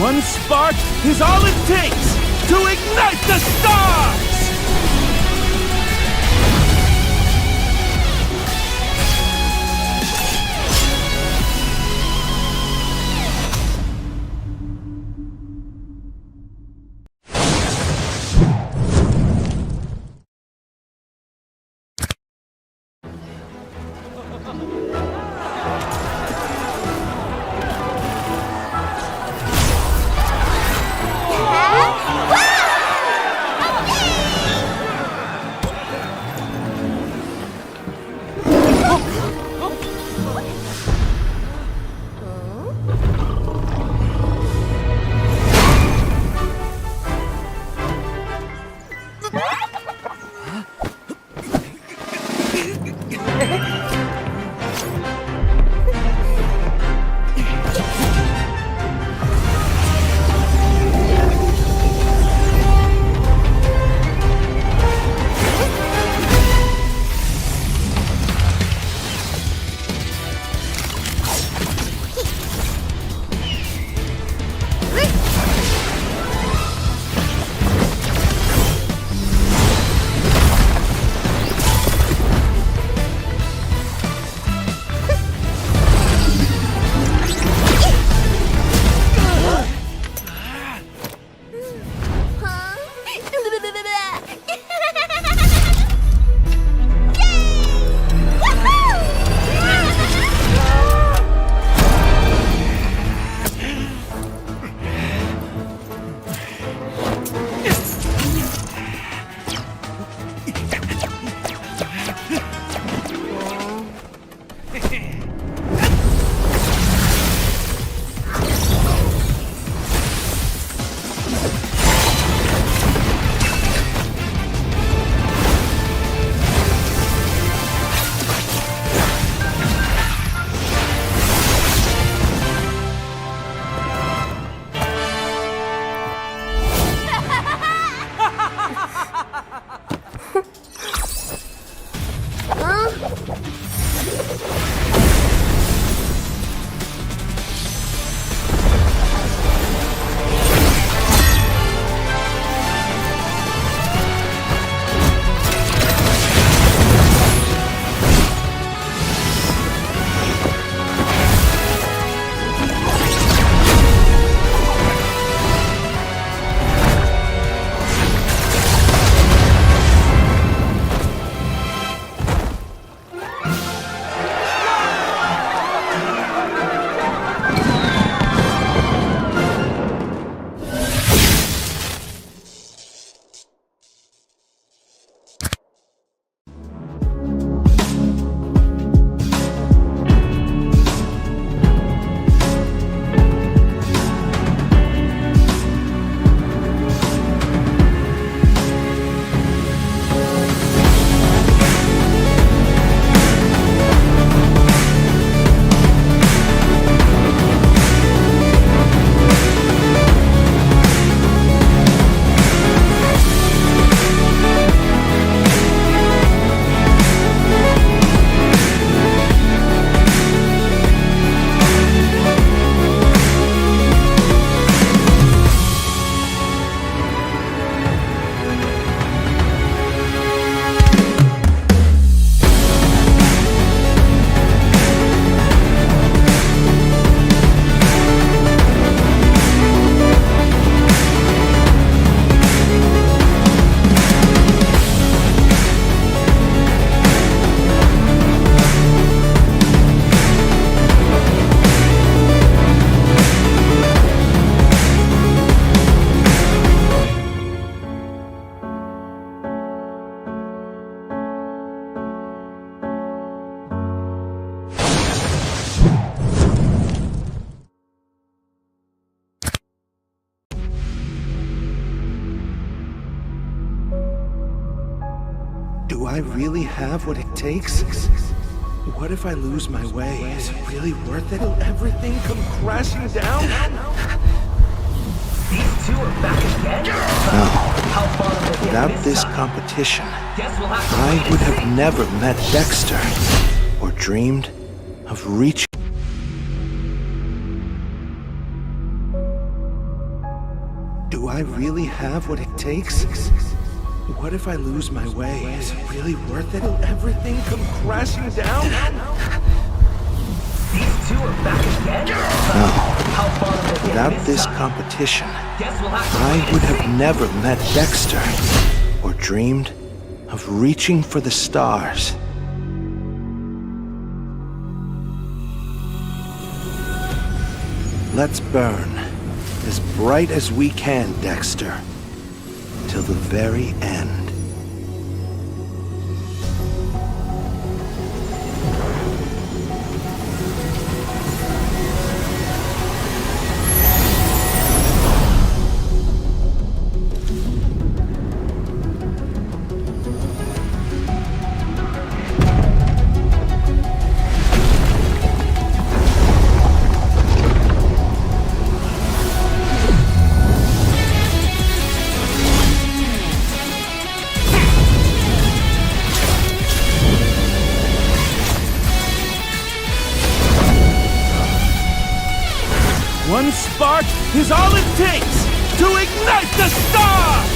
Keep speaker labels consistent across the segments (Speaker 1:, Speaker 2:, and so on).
Speaker 1: One spark is all it takes to ignite the stars!
Speaker 2: Do I really have what it takes? What if I lose my way? Is it really worth it? Will everything come crashing down?
Speaker 3: These two are back again?
Speaker 2: No. Without this competition, I would have never met Dexter or dreamed of reaching. I really have what it takes? What if I lose my way? Is it really worth it? Will everything come crashing down?
Speaker 3: These two are back again?
Speaker 2: No.
Speaker 3: How far will they get
Speaker 2: Without
Speaker 3: this
Speaker 2: this
Speaker 3: time?
Speaker 2: competition,
Speaker 3: Guess we'll have to
Speaker 2: I
Speaker 3: wait
Speaker 2: would
Speaker 3: and
Speaker 2: have
Speaker 3: see.
Speaker 2: never met Dexter or dreamed of reaching for the stars. Let's burn as bright as we can, Dexter, till the very end.
Speaker 1: One spark is all it takes to ignite the stars!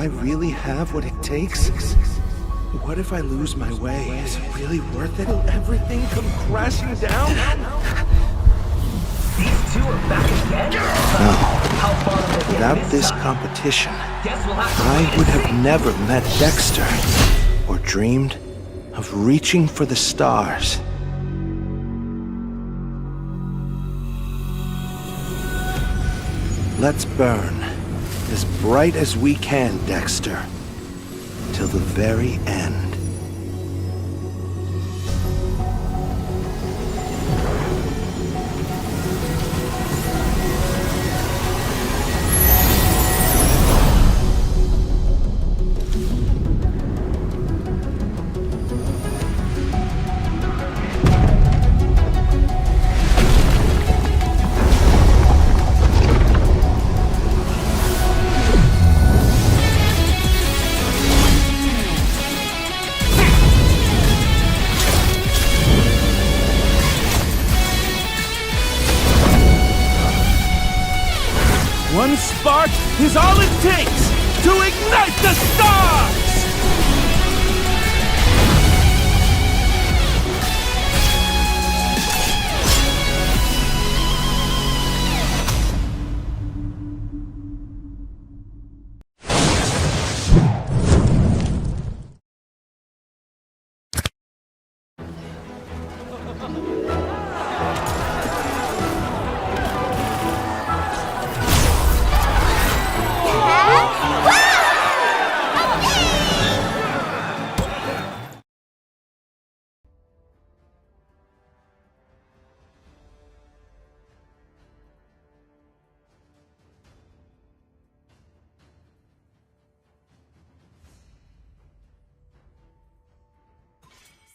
Speaker 2: I really have what it takes? What if I lose my way? Is it really worth it? Will everything come crashing down?
Speaker 3: These two are back again?
Speaker 2: No.
Speaker 3: How far have they hit
Speaker 2: Without this
Speaker 3: time?
Speaker 2: competition,
Speaker 3: Guess we'll have to
Speaker 2: I
Speaker 3: wait
Speaker 2: would
Speaker 3: and
Speaker 2: have
Speaker 3: see.
Speaker 2: never met Dexter or dreamed of reaching for the stars. Let's burn as bright as we can, Dexter, till the very end.
Speaker 1: One spark is all it takes to ignite the stars!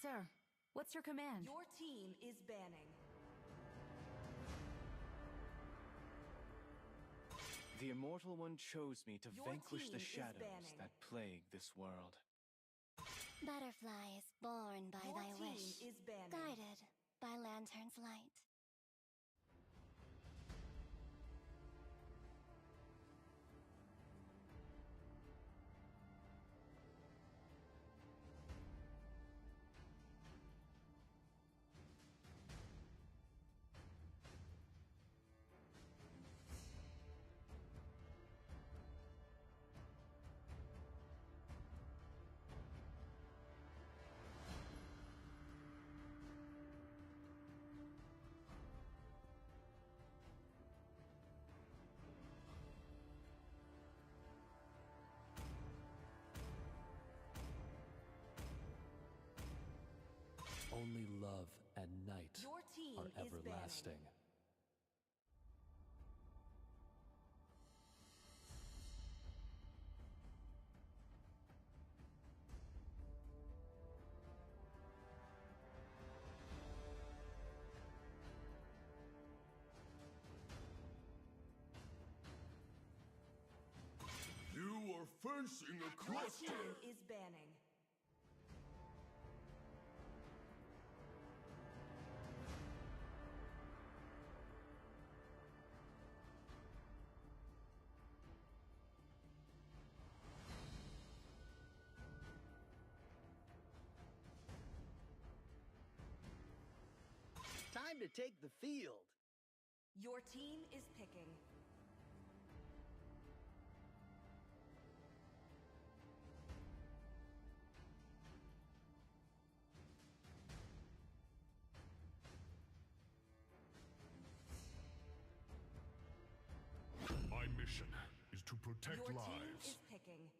Speaker 4: Sir, what's your command?
Speaker 5: Your team is banning.
Speaker 6: The Immortal One chose me to
Speaker 5: Your
Speaker 6: vanquish the
Speaker 5: team is
Speaker 6: shadows
Speaker 5: banning.
Speaker 6: that plague this world.
Speaker 7: Butterflies born by
Speaker 5: Your
Speaker 7: thy
Speaker 5: team
Speaker 7: wish,
Speaker 5: is banning.
Speaker 7: guided by lantern's light.
Speaker 8: Only love and night
Speaker 5: Your team
Speaker 8: are
Speaker 5: is
Speaker 8: everlasting.
Speaker 9: You are facing a
Speaker 5: Your
Speaker 9: cluster.
Speaker 5: team is banning.
Speaker 10: Time to take the field.
Speaker 5: Your team is picking.
Speaker 9: My mission is to protect
Speaker 5: Your team
Speaker 9: lives.
Speaker 5: is picking.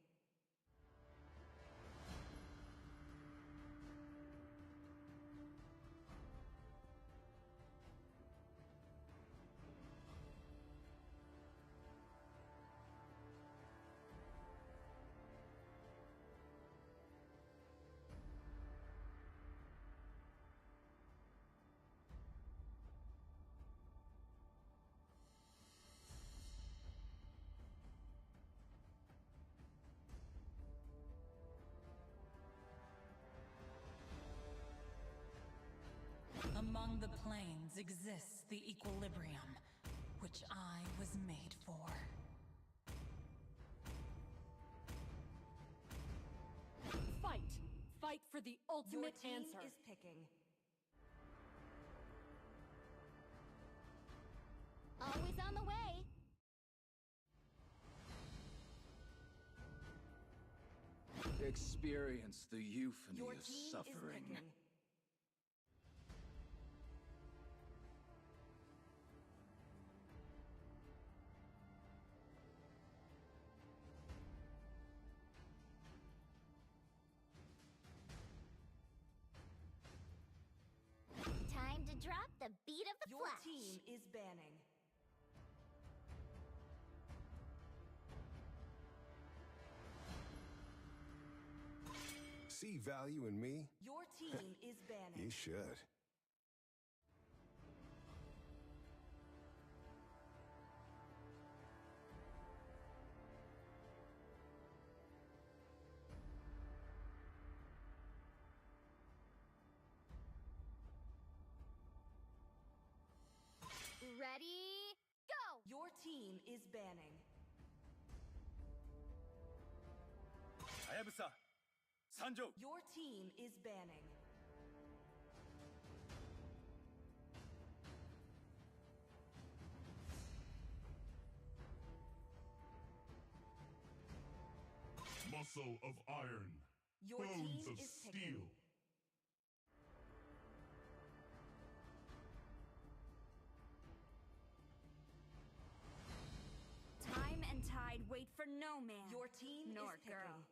Speaker 4: Among the planes exists the equilibrium, which I was made for. fight for the
Speaker 5: Your
Speaker 4: ultimate
Speaker 5: team
Speaker 4: answer.
Speaker 5: is picking.
Speaker 7: Always on the way.
Speaker 1: Experience the euphony
Speaker 5: Your
Speaker 1: of
Speaker 5: team is
Speaker 1: suffering.
Speaker 5: picking.
Speaker 7: Time to drop the beat of the
Speaker 5: Your
Speaker 7: flash.
Speaker 5: team is banning.
Speaker 9: See value in me?
Speaker 5: Your team is banning.
Speaker 9: You should.
Speaker 7: Ready, go!
Speaker 5: Your team is banning.
Speaker 1: Hayabusa, Sanjo.
Speaker 5: Your team is banning.
Speaker 9: Muscle of iron.
Speaker 5: Your
Speaker 9: Bones
Speaker 5: team
Speaker 9: of
Speaker 5: is
Speaker 9: steel.
Speaker 5: picking.
Speaker 4: Time and tide wait for no man.
Speaker 5: Your team
Speaker 4: Nor
Speaker 5: is picking.
Speaker 4: girl.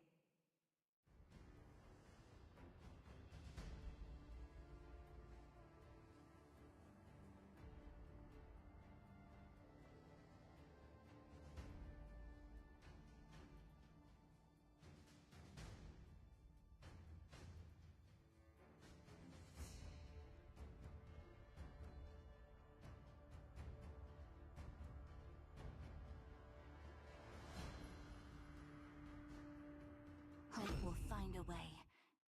Speaker 7: Hope will find a way,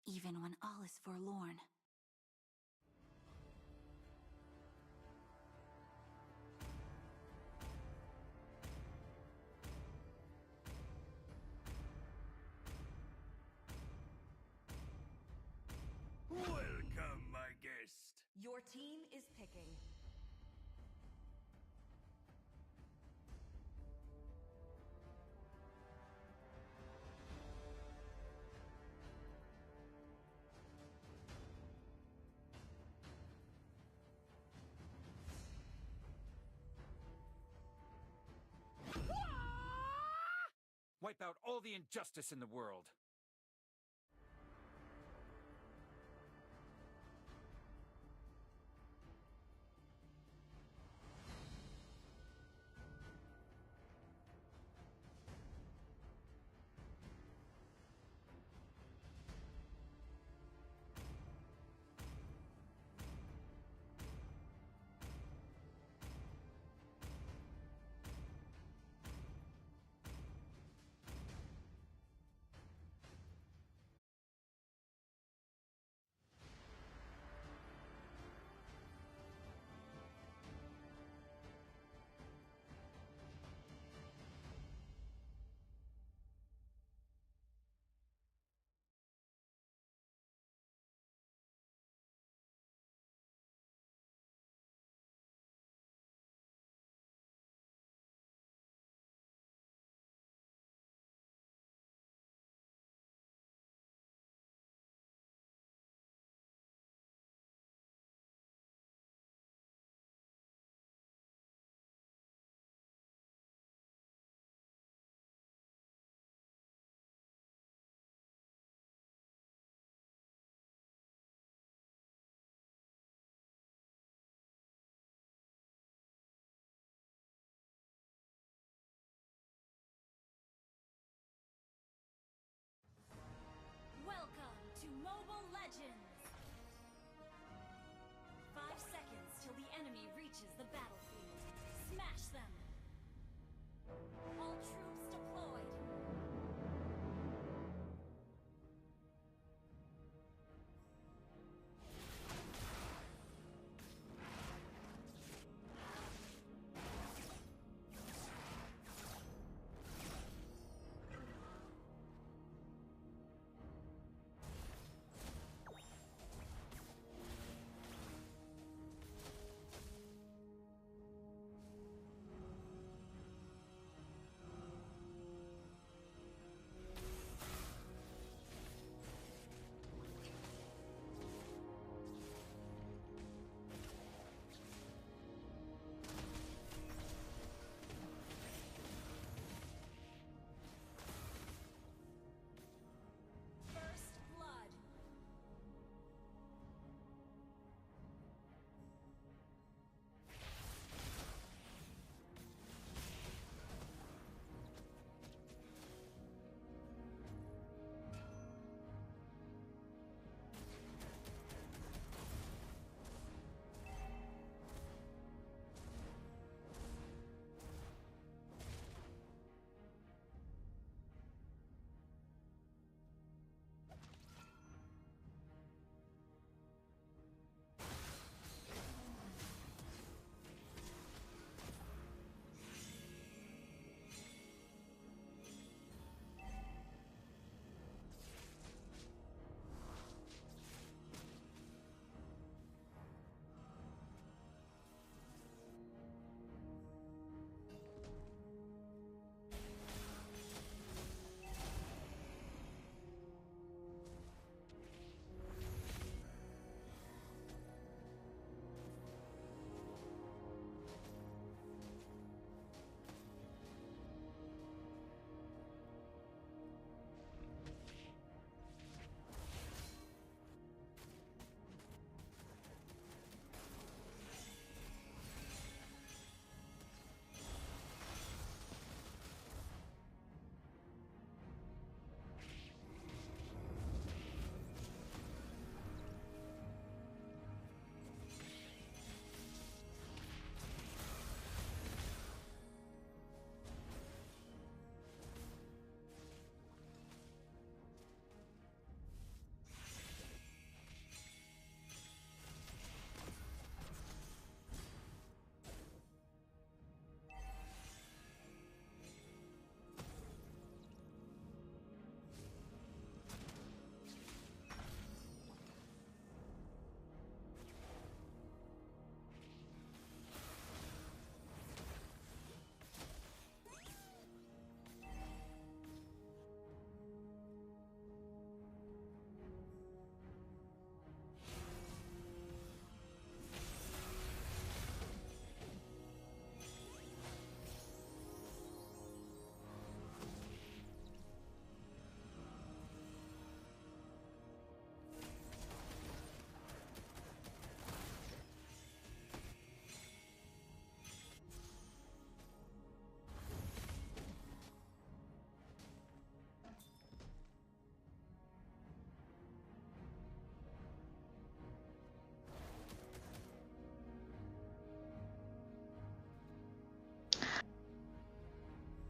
Speaker 7: even when all is forlorn.
Speaker 1: Welcome, my guest.
Speaker 5: Your team is picking.
Speaker 1: Wipe out all the injustice in the world.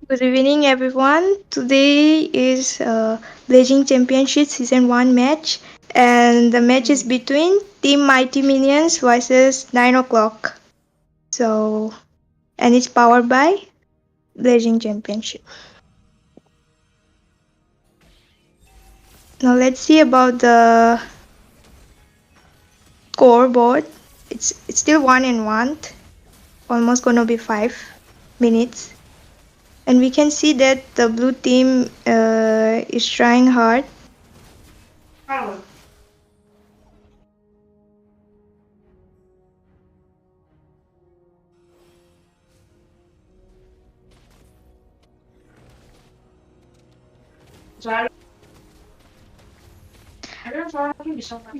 Speaker 11: Good evening, everyone. Today is Blazing Championship Season 1 match, and the match is between Team Mighty Minions versus 9 o'clock. So, and it's powered by Blazing Championship. Now, let's see about the scoreboard. It's still 1-1, almost gonna be 5 minutes. And we can see that the blue team is trying hard. The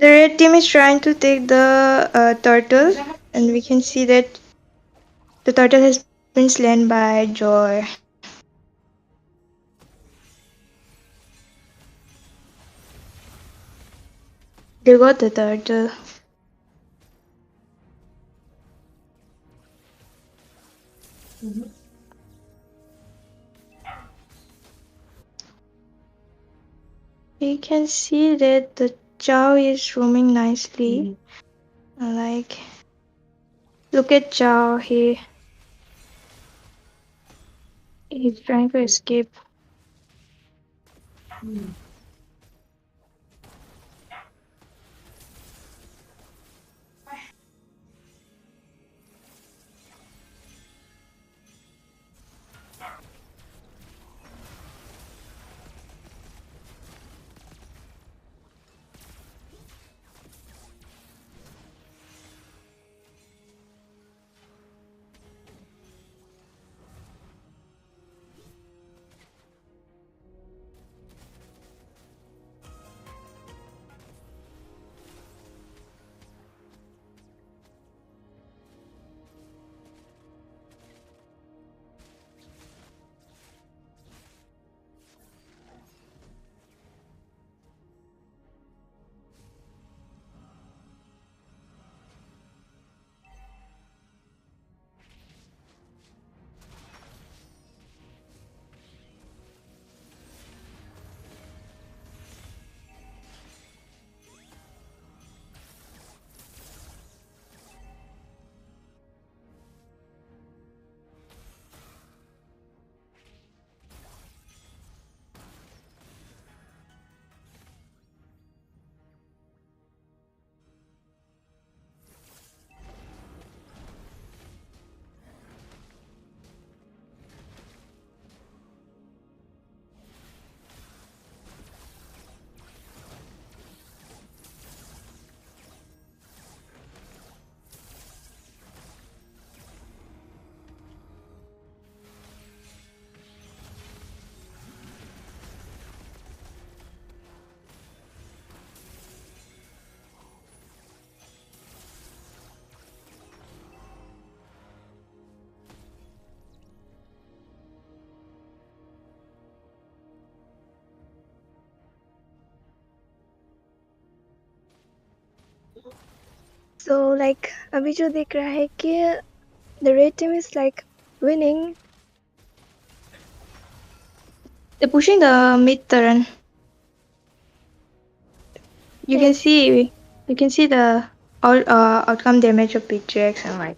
Speaker 11: red team is trying to take the turtle, and we can see that the turtle has been slain by Joy. They got the turtle. We can see that the Chow is roaming nicely. Like, look at Chow. He's trying to escape.
Speaker 12: So like अभी जो देख रहा है कि the red team is like winning.
Speaker 11: They're pushing the mid turn. You can see the outcome damage of Pickaxe and like.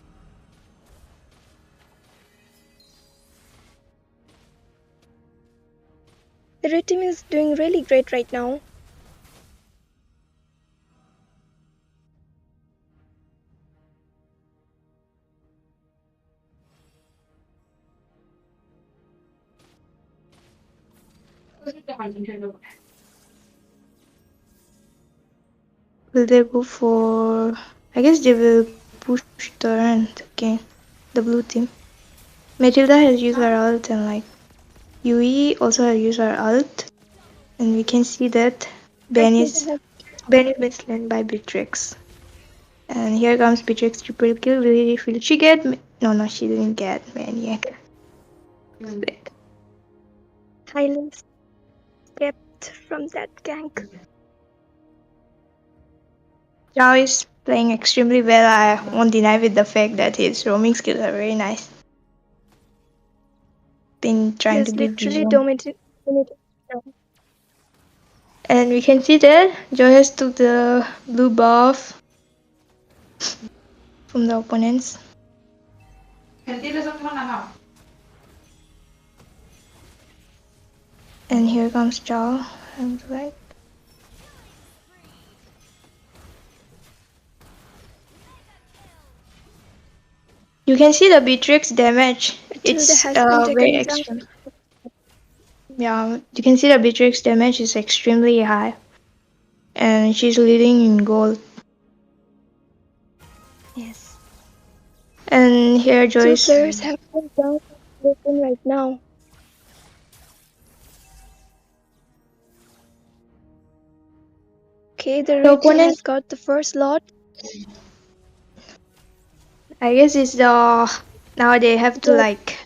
Speaker 12: The red team is doing really great right now.
Speaker 11: Will they go for? I guess they will push turn again. The blue team. Matilda has used her ult and like Yui also has used her ult, and we can see that Ben is been slain by Beatrix. And here comes Beatrix triple kill. Will she get? No, she didn't get Maniac.
Speaker 12: Silence kept from that gank.
Speaker 11: Zhao is playing extremely well. I won't deny with the fact that his roaming skills are very nice. been trying to
Speaker 12: Yes,
Speaker 11: give
Speaker 12: literally
Speaker 11: vision.
Speaker 12: dominated.
Speaker 11: And we can see that Joy has took the blue buff from the opponents. And here comes Chow. And like, you can see the Beatrix damage.
Speaker 12: Matilda
Speaker 11: It's
Speaker 12: has been
Speaker 11: very
Speaker 12: taken down.
Speaker 11: extreme. Yeah, you can see the Beatrix damage is extremely high. And she's leading in gold.
Speaker 12: Yes.
Speaker 11: And here
Speaker 12: Two
Speaker 11: Joyce.
Speaker 12: players have been down right now. Okay, the red team has got the first lot.
Speaker 11: I guess it's the now they have to like.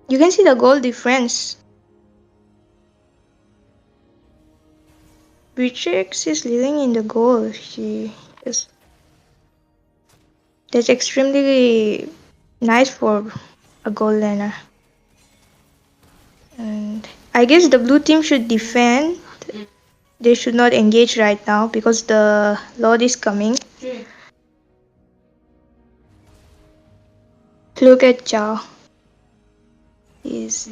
Speaker 11: You can see the goal difference. Beatrix is leading in the goal. She is. That's extremely nice for a goal laner. And I guess the blue team should defend. They should not engage right now because the Lord is coming. Look at Chow. He's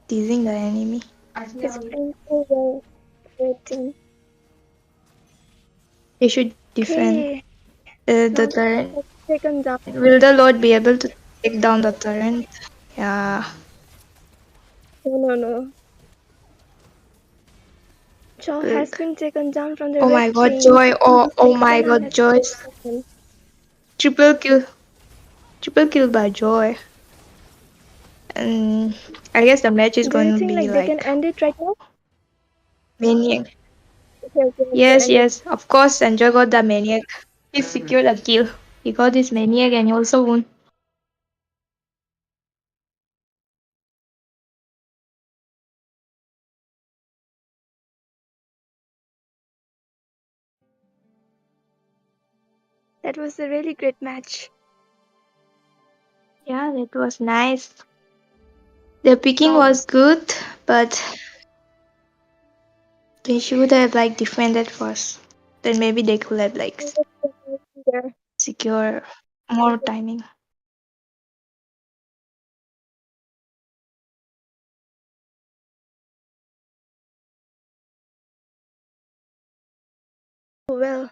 Speaker 11: teasing the enemy.
Speaker 12: It's playing so well. Red team.
Speaker 11: They should defend
Speaker 12: Okay.
Speaker 11: the turret.
Speaker 12: Taken down.
Speaker 11: Will the Lord be able to take down the turret? Yeah.
Speaker 12: No. Chow has been taken down from the
Speaker 11: Oh
Speaker 12: red
Speaker 11: my god,
Speaker 12: team.
Speaker 11: Joy. Oh my god, Joy. Triple kill. Triple kill by Joy. And I guess the match is
Speaker 12: Do you
Speaker 11: going to
Speaker 12: think
Speaker 11: be
Speaker 12: they can end it right now?
Speaker 11: Maniac.
Speaker 12: Yes.
Speaker 11: Yes, of course. And Joy got the Maniac. He secured a kill. He got his Maniac and he also won.
Speaker 12: That was a really great match.
Speaker 11: Yeah, that was nice. The picking was good, but they should have like defended first. Then maybe they could have like secure more timing.
Speaker 12: Well.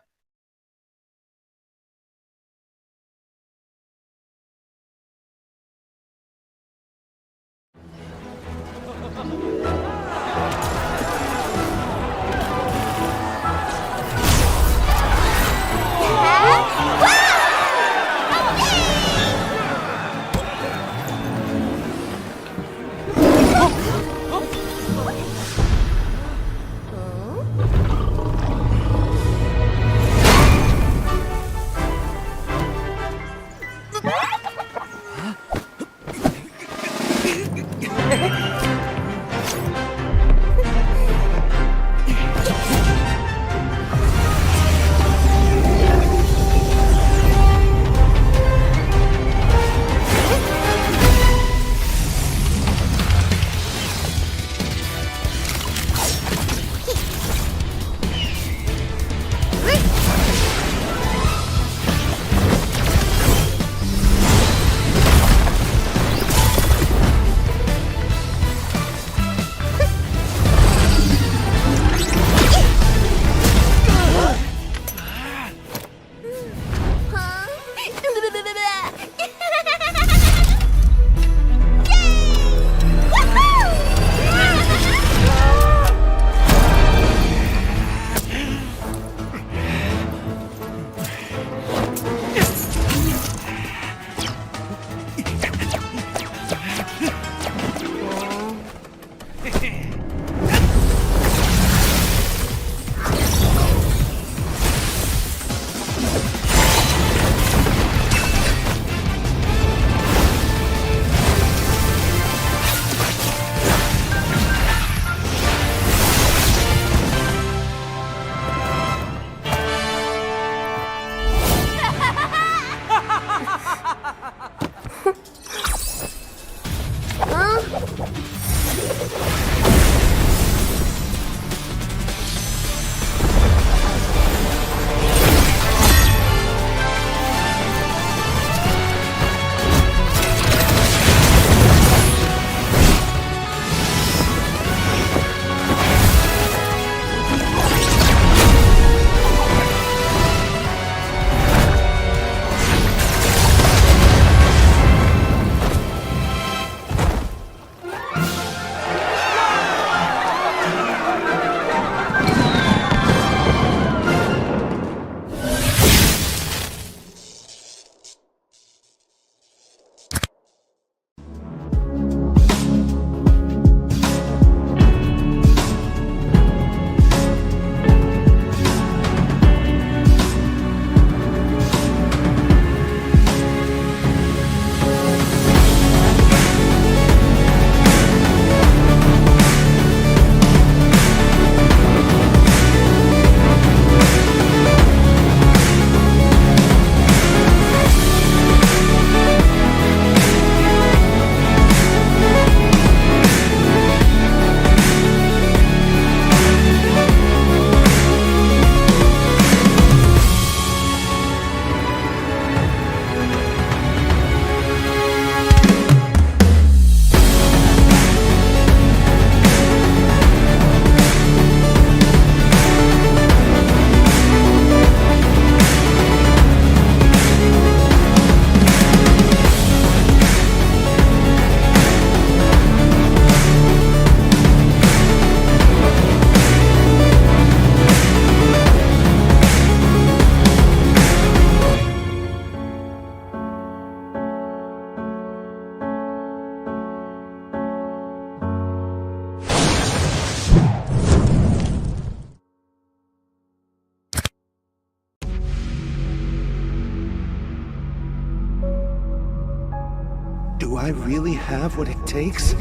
Speaker 2: I really have what it takes?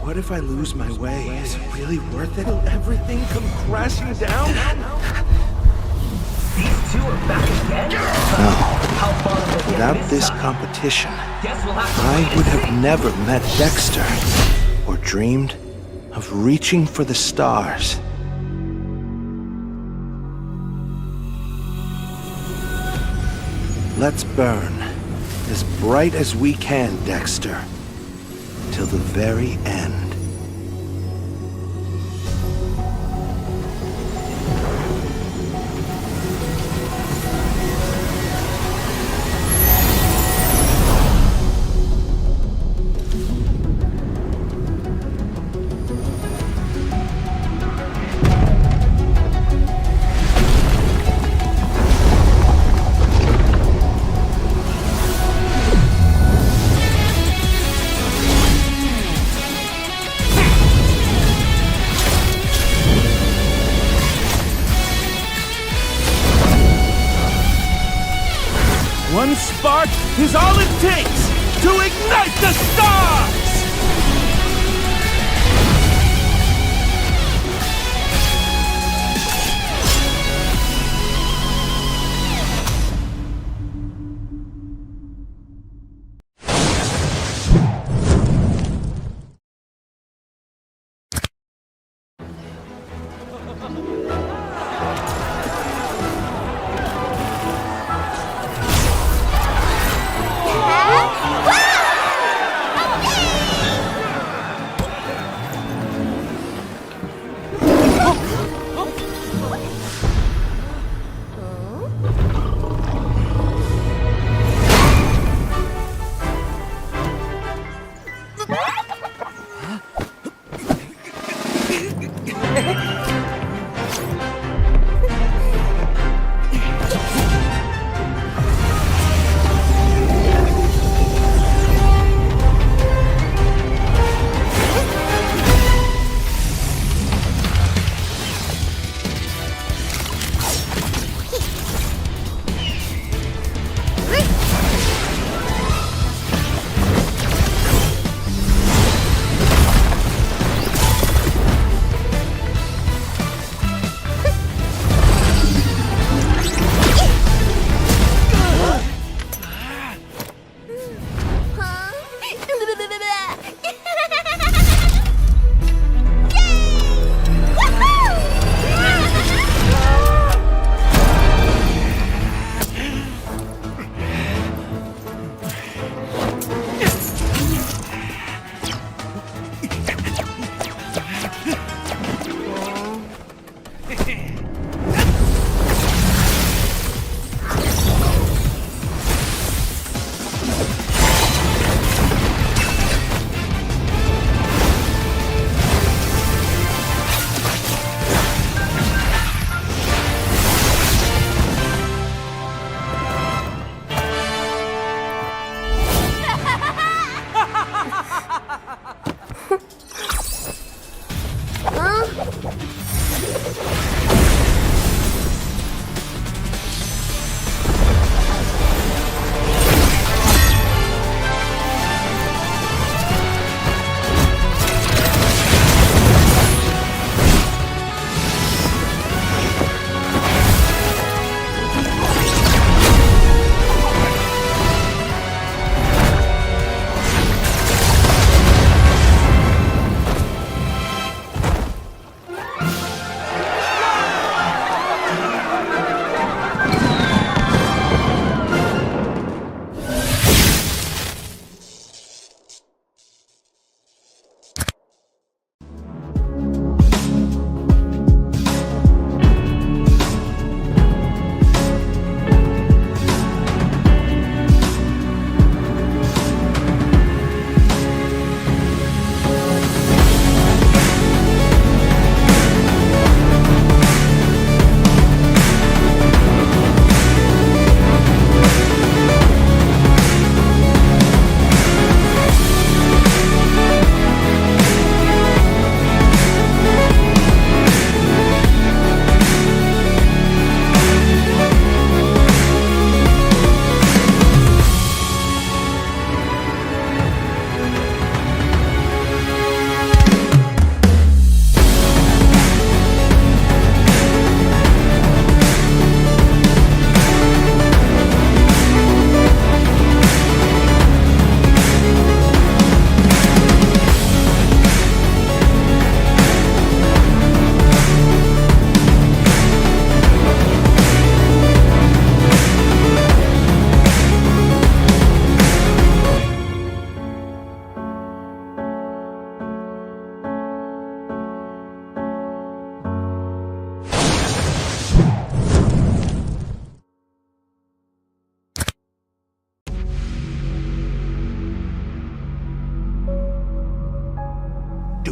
Speaker 2: What if I lose my way? Is it really worth it? Will everything come crashing down?
Speaker 3: These two are back again?
Speaker 2: No.
Speaker 3: How far have they hit
Speaker 2: Without this
Speaker 3: time?
Speaker 2: competition,
Speaker 3: Guess we'll have to
Speaker 2: I
Speaker 3: wait
Speaker 2: would
Speaker 3: and
Speaker 2: have
Speaker 3: see.
Speaker 2: never met Dexter or dreamed of reaching for the stars. Let's burn as bright as we can, Dexter, till the very end.
Speaker 1: One spark is all it takes to ignite the stars!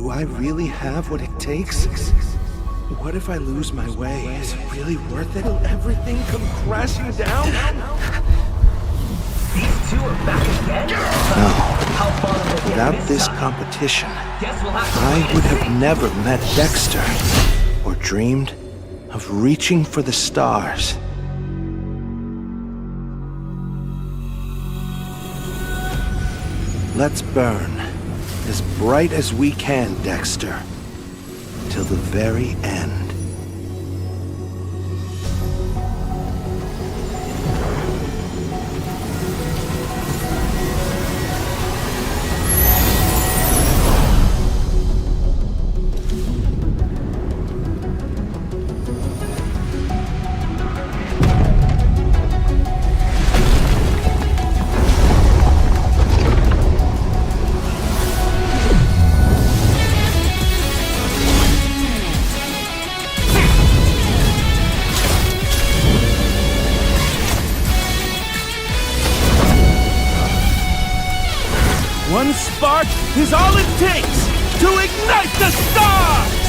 Speaker 2: Do I really have what it takes? What if I lose my way? Is it really worth it? Will everything come crashing down?
Speaker 3: These two are back again?
Speaker 2: No.
Speaker 3: How far will they get
Speaker 2: Without this
Speaker 3: time?
Speaker 2: competition,
Speaker 3: Guess we'll have to
Speaker 2: I
Speaker 3: wait
Speaker 2: would
Speaker 3: and
Speaker 2: have
Speaker 3: see.
Speaker 2: never met Dexter or dreamed of reaching for the stars. Let's burn as bright as we can, Dexter, till the very end.
Speaker 1: One spark is all it takes to ignite the stars!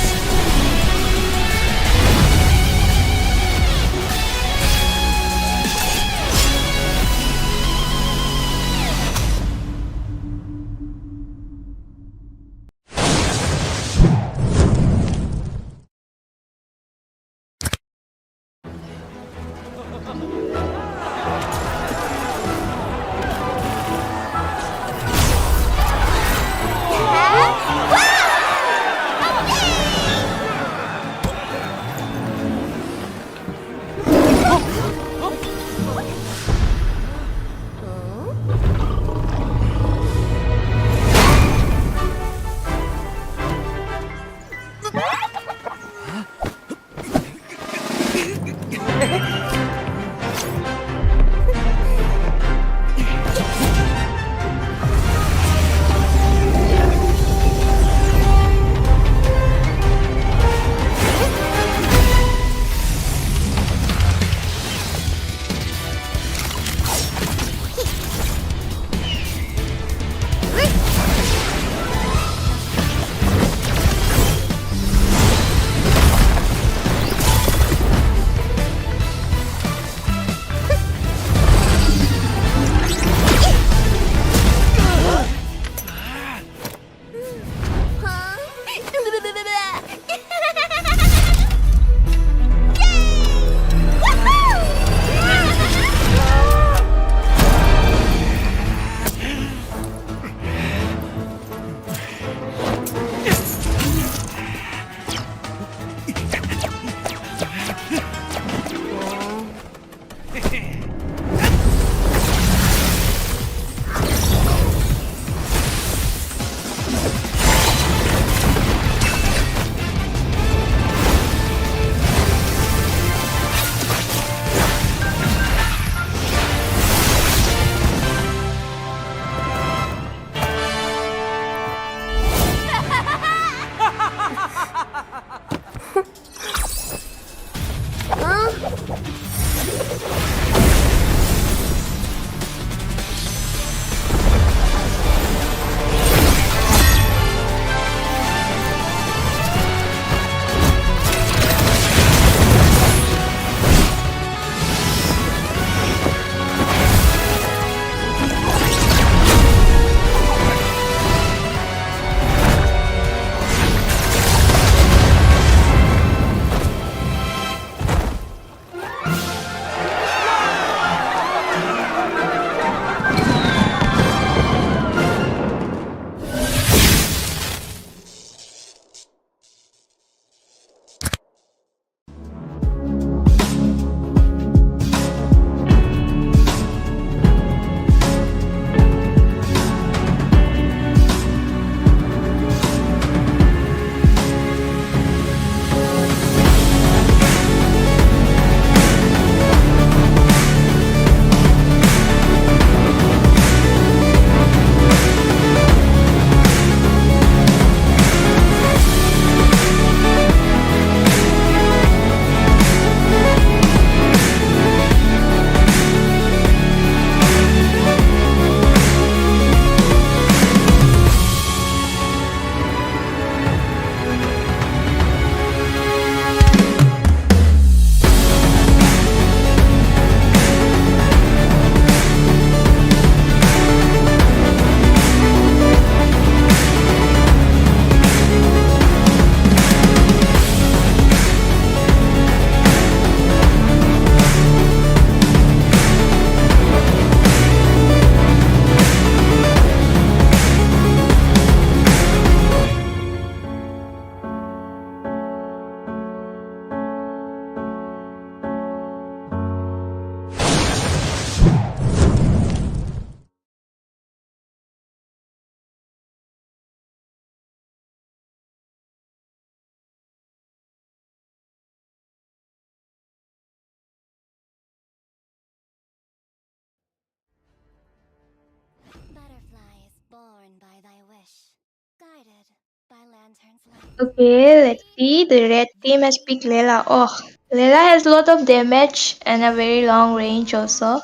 Speaker 7: even by thy wish, guided by lantern's light.
Speaker 11: Okay, let's see. The red team has picked Layla. Oh, Layla has a lot of damage and a very long range also.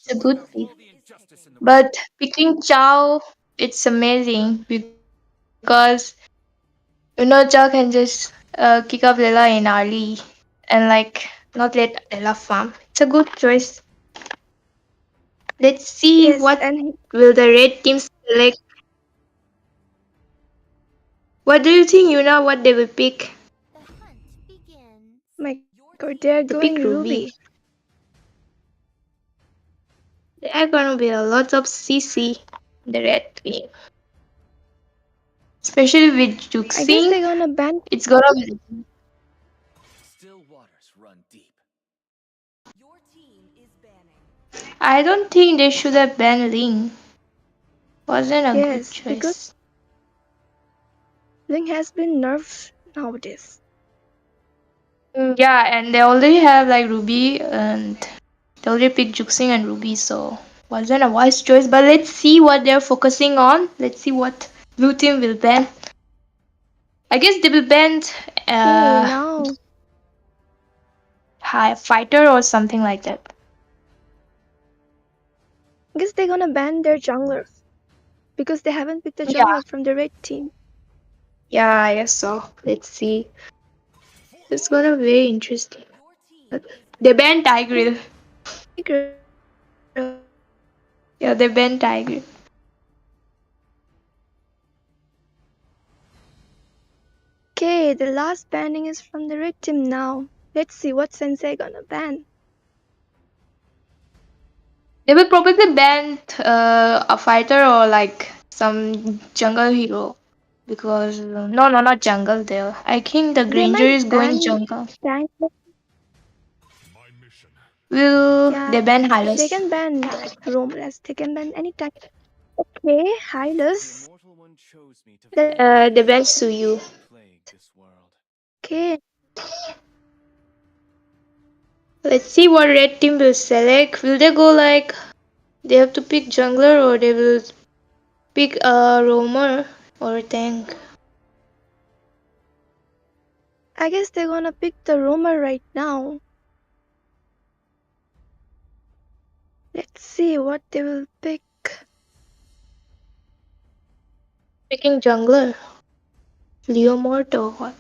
Speaker 11: It's a good pick. But picking Chow, it's amazing because Chow can just kick up Layla in early and like not let Layla farm. It's a good choice. Let's see
Speaker 12: Yes,
Speaker 11: what
Speaker 12: and
Speaker 11: will the red team select. What do you think, Yuna? What they will pick?
Speaker 7: The hunt begins.
Speaker 12: my god, they are
Speaker 11: They
Speaker 12: going
Speaker 11: pick
Speaker 12: Ruby.
Speaker 11: Ruby. There are gonna be a lot of CC in the red team, especially with
Speaker 12: I guess
Speaker 11: Juxing.
Speaker 12: they're gonna ban.
Speaker 11: It's gonna be.
Speaker 6: Still waters run deep.
Speaker 5: Your team is banning.
Speaker 11: I don't think they should have banned Ling. Wasn't a good
Speaker 12: Yes, because
Speaker 11: choice.
Speaker 12: Link has been nerfed nowadays.
Speaker 11: Yeah, and they already have like Ruby, and they already picked Juxing and Ruby, so wasn't a wise choice. But let's see what they're focusing on. Let's see what blue team will ban. I guess they will ban
Speaker 12: Okay,
Speaker 11: uh
Speaker 12: now
Speaker 11: high fighter or something like that.
Speaker 12: I guess they're gonna ban their junglers because they haven't picked a
Speaker 11: Yeah,
Speaker 12: jungler from the red team.
Speaker 11: yeah, I guess so. Let's see. It's gonna be very interesting.
Speaker 5: Your team
Speaker 11: But
Speaker 5: is
Speaker 11: they banned Tigreal.
Speaker 12: Tigreal.
Speaker 11: Yeah, they banned Tigreal.
Speaker 12: Okay, the last banning is from the red team now. Let's see what Sensei gonna ban.
Speaker 11: They will probably ban a fighter or like some jungle hero because no, no, not jungle. There, I think the
Speaker 12: They
Speaker 11: Granger
Speaker 12: might
Speaker 11: is going
Speaker 12: ban
Speaker 11: jungle.
Speaker 12: tank.
Speaker 9: My mission.
Speaker 11: Will they
Speaker 12: Yeah,
Speaker 11: ban
Speaker 12: they
Speaker 11: Hylos?
Speaker 12: can ban roamers. They can ban any tank. Okay,
Speaker 6: The
Speaker 12: Hylos.
Speaker 6: immortal one chose me to
Speaker 12: The
Speaker 11: They ban Suyu.
Speaker 6: plague this world.
Speaker 12: okay,
Speaker 11: Let's see what red team will select. Will they go like they have to pick jungler or they will pick a roamer or a tank?
Speaker 12: I guess they're gonna pick the roamer right now. Let's see what they will pick.
Speaker 11: Picking jungler. Leomort or what?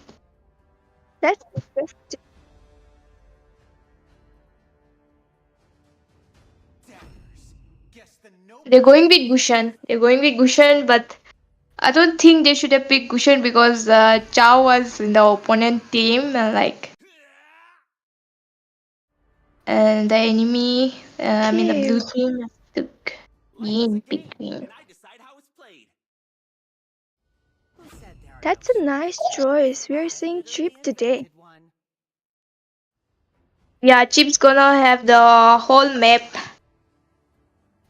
Speaker 12: That's interesting.
Speaker 11: They're going with Gushan. They're going with Gushan, but I don't think they should have picked Gushan because Chow was in the opponent team and the enemy, I mean the
Speaker 12: Okay,
Speaker 11: blue team took Yin between.
Speaker 12: that's a nice choice. We are seeing cheap today.
Speaker 11: Yeah, Chip's gonna have the whole map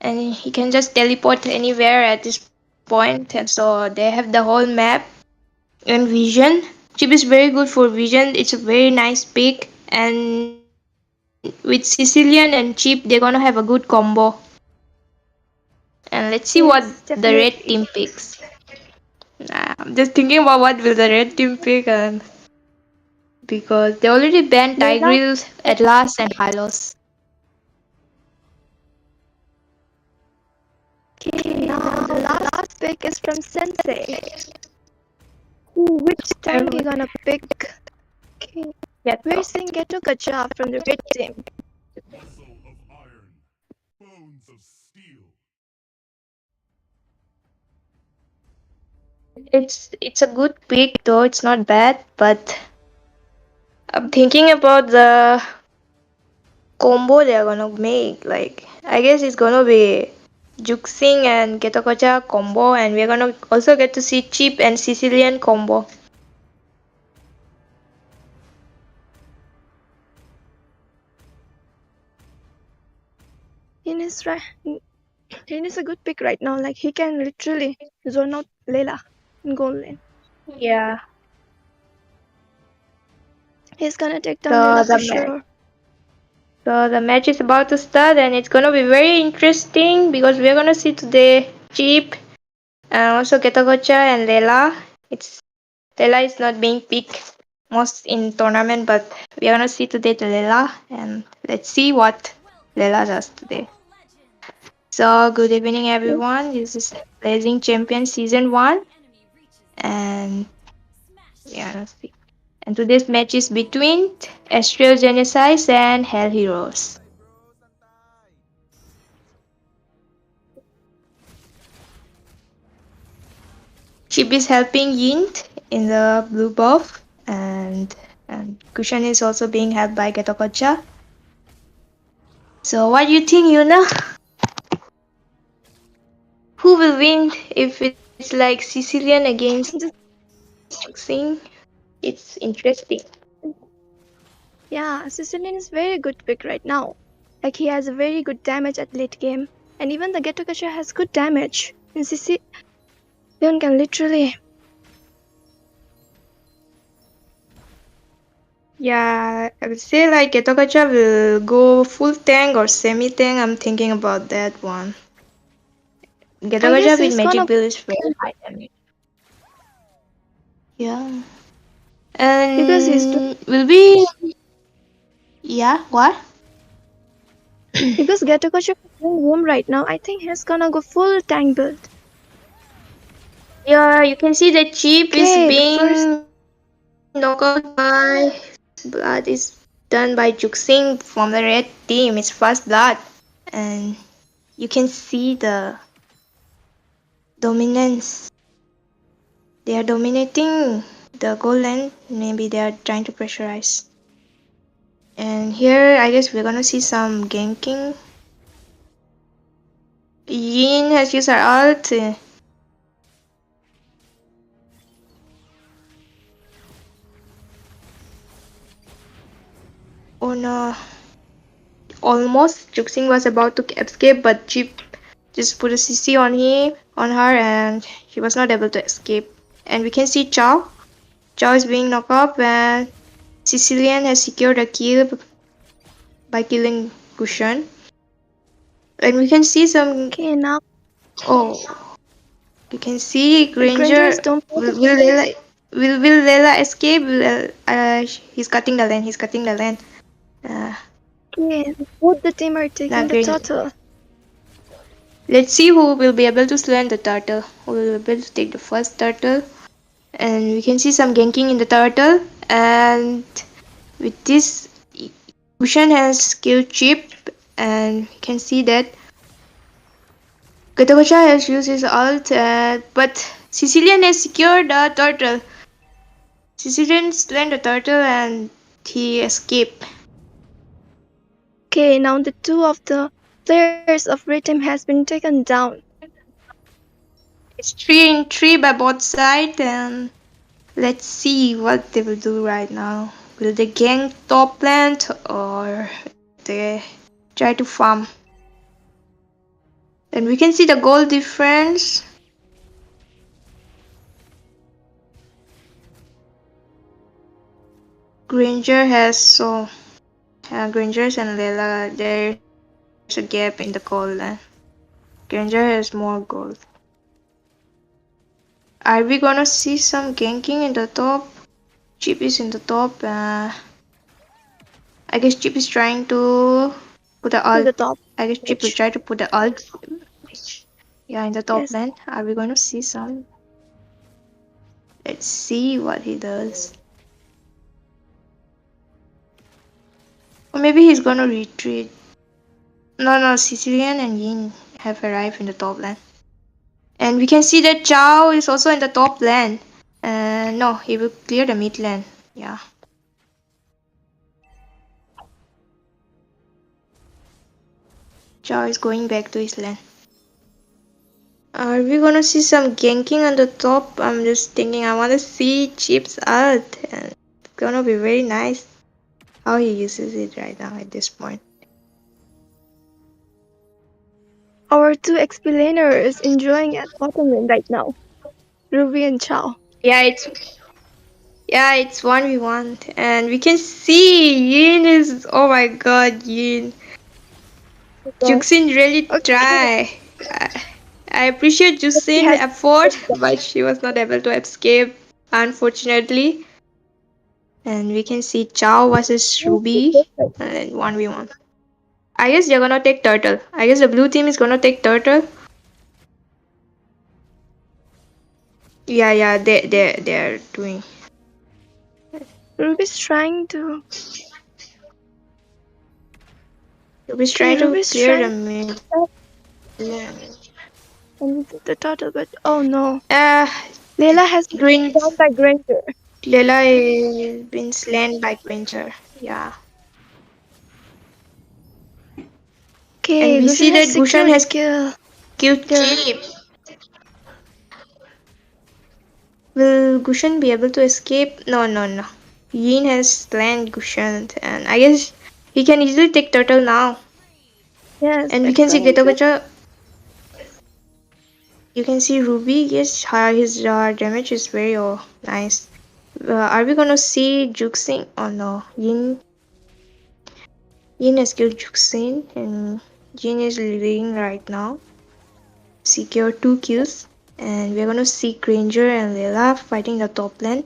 Speaker 11: and he can just teleport anywhere at this point. And so they have the whole map and vision. Chip is very good for vision. It's a very nice pick. And with Sicilian and Chip, they're gonna have a good combo. And let's see what
Speaker 12: Yes,
Speaker 11: the red
Speaker 12: definitely.
Speaker 11: team picks. I'm just thinking about what will the red team pick, and because they already banned
Speaker 12: Layla.
Speaker 11: Tigreal, Atlas, and Hylos.
Speaker 12: Okay, now the last pick is from Sensei. Ooh, which tank you gonna pick? Okay, we're seeing Geto Gacha from the red team.
Speaker 9: Muscle of iron. Bones of steel.
Speaker 11: It's a good pick though. It's not bad, but I'm thinking about the combo they're gonna make. Like I guess it's gonna be Juxing and Getokocha combo, and we're gonna also get to see Chip and Sicilian combo.
Speaker 12: Yin is right. Yin is a good pick right now. Like he can literally zone out Layla in goal lane.
Speaker 11: Yeah.
Speaker 12: He's gonna take down
Speaker 11: So
Speaker 12: Layla
Speaker 11: the
Speaker 12: for sure.
Speaker 11: So the match is about to start and it's gonna be very interesting because we're gonna see today Chip Also Ketagocha and Lela. Lela is not being picked most in tournament, but we are gonna see today the Lela, and let's see what Lela does today. So good evening everyone. This is Blazing Champion Season 1, and yeah, let's see. And today's match is between Astral Genesis and Hell Heroes. Chip is helping Yin in the blue buff, and Kushan is also being helped by Getokocha. So what do you think, Yuna? Who will win if it's like Sicilian against Sing? It's interesting.
Speaker 12: Yeah, Sicilian is very good pick right now. Like he has a very good damage at late game. And even the Getokasha has good damage. And Sicilian can literally...
Speaker 11: Yeah, I would say like Getokocha will go full tank or semi tank. I'm thinking about that one.
Speaker 12: I
Speaker 11: Getokocha
Speaker 12: guess
Speaker 11: with
Speaker 12: he's
Speaker 11: magic
Speaker 12: gonna...
Speaker 11: build is very high damage. Yeah.
Speaker 12: Because he's doing...
Speaker 11: And will be... Yeah, what?
Speaker 12: Because Getokasha is doing roam right now, I think he's gonna go full tank build.
Speaker 11: Yeah, you can see the chip is
Speaker 12: Okay, the first...
Speaker 11: being knocked out by blood is done by Juxing from the red team. It's first blood. And you can see the dominance. They are dominating the goal line. Maybe they are trying to pressurize. And here, I guess we're gonna see some ganking. Yin has used her ult. Oh no. Almost. Juxing was about to escape, but Chip just put a CC on her, and she was not able to escape. And we can see Chow. Chow is being knocked up, and Sicilian has secured a kill by killing Kushan. And we can see some...
Speaker 12: Okay, now...
Speaker 11: Oh, you can see
Speaker 12: Granger
Speaker 11: Granger.
Speaker 12: is don't...
Speaker 11: Will Lela escape? He's cutting the lane. He's cutting the lane.
Speaker 12: Okay, both the team are taking the
Speaker 11: Granger.
Speaker 12: turtle.
Speaker 11: Let's see who will be able to slam the turtle. Who will be able to take the first turtle. And we can see some ganking in the turtle. And with this, Kushan has killed Chip. And we can see that Katakocha has used his ult. But Sicilian has secured the turtle. Sicilian slammed the turtle and he escaped.
Speaker 12: Okay, now the two of the players of red team has been taken down.
Speaker 11: It's 3-3 by both sides, and let's see what they will do right now. Will they gank top lane or they try to farm? And we can see the goal difference. Granger has Granger's and Lela, there's a gap in the goal line. Granger has more gold. Are we gonna see some ganking in the top? Chip is in the top. I guess Chip is trying to put the ult.
Speaker 12: To the top.
Speaker 11: I guess Chip will try to put the ult. Yeah, in the top
Speaker 12: Yes.
Speaker 11: lane. Are we gonna see some? Let's see what he does. Or maybe he's gonna retreat. No, Sicilian and Yin have arrived in the top lane. And we can see that Chao is also in the top lane. No, he will clear the mid lane. Yeah. Chao is going back to his lane. Are we gonna see some ganking on the top? I'm just thinking I wanna see Chip's ult. And it's gonna be very nice how he uses it right now at this point.
Speaker 12: Our two XP laners enjoying at bottom lane right now. Ruby and Chow.
Speaker 11: Yeah, it's 1v1, and we can see Yin is... Oh my god, Yin. Juxin really try. I appreciate
Speaker 12: But she
Speaker 11: Jusin's
Speaker 12: has
Speaker 11: effort, but she was not able to escape, unfortunately. And we can see Chao versus Ruby and 1v1. I guess they're gonna take turtle. I guess the blue team is gonna take turtle. Yeah, they're doing.
Speaker 12: Ruby's trying to.
Speaker 11: Ruby's
Speaker 12: Okay,
Speaker 11: trying to
Speaker 12: Ruby's
Speaker 11: clear the
Speaker 12: trying
Speaker 11: mid.
Speaker 12: to
Speaker 11: Yeah.
Speaker 12: and the turtle, but oh no.
Speaker 11: Uh,
Speaker 12: Layla has been
Speaker 11: Green
Speaker 12: down by Granger.
Speaker 11: Lela is been slain by Granger. Yeah. And
Speaker 12: Okay,
Speaker 11: we
Speaker 12: Gushan
Speaker 11: see
Speaker 12: has
Speaker 11: that Gushan
Speaker 12: secured a
Speaker 11: has
Speaker 12: kill.
Speaker 11: killed
Speaker 12: Yeah.
Speaker 11: Chip. Will Gushan be able to escape? No. Yin has slain Gushan, and I guess he can easily take turtle now.
Speaker 12: Yes,
Speaker 11: And we
Speaker 12: they're
Speaker 11: can see
Speaker 12: trying to.
Speaker 11: Getogacha. You can see Ruby. Yes, his damage is very nice. Are we gonna see Juxing? Oh no, Yin has killed Juxin, and Jin is leading right now. Secure 2 kills, and we're gonna see Granger and Layla fighting the top lane.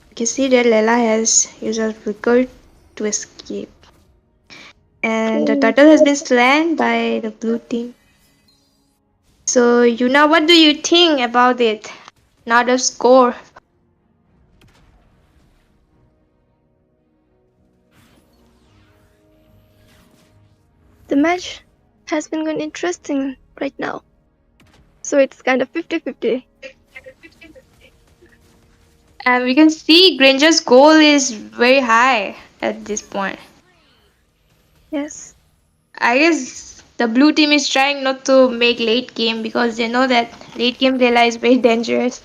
Speaker 11: You can see that Layla has used her flicker to escape. And the
Speaker 12: Okay.
Speaker 11: turtle has been slain by the blue team. So, Yuna, what do you think about it? Now the score.
Speaker 12: The match has been going interesting right now. So it's kind of 50-50.
Speaker 11: And we can see Granger's goal is very high at this point.
Speaker 12: Yes.
Speaker 11: I guess the blue team is trying not to make late game because they know that late game Layla is very dangerous.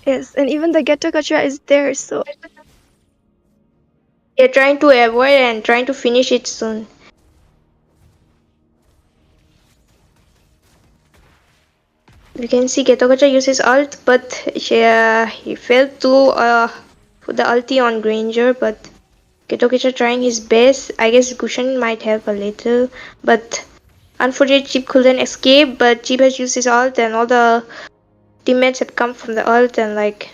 Speaker 12: Yes, and even the Ghetto Gotcha is there, so
Speaker 11: They're trying to avoid and trying to finish it soon. We can see Getogacha uses ult, but he failed to put the ulti on Granger, but Getogacha trying his best. I guess Gushan might help a little, but unfortunately Chip couldn't escape, but Chip has used his ult and all the teammates have come from the ult and like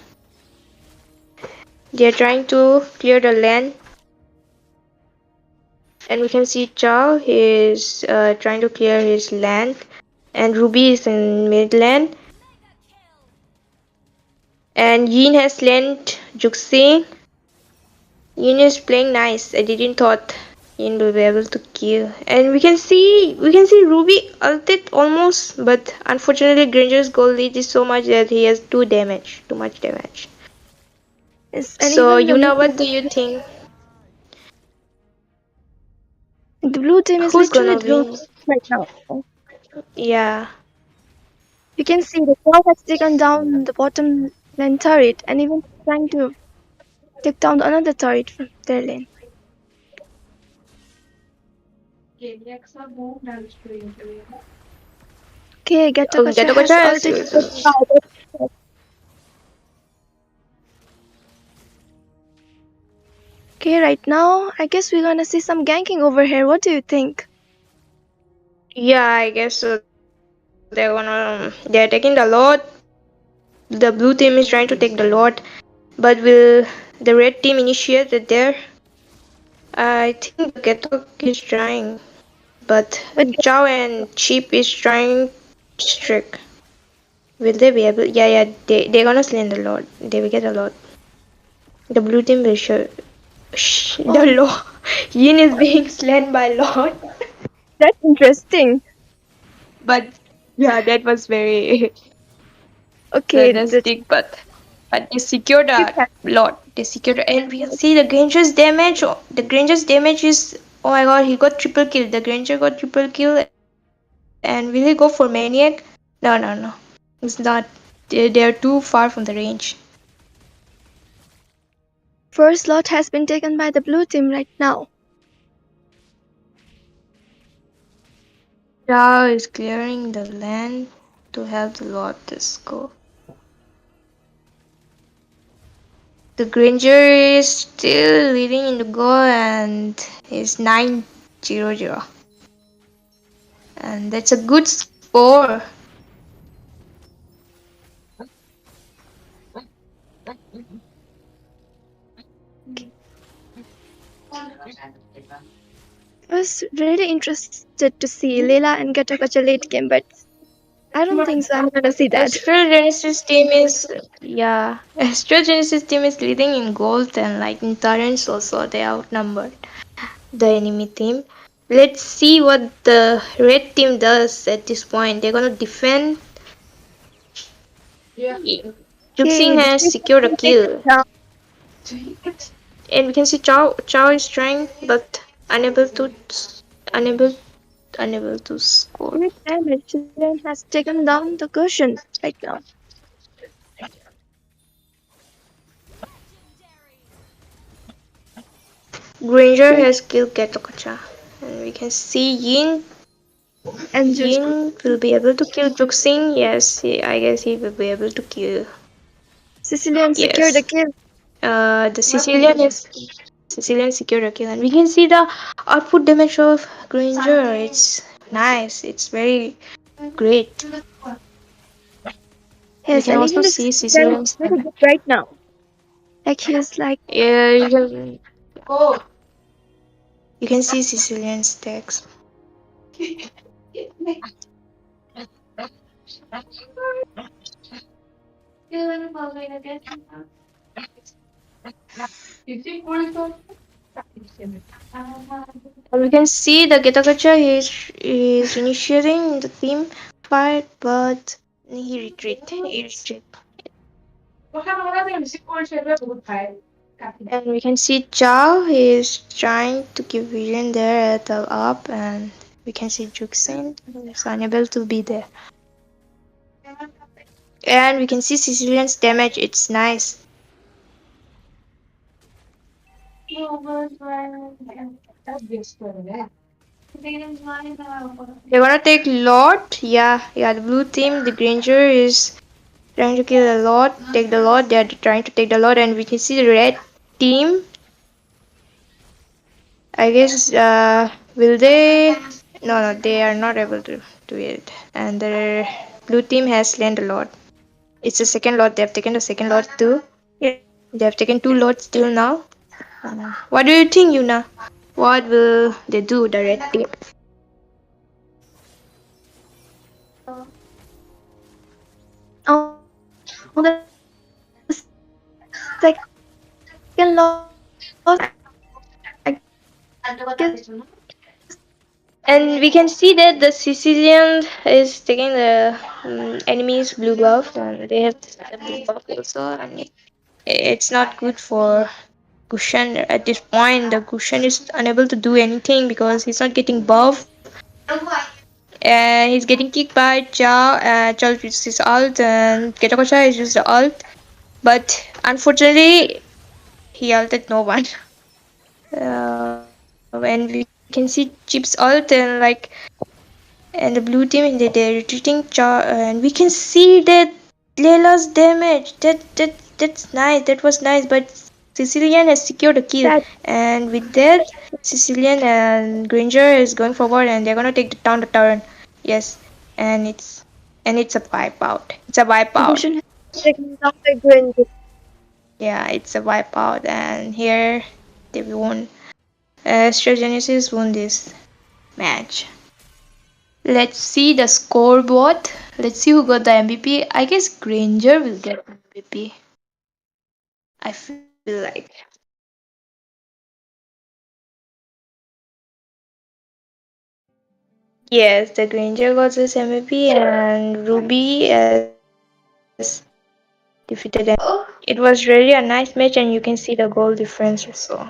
Speaker 11: they're trying to clear the lane. And we can see Chao is trying to clear his land, and Ruby is in mid lane. And Yin has slain Juxi. Yin is playing nice. I didn't thought Yin will be able to kill. And we can see Ruby ulted almost, but unfortunately Granger's goal lead is so much that he has too much damage.
Speaker 12: yes, and
Speaker 11: So
Speaker 12: even
Speaker 11: Yuna, what do you think?
Speaker 12: the blue team is
Speaker 11: Who's
Speaker 12: literally
Speaker 11: gonna
Speaker 12: doing
Speaker 11: win?
Speaker 12: right now.
Speaker 11: Yeah.
Speaker 12: You can see the crowd has taken down the bottom lane turret and even trying to take down another turret from their lane. Okay, Ghetto Gotcha has
Speaker 11: Getogacha
Speaker 12: ulted.
Speaker 11: is
Speaker 12: Okay, right now, I guess we're gonna see some ganking over here. What do you think?
Speaker 11: yeah, I guess so. They're taking the Lord. The blue team is trying to take the Lord, but will the red team initiate it there? I think the Getok is trying, but
Speaker 12: But
Speaker 11: Chao and Cheap is trying strict. Will they be able? Yeah, they're gonna slay the Lord. They will get a lot. The blue team will show. The
Speaker 12: oh,
Speaker 11: Lord. Yin is being slain by Lord.
Speaker 12: that's interesting.
Speaker 11: But yeah, that was very
Speaker 12: Okay, the
Speaker 11: sadistic. But they secured
Speaker 12: chip
Speaker 11: a
Speaker 12: has
Speaker 11: lot. They secured, and we can see the Granger's damage. The Granger's damage is, oh my god, he got triple kill. The Granger got triple kill, and will he go for Maniac? No. It's not. They're too far from the range.
Speaker 12: first lot has been taken by the blue team right now.
Speaker 11: Rao is clearing the land to help the Lotus go. The Granger is still leading in the goal and is 9-0-0. And that's a good score score.
Speaker 12: I was really interested to see Leela and Gatakacha late game, but I don't think so. I'm gonna see that.
Speaker 11: Astral Genesis team is yeah. Astral Genesis team is leading in gold and like in turrets also they outnumbered the enemy team. Let's see what the red team does at this point. They're gonna defend. Juxin
Speaker 12: Okay, this
Speaker 11: has
Speaker 12: is
Speaker 11: secured a kill.
Speaker 12: now.
Speaker 11: And we can see Chao is trying but unable unable to score.
Speaker 12: Great damage. Then has taken down the cushion right now.
Speaker 11: Granger has killed Getokacha. And we can see
Speaker 12: And just
Speaker 11: Yin will be able to kill Juxing. Yes, I guess he will be able to kill.
Speaker 12: Sicilian secured the
Speaker 11: Yes.
Speaker 12: kill.
Speaker 11: The Sicilian secured a kill, and we can see the output damage of Granger. It's nice. It's very great. We
Speaker 12: Yes,
Speaker 11: can
Speaker 12: and
Speaker 11: also
Speaker 12: he
Speaker 11: see
Speaker 12: looks very,
Speaker 11: Sicilian's
Speaker 12: very
Speaker 11: damage.
Speaker 12: good right now. Like he's like
Speaker 11: Yeah, you can see Sicilian's stacks. And we can see the Getakacha is initiating the team fight, but he retreat. He retreat. And we can see Chao. He is trying to keep vision there at the up, and we can see Juxin is unable to be there. And we can see Sicilian's damage. It's nice. They're gonna take Lord. Yeah. The blue team, the Granger is trying to kill the Lord, take the Lord. They're trying to take the Lord, and we can see the red team. I guess will they? No, they are not able to do it. And the blue team has slain the Lord. It's the second Lord. They have taken the second Lord too.
Speaker 12: yeah.
Speaker 11: They have taken two Lords till now. What do you think, Yuna? What will they do, the red team?
Speaker 12: On the second loss, I guess
Speaker 11: And we can see that the Sicilian is taking the enemy's blue buff, and they have the blue buff also. And it's not good for Gushan at this point. The Gushan is unable to do anything because he's not getting buff. And he's getting kicked by Chao. Chao uses his ult, and Ketakocha has used the ult. But unfortunately, he ulted no one. And we can see Chip's ult, and the blue team they're retreating and we can see that Leila's damage that's nice, that was nice, but Sicilian has secured a kill,
Speaker 12: that
Speaker 11: and with that Sicilian and Granger is going forward and they're gonna take down the turret. Yes, and it's a wipeout. It's a wipeout.
Speaker 12: Gushin has taken down by Gwen.
Speaker 11: Yeah, it's a wipeout, and here they won. Astrogenesis won this match. Let's see the scoreboard. Let's see who got the MVP. I guess Granger will get MVP. I feel like. Yes, the Granger got this MVP and Ruby has defeated them. It was really a nice match and you can see the goal difference also.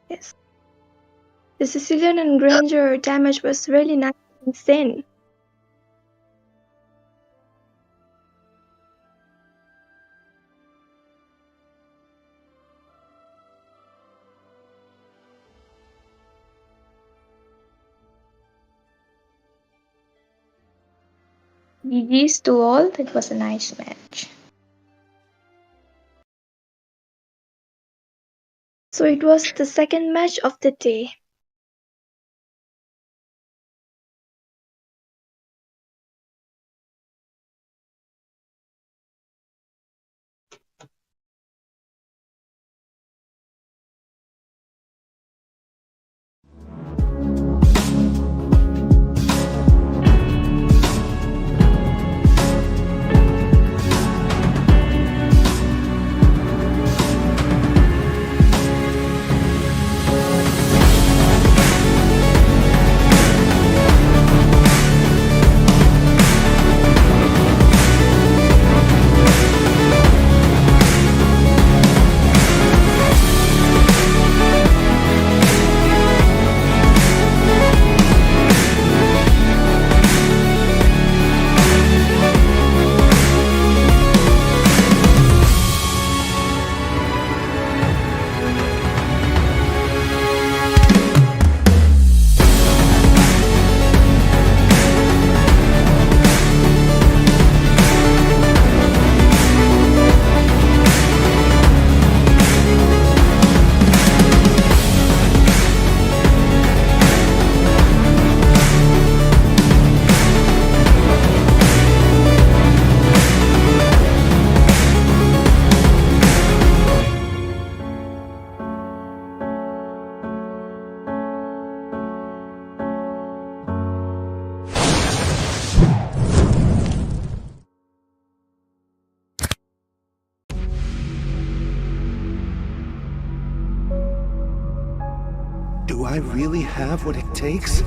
Speaker 12: Yes. The Sicilian and Granger damage was really nice, insane.
Speaker 11: GG's to all. It was a nice match.
Speaker 12: So it was the second match of the day.
Speaker 2: Do I really have what it takes?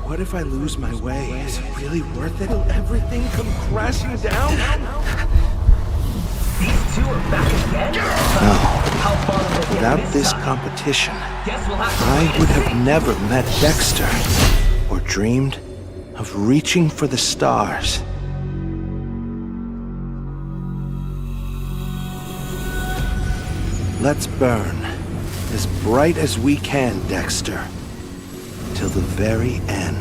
Speaker 2: What if I lose my way? Is it really worth it? Will everything come crashing down?
Speaker 3: These two are back again?
Speaker 2: No.
Speaker 3: How far will they get
Speaker 2: Without
Speaker 3: this
Speaker 2: this
Speaker 3: time?
Speaker 2: competition,
Speaker 3: Guess we'll have to
Speaker 2: I
Speaker 3: wait
Speaker 2: would
Speaker 3: and
Speaker 2: have
Speaker 3: see.
Speaker 2: never met Dexter or dreamed of reaching for the stars. Let's burn as bright as we can, Dexter, till the very end.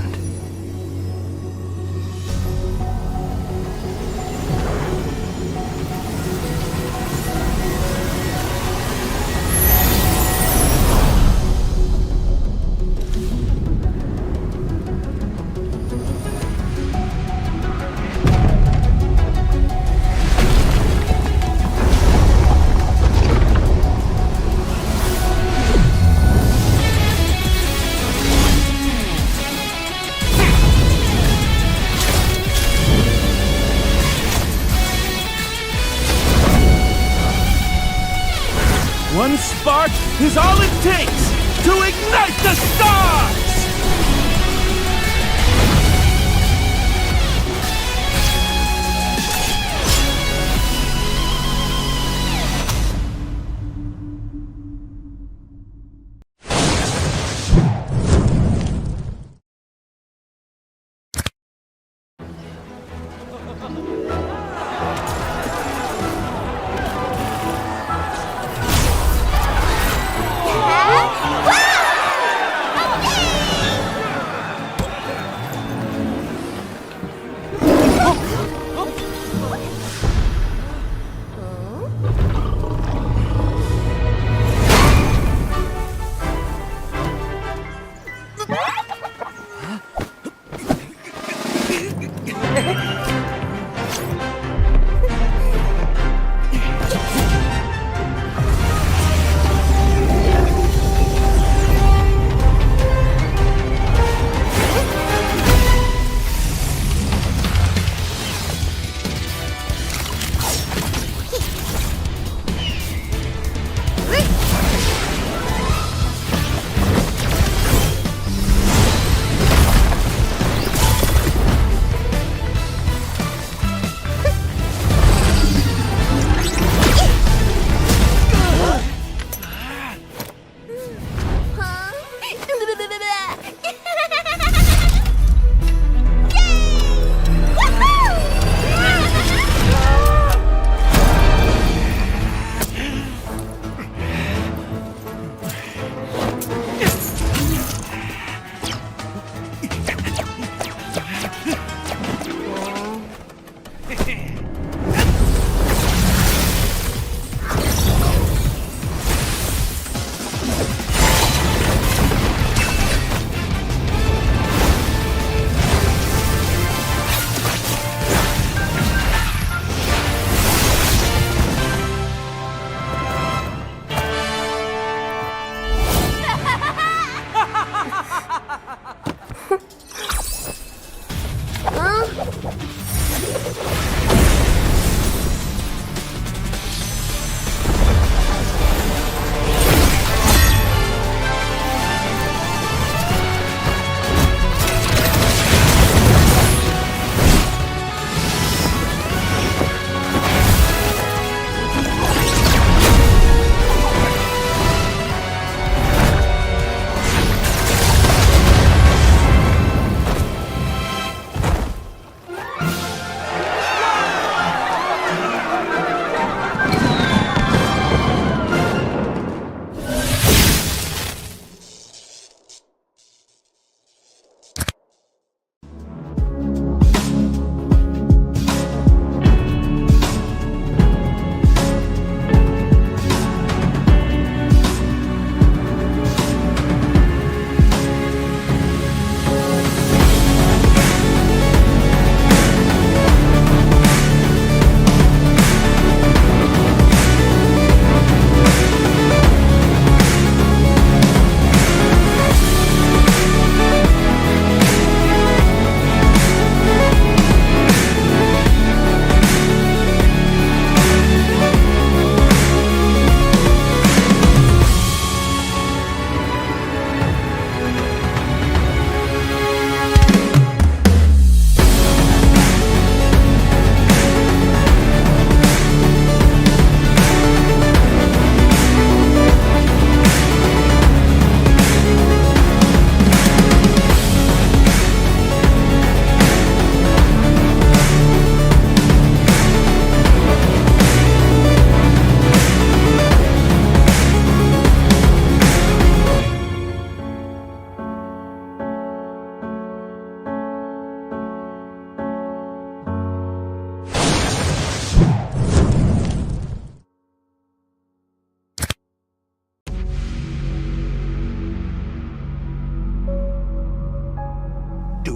Speaker 1: One spark is all it takes to ignite the stars!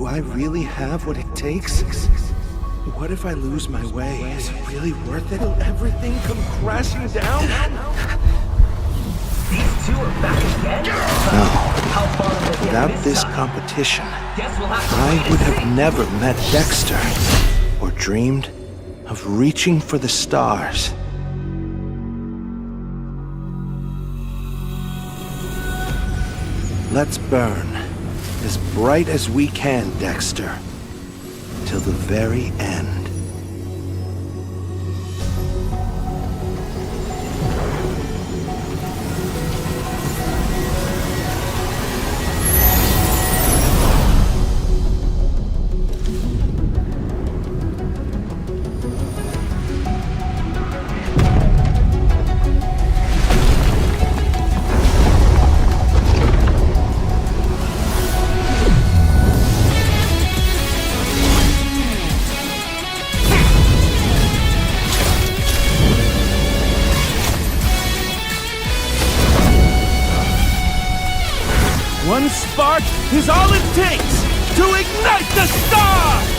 Speaker 2: Do I really have what it takes? What if I lose my way? Is it really worth it? Will everything come crashing down?
Speaker 3: These two are back again?
Speaker 2: No.
Speaker 3: How far have they
Speaker 2: Without
Speaker 3: hit
Speaker 2: this
Speaker 3: time?
Speaker 2: competition,
Speaker 3: Guess we'll have to
Speaker 2: I
Speaker 3: wait
Speaker 2: would
Speaker 3: and
Speaker 2: have
Speaker 3: see.
Speaker 2: never met Dexter or dreamed of reaching for the stars. Let's burn as bright as we can, Dexter, till the very end.
Speaker 1: One spark is all it takes to ignite the stars!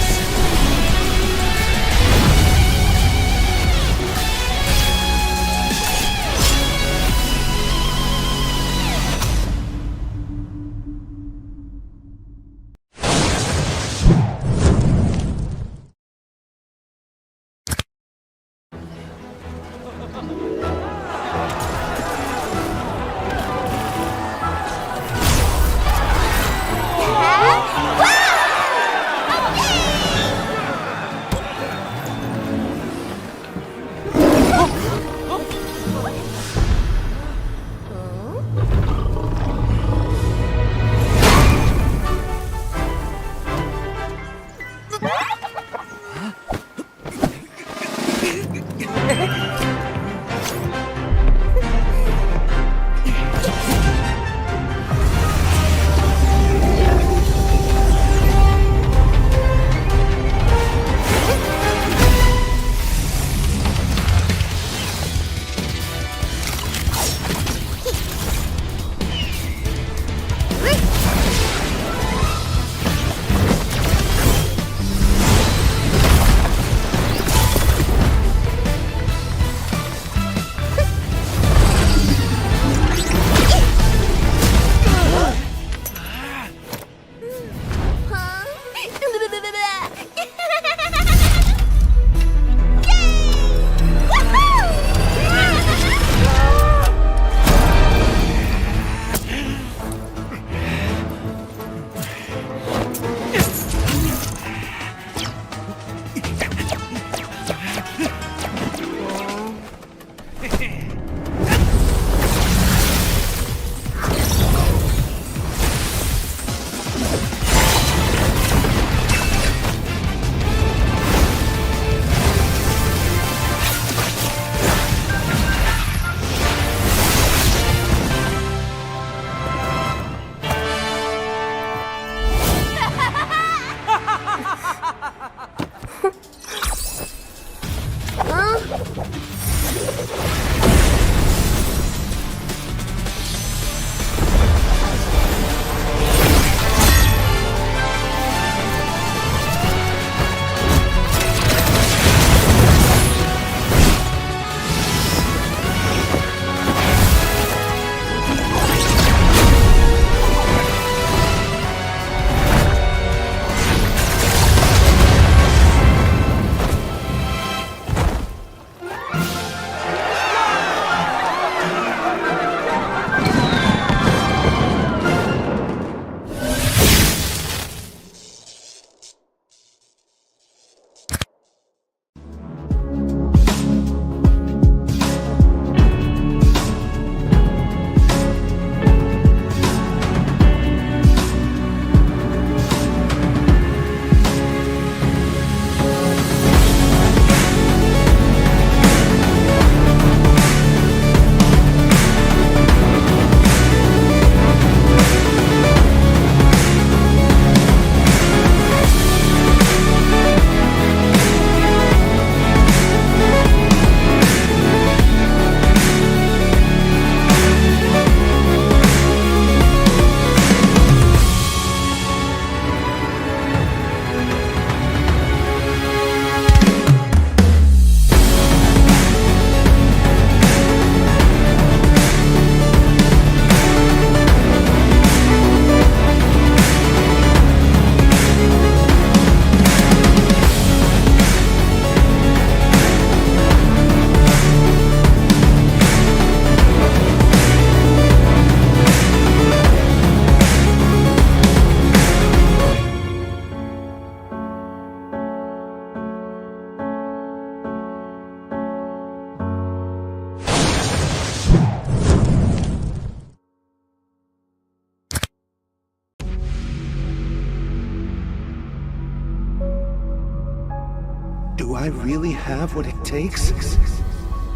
Speaker 2: I really have what it takes?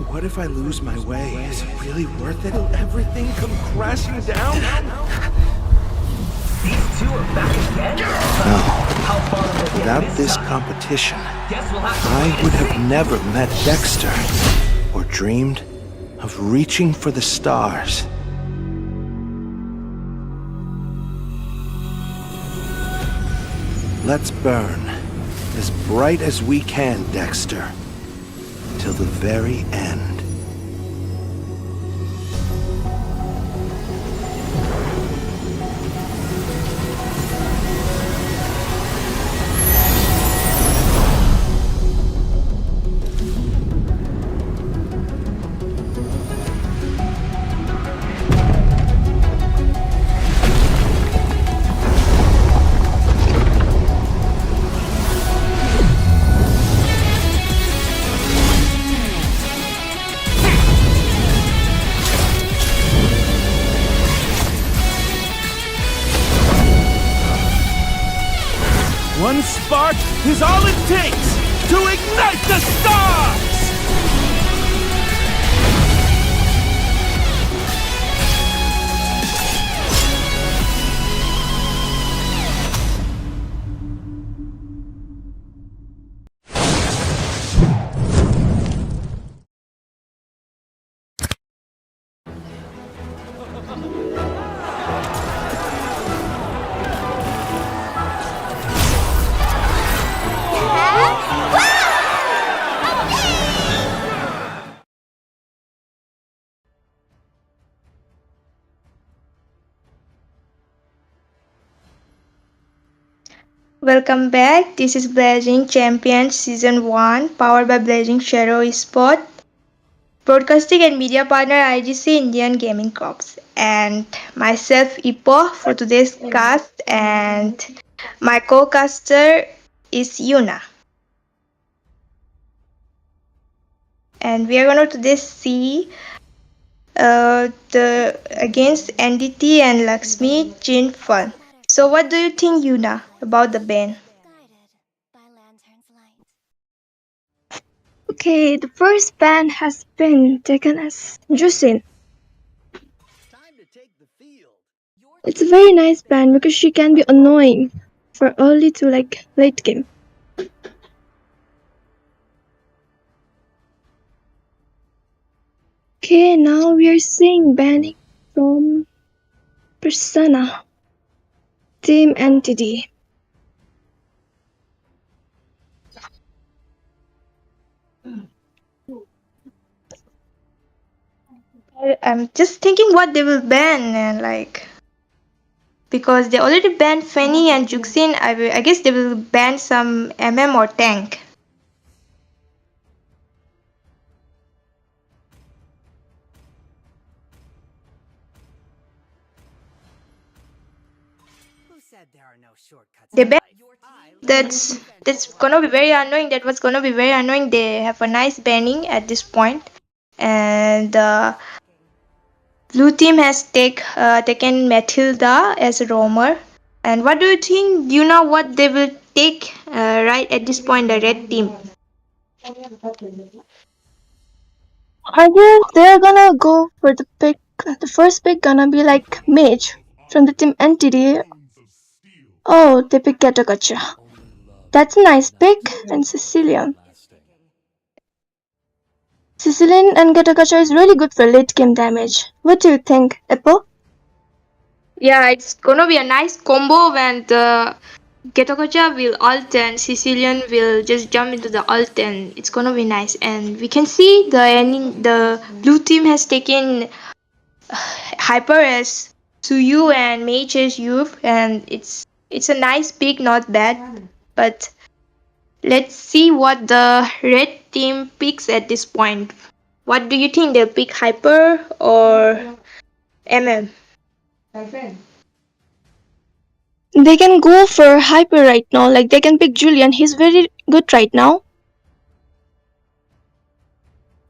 Speaker 2: What if I lose my way? Is it really worth it? Will everything come crashing down?
Speaker 3: These two are back again?
Speaker 2: No.
Speaker 3: How far will they get
Speaker 2: Without this
Speaker 3: time?
Speaker 2: competition,
Speaker 3: Guess we'll have to
Speaker 2: I
Speaker 3: wait
Speaker 2: would
Speaker 3: and
Speaker 2: have
Speaker 3: see.
Speaker 2: never met Dexter or dreamed of reaching for the stars. Let's burn as bright as we can, Dexter, till the very end.
Speaker 1: One spark is all it takes to ignite the stars!
Speaker 11: Welcome back. This is Blazing Champions Season 1, powered by Blazing Shadow Esports, broadcasting and media partner IGC Indian Gaming Corps, and myself Ipo for today's cast, and my co-caster is Yuna. And we are going to today see the against NDT and Lakshmi Chin Fun. So what do you think, Yuna, about the ban?
Speaker 12: Okay, the first ban has been taken as Jusin.
Speaker 10: Time to take the field.
Speaker 12: It's a very nice ban because she can be annoying for early to late game. Okay, now we are seeing banning from Persona, Team Entity.
Speaker 11: I'm just thinking what they will ban and because they already banned Fanny and Juxin. I guess they will ban some MM or tank.
Speaker 10: Who said there are no shortcuts
Speaker 11: They
Speaker 10: in
Speaker 11: ban.
Speaker 10: life?
Speaker 11: That's gonna be very annoying. That was gonna be very annoying. They have a nice banning at this point, and blue team has taken Matilda as a roamer. And what do you think? Do you know what they will take right at this point? The red team.
Speaker 12: I guess they're gonna go for the pick. The first pick gonna be like Mage from the Team Entity. Oh, they pick Getagacha. That's a nice pick, and Sicilian. Sicilian and Getagacha is really good for late game damage. What do you think, Apple?
Speaker 11: Yeah, it's gonna be a nice combo when the Getokocha will ult and Sicilian will just jump into the ult, and it's gonna be nice. And we can see the blue team has taken Hyper as Suyu and Mage as Yuv, and it's a nice pick, not bad. But let's see what the red team picks at this point. What do you think? They'll pick Hyper or MM?
Speaker 12: They can go for Hyper right now. Like they can pick Julian. He's very good right now.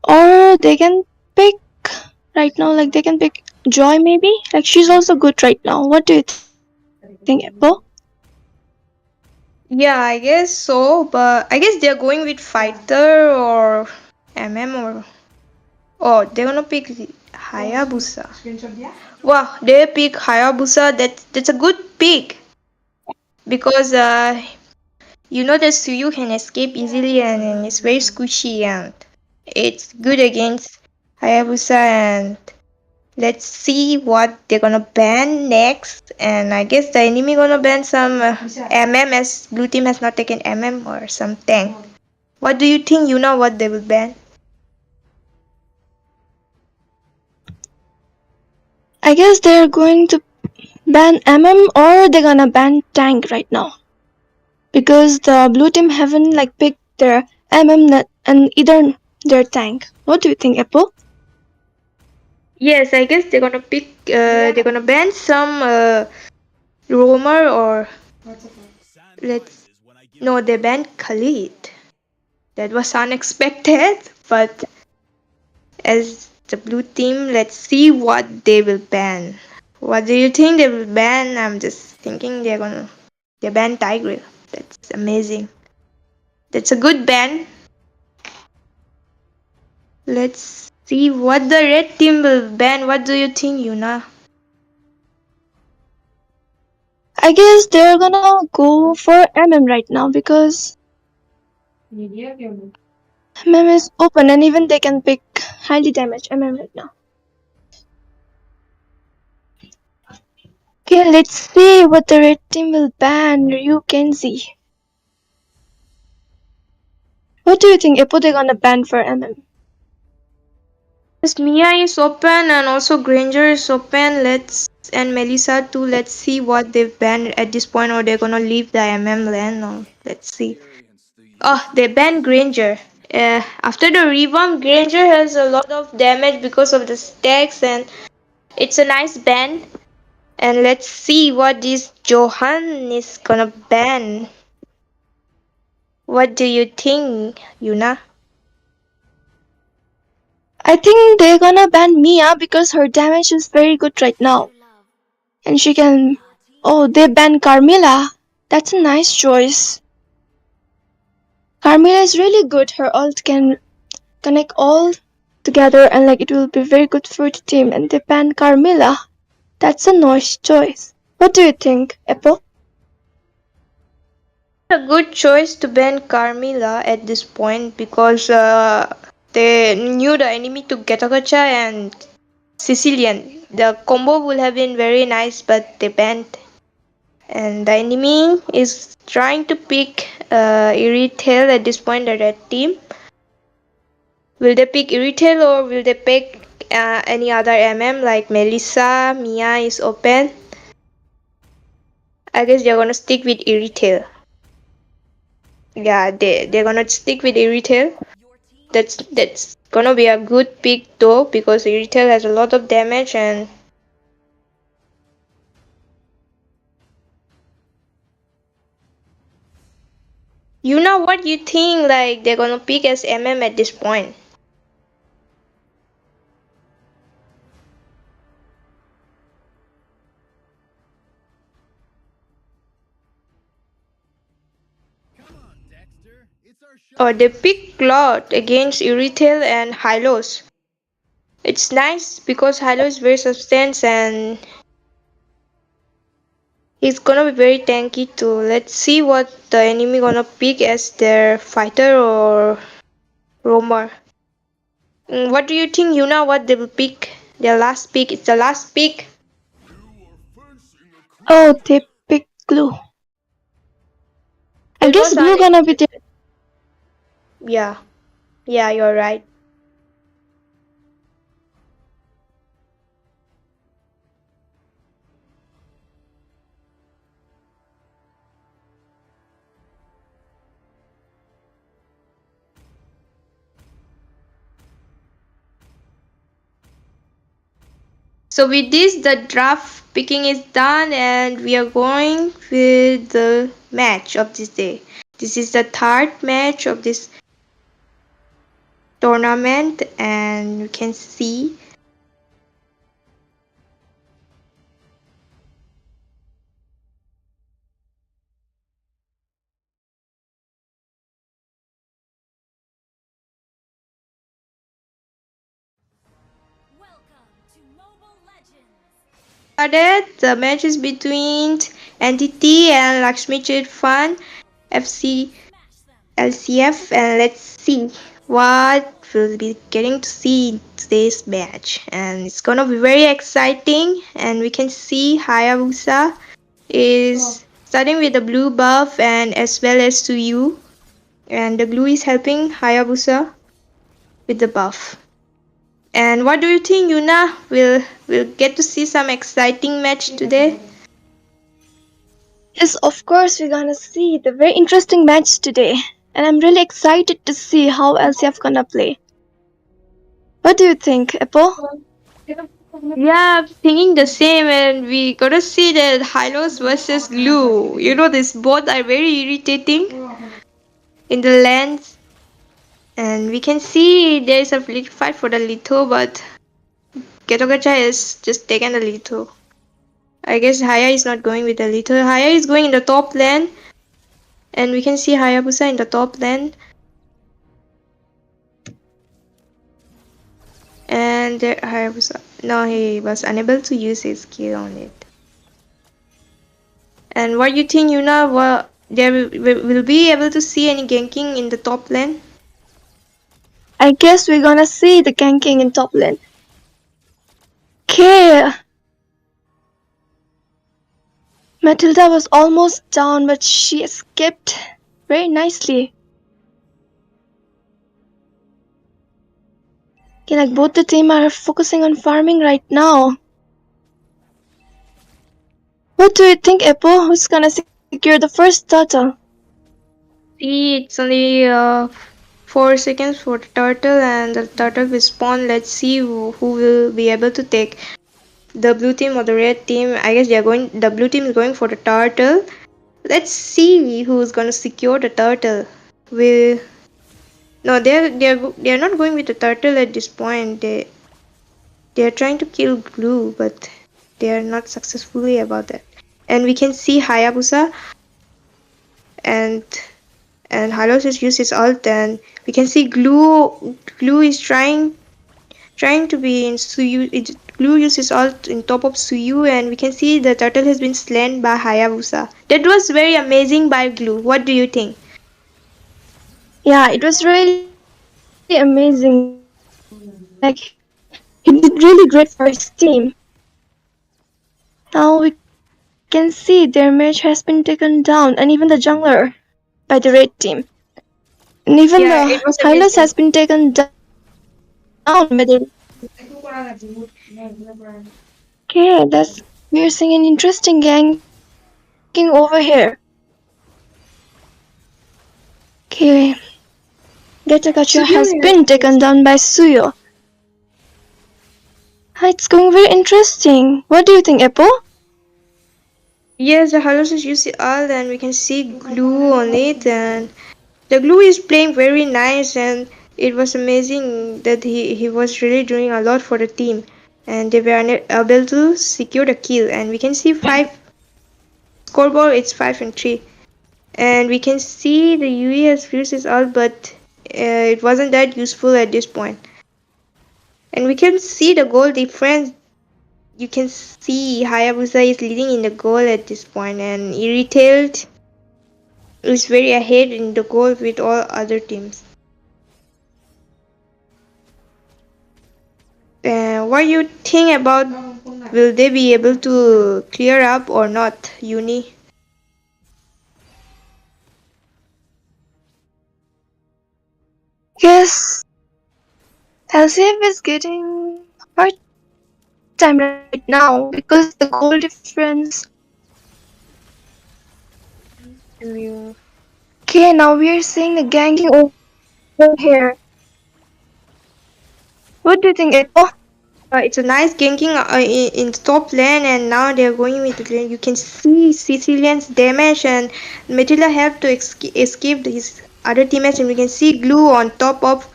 Speaker 12: Or they can pick right now. Like they can pick Joy maybe. Like she's also good right now. What do you think, Apple?
Speaker 11: Yeah, I guess so, but I guess they're going with fighter or MM or oh, they're gonna pick Hayabusa. Wow, they pick Hayabusa. That's a good pick because you know that Suyu can escape easily and it's very squishy and it's good against Hayabusa and let's see what they're gonna ban next. And I guess the enemy gonna ban some MM as blue team has not taken MM or some tank. What do you think? You know what they will ban?
Speaker 12: I guess they're going to ban MM or they're gonna ban tank right now. Because the blue team haven't like picked their MM and either their tank. What do you think, Apple?
Speaker 11: Yes, I guess they're gonna pick. They're gonna ban some roamer or let's. No, they banned Khalid. That was unexpected, but as the blue team, let's see what they will ban. What do you think they will ban? I'm just thinking they ban Tigreal. That's amazing. That's a good ban. Let's see what the red team will ban. What do you think, Yuna?
Speaker 12: I guess they're gonna go for MM right now because MM is open and even they can pick highly damaged MM right now. Okay, let's see what the red team will ban. Ryu Kenzie. What do you think, Apple, they're gonna ban for MM?
Speaker 11: Yes, Mia is open and also Granger is open. And Melissa too. Let's see what they've banned at this point, or they're gonna leave the MM lane. Or let's see. Oh, they banned Granger. After the revamp, Granger has a lot of damage because of the stacks, and it's a nice ban. And let's see what this Johan is gonna ban. What do you think, Yuna?
Speaker 12: I think they're gonna ban Mia because her damage is very good right now. And she can... Oh, they ban Carmilla. That's a nice choice. Carmilla is really good. Her ult can connect all together and like it will be very good for the team. And they ban Carmilla. That's a nice choice. What do you think, Apple?
Speaker 11: A good choice to ban Carmilla at this point because they knew the enemy took Getagacha and Sicilian. The combo would have been very nice, but they banned. And the enemy is trying to pick Irithel at this point, the red team. Will they pick Irithel or will they pick any other MM like Melissa? Mia is open. I guess they're gonna stick with Irithel. Yeah, they're gonna stick with Irithel. That's gonna be a good pick though because Irithel has a lot of damage and you know what you think like they're gonna pick as MM at this point. Or they pick Claude against Irithel and Hylos. It's nice because Hylos is very substance and he's gonna be very tanky too. Let's see what the enemy gonna pick as their fighter or roamer. What do you think, Yuna? What they will pick? Their last pick. It's the last pick.
Speaker 12: Oh, they pick Glue. I guess Blue gonna be the...
Speaker 11: Yeah. Yeah, you're right. So with this, the draft picking is done and we are going with the match of this day. This is the third match of this tournament and you can see started. The match is between Entity and Lakshmi Chit Fun FC LCF, and let's see what we'll be getting to see in today's match. And it's gonna be very exciting. And we can see Hayabusa is starting with the blue buff and as well as Suyu, and the blue is helping Hayabusa with the buff. And what do you think, Yuna? We'll get to see some exciting match today.
Speaker 12: Yes, of course, we're gonna see the very interesting match today. And I'm really excited to see how LCF gonna play. What do you think, Apple?
Speaker 11: Yeah, I'm thinking the same, and we gotta see that Hylos versus Glue. You know, these both are very irritating in the lands, and we can see there is a fight for the Litho, but Getogacha has just taken the Litho. I guess Haya is not going with the Litho. Haya is going in the top lane, and we can see Hayabusa in the top lane. And there, Hayabusa. No, he was unable to use his skill on it. And what you think, Yuna? What there will be able to see any ganking in the top lane?
Speaker 12: I guess we're gonna see the ganking in top lane. Okay. Matilda was almost down, but she escaped very nicely. Okay, like both the team are focusing on farming right now. What do you think, Apple? Who's gonna secure the first turtle?
Speaker 11: See, it's only 4 seconds for the turtle, and the turtle will spawn. Let's see who will be able to take the blue team or the red team. I guess the blue team is going for the turtle. Let's see who's gonna secure the turtle. No, they're not going with the turtle at this point. They're trying to kill Glue, but they are not successfully about that. And we can see Hayabusa and Halos has used his ult, and we can see Glue is trying to be in Suyu. Glue uses ult in top of Suyu, and we can see the turtle has been slain by Hayabusa. That was very amazing by Glue. What do you think?
Speaker 12: Yeah, it was really amazing. Like, he did really great for his team. Now we can see their mage has been taken down, and even the jungler by the red team. And even
Speaker 11: It
Speaker 12: the
Speaker 11: was
Speaker 12: Hylos
Speaker 11: amazing.
Speaker 12: has been taken down by the. Okay, we're seeing an interesting ganking over here. Okay. Getagacha has been taken down by Suyo. It's going very interesting. What do you think, Apple?
Speaker 11: Yes, the Halos is using ult, and we can see Glue on it, and the Glue is playing very nice, and it was amazing that he was really doing a lot for the team, and they were able to secure the kill. And we can see 5 scoreboard. It's 5-3, and we can see the UE has used his ult, but it wasn't that useful at this point. And we can see the goal difference. You can see Hayabusa is leading in the goal at this point, and Irritated is very ahead in the goal with all other teams. What you think about, will they be able to clear up or not, Uni?
Speaker 12: Yes. LCF is getting hard time right now because the goal difference. Okay, now we are seeing the ganking over here. What do you think, Apple?
Speaker 11: It's a nice ganking in the top lane, and now they're going with the lane. You can see Sicilian's damage, and Matilda helped to escape his other teammates, and we can see Glue on top of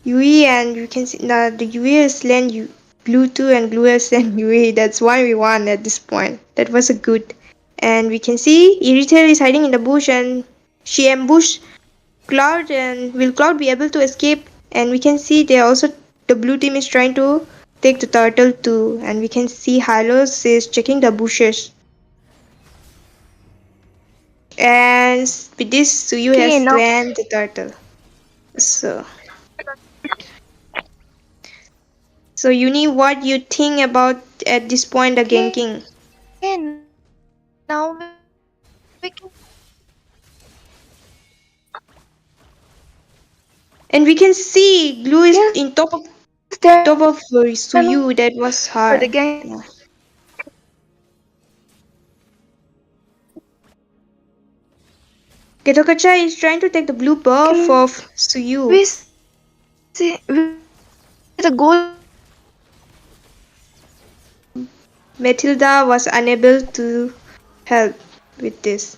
Speaker 11: Yui, and you can see the Yui has slain Glue too, and Glue has slain Yui. That's why we won at this point. That was a good. And we can see Irritated is hiding in the bush, and she ambushed Cloud, and will Cloud be able to escape? And we can see they also, the blue team is trying to take the turtle too, and we can see Hylos is checking the bushes. And with this, Suyu
Speaker 12: Okay,
Speaker 11: has
Speaker 12: now
Speaker 11: slain the turtle. So, so Uni, what you think about at this point the ganking?
Speaker 12: now we can
Speaker 11: And we can see Glue is
Speaker 12: yes,
Speaker 11: in top
Speaker 12: there
Speaker 11: of
Speaker 12: are no
Speaker 11: Suyu. That was
Speaker 12: for the
Speaker 11: hard.
Speaker 12: gang.
Speaker 11: Yeah. Getokacha is trying to take the blue buff
Speaker 12: Can
Speaker 11: of Suyu.
Speaker 12: we see the goal?
Speaker 11: Matilda was unable to help with this.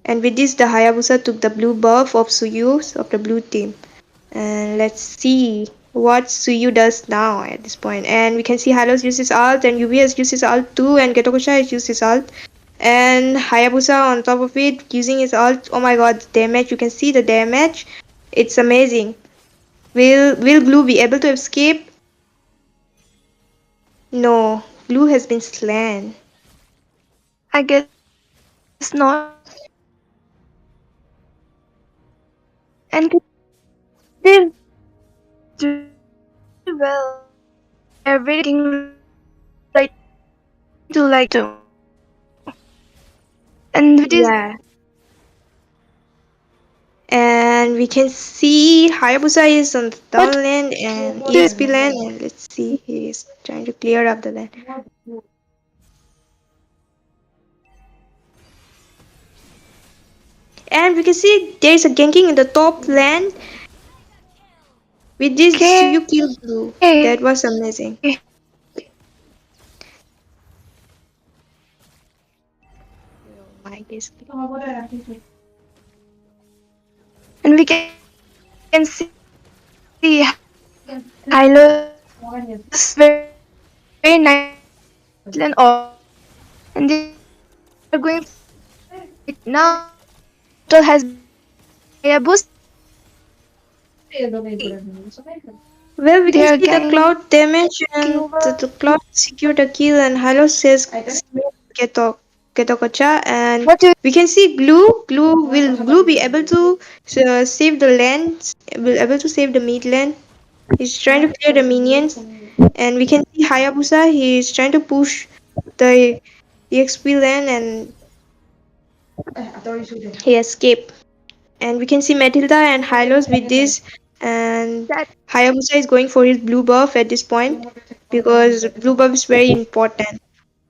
Speaker 11: And with this, the Hayabusa took the blue buff of Suyu of the blue team. And let's see what Suyu does now at this point. And we can see Halos uses ult, and Yubi has used his ult too, and Getokosha has used his ult. And Hayabusa on top of it using his ult. Oh my god, the damage. You can see the damage. It's amazing. Will Glue be able to escape? No. Glue has been slain.
Speaker 12: I guess not. And did really well. Everything right to like to. And it is
Speaker 11: Yeah. And we can see Hayabusa is on the
Speaker 12: what
Speaker 11: down lane and
Speaker 12: do you
Speaker 11: EXP lane, and let's see, he is trying to clear up the lane. And we can see there is a ganking in the top lane. With this, Suyu killed Blue. That was amazing. My guess.
Speaker 12: and we can see Hylos very nice and all. And they're going it now. Total has a boost.
Speaker 11: Well, we
Speaker 12: They
Speaker 11: can
Speaker 12: are
Speaker 11: see the
Speaker 12: getting
Speaker 11: cloud damage and
Speaker 12: over.
Speaker 11: the cloud secured a kill, and Halo says Ketokocha, and
Speaker 12: What do
Speaker 11: we can see Glue be able to save the land, will able to save the mid lane. He's trying to clear the minions, and we can see Hayabusa. He's trying to push the EXP lane, and he escaped. And we can see Matilda and Hylos with this, and
Speaker 12: that?
Speaker 11: Hayabusa is going for his blue buff at this point because blue buff is very important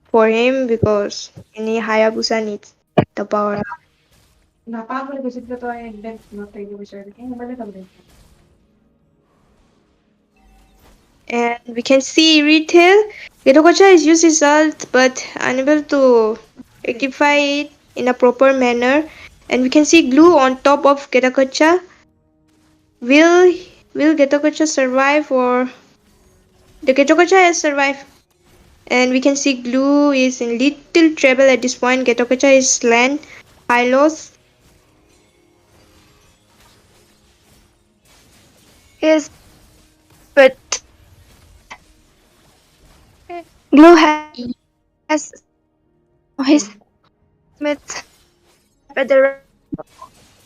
Speaker 11: for him because any Hayabusa needs the power up. And we can see Retail. Getokocha is used his ult but unable to rectify it in a proper manner. And we can see Glue on top of Getokocha. Will Getokocha survive, or the Getokocha has survived? And we can see Glue is in little trouble at this point. Getokocha is slain. Hylos.
Speaker 12: Yes, but Glue has his mates at the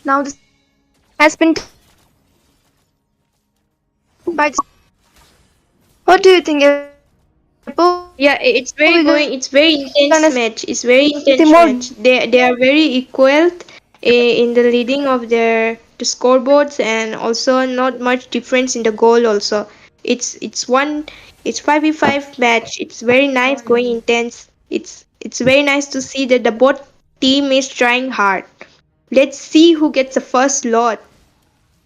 Speaker 12: now this has been by. What do you think?
Speaker 11: Yeah, it's very going. It's very intense
Speaker 12: gonna
Speaker 11: match. It's very
Speaker 12: see
Speaker 11: intense
Speaker 12: more
Speaker 11: match. They are very equal in the leading of the scoreboards, and also not much difference in the goal. Also, it's one. It's 5v5 match. It's very nice going intense. It's very nice to see that the both team is trying hard. Let's see who gets the first lot.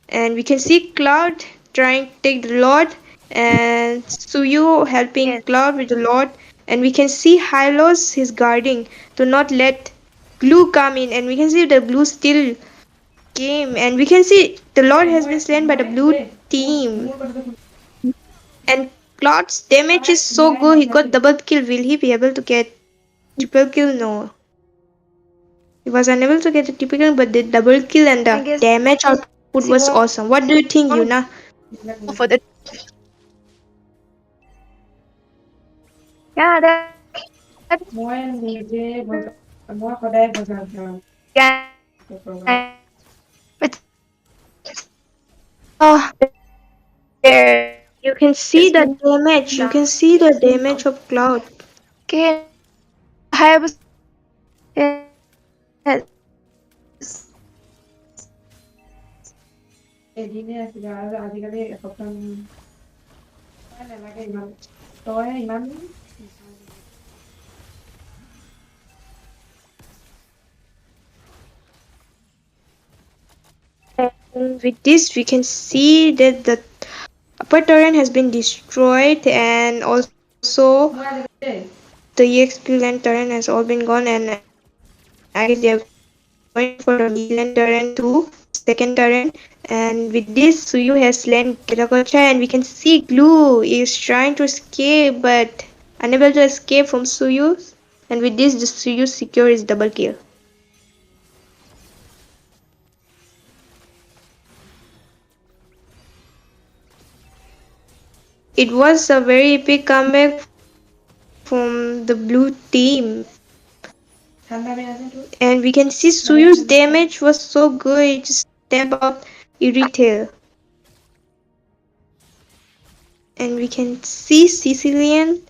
Speaker 11: And we can see Cloud trying to take the Lord, and Suyu helping
Speaker 12: yes.
Speaker 11: Cloud with the Lord, and we can see Hylos his guarding to not let Blue come in, and we can see the Blue still came, and we can see the Lord has been slain by the Blue team, and Cloud's damage is so good. He got double kill. Will he be able to get triple kill? No. He was unable to get a triple kill, but the double kill and
Speaker 12: I
Speaker 11: the
Speaker 12: guess
Speaker 11: damage output
Speaker 12: he
Speaker 11: was
Speaker 12: won't
Speaker 11: awesome. What do you think, Yuna?
Speaker 12: for the Yeah, that it's there.
Speaker 11: You can see the damage. You can see the damage of Cloud.
Speaker 12: Okay, Hayabusa has
Speaker 11: And with this, we can see that the upper turret has been destroyed, and also the EXP land turret has all been gone. And I guess they are going for the mid land turret too, second turret. And with this, Suyu has slain Kitakocha, and we can see Glue is trying to escape but unable to escape from Suyu. And with this, the Suyu secure is double kill. It was a very epic comeback from the blue team. And we can see Suyu's damage was so good, it just stamp out Irithel. And we can see Sicilian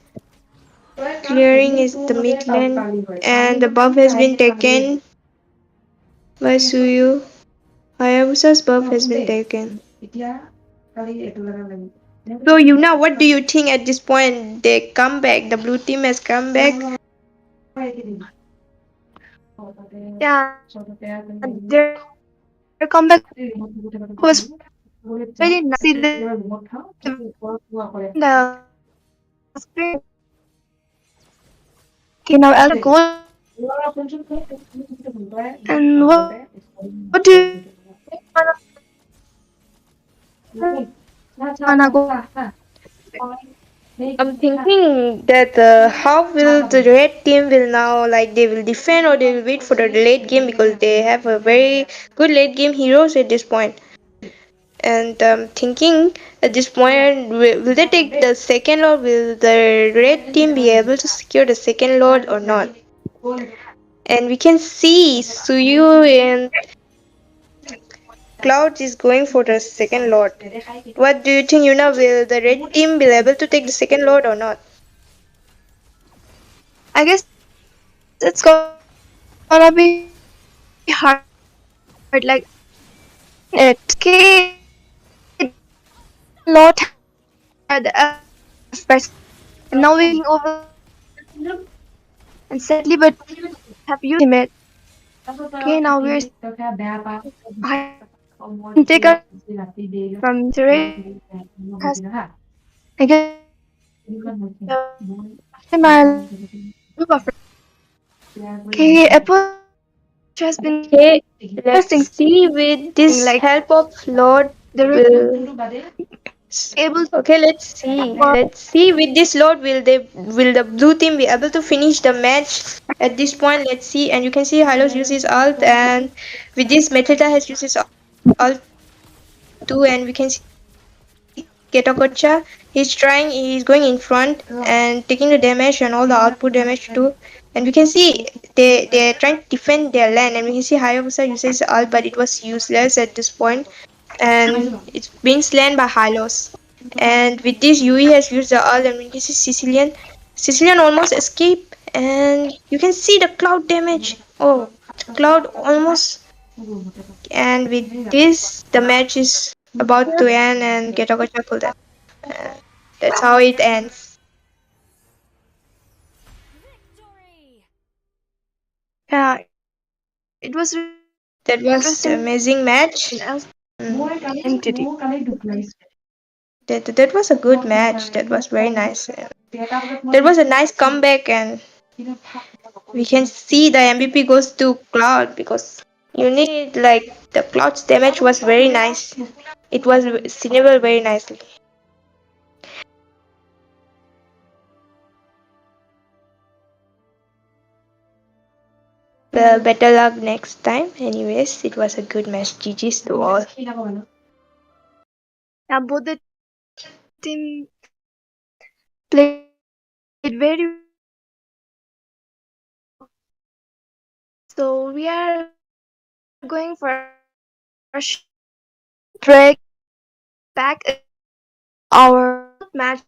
Speaker 11: clearing is the mid lane, and the buff has been taken by Suyu. Hayabusa's buff has been taken. So Yuna, what do you think at this point? They come back. The blue team has come back.
Speaker 12: yeah, their comeback was really nice. See the screen. Okay, now I'll goal. And what do you wanna go?
Speaker 11: I'm thinking that how will the red team will now, like, they will defend or they will wait for the late game, because they have a very good late game heroes at this point. And thinking at this point, will they take the second lord? Will the red team be able to secure the second lord or not? And we can see Suyu and Cloud is going for the second lord. What do you think, Yuna? Will the red team be able to take the second lord or not?
Speaker 12: I guess it's gonna be hard. Like it. Okay, lot had aspects, and now we're taking over. And sadly, but have used him it. Okay, now we're take a from Terrain has I guess my buffer. Okay, Apple has been
Speaker 11: Okay, let's
Speaker 12: interesting
Speaker 11: see with
Speaker 12: thing
Speaker 11: this
Speaker 12: like
Speaker 11: help of Lord
Speaker 12: the
Speaker 11: will.
Speaker 12: able
Speaker 11: Okay, let's see.
Speaker 12: for
Speaker 11: Let's see with this Lord will the blue team be able to finish the match at this point? Let's see. And you can see Hylos uses ult, and with this Metrita has uses ult too, and we can see Ketakocha. He's going in front and taking the damage and all the output damage too. And we can see they're trying to defend their land, and we can see Hayabusa uses ult, but it was useless at this point, and it's being slain by Hylos. And with this, Yui has used the ult, and we can see Sicilian. Sicilian almost escaped, and you can see the cloud damage. Oh, cloud almost. And with this, the match is about to end, and Ketakocha pulled that. Uh, that's how it ends.
Speaker 5: Victory!
Speaker 12: yeah, it was
Speaker 11: That was an
Speaker 12: interesting
Speaker 11: amazing match.
Speaker 12: as
Speaker 11: Mm.
Speaker 12: entity.
Speaker 11: That was a good match. That was very nice. That was a nice comeback, and we can see the MVP goes to Cloud, because you need, like, the Cloud's damage was very nice. It was seenable very nicely. Well, better luck next time. Anyways, it was a good match. GG's to all.
Speaker 12: Yeah, both the team played
Speaker 11: very. So we are going for a break. Back our match.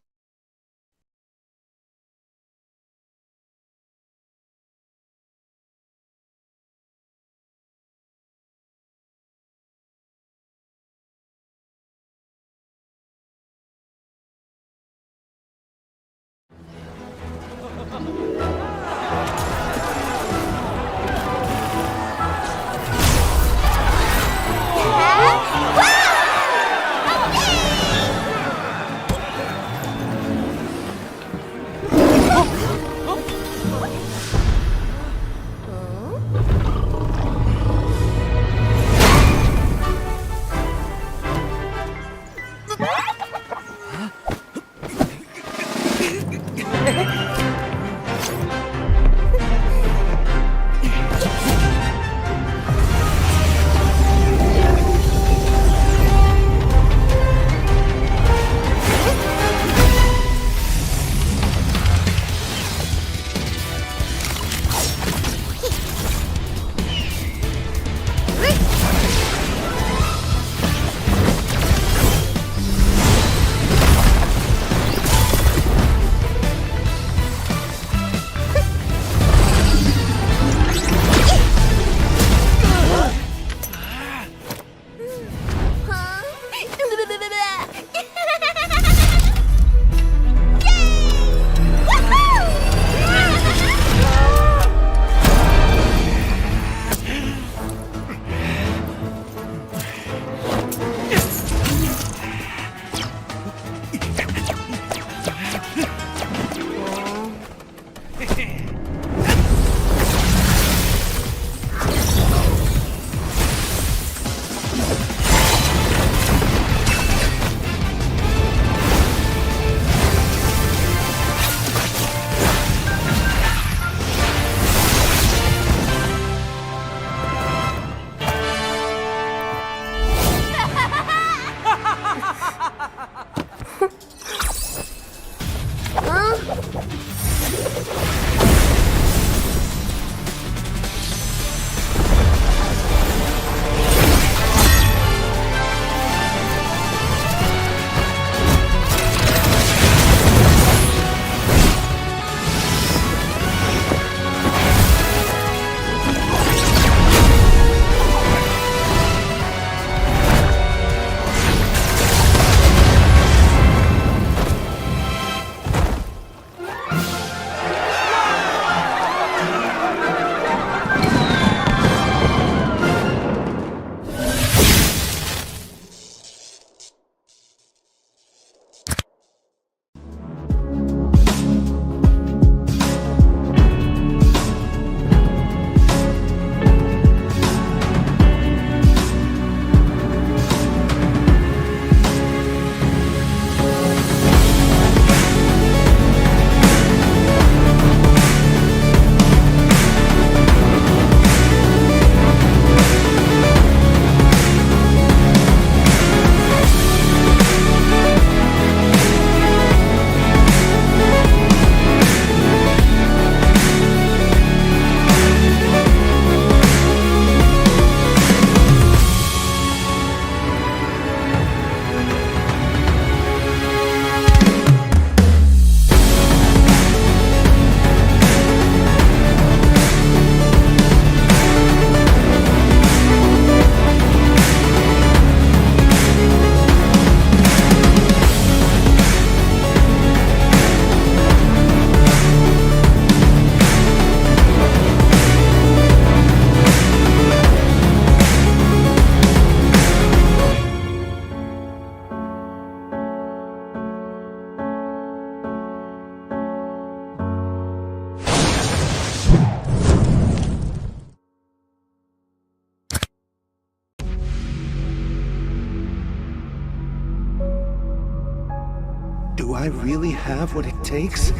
Speaker 2: Do I really have what it takes?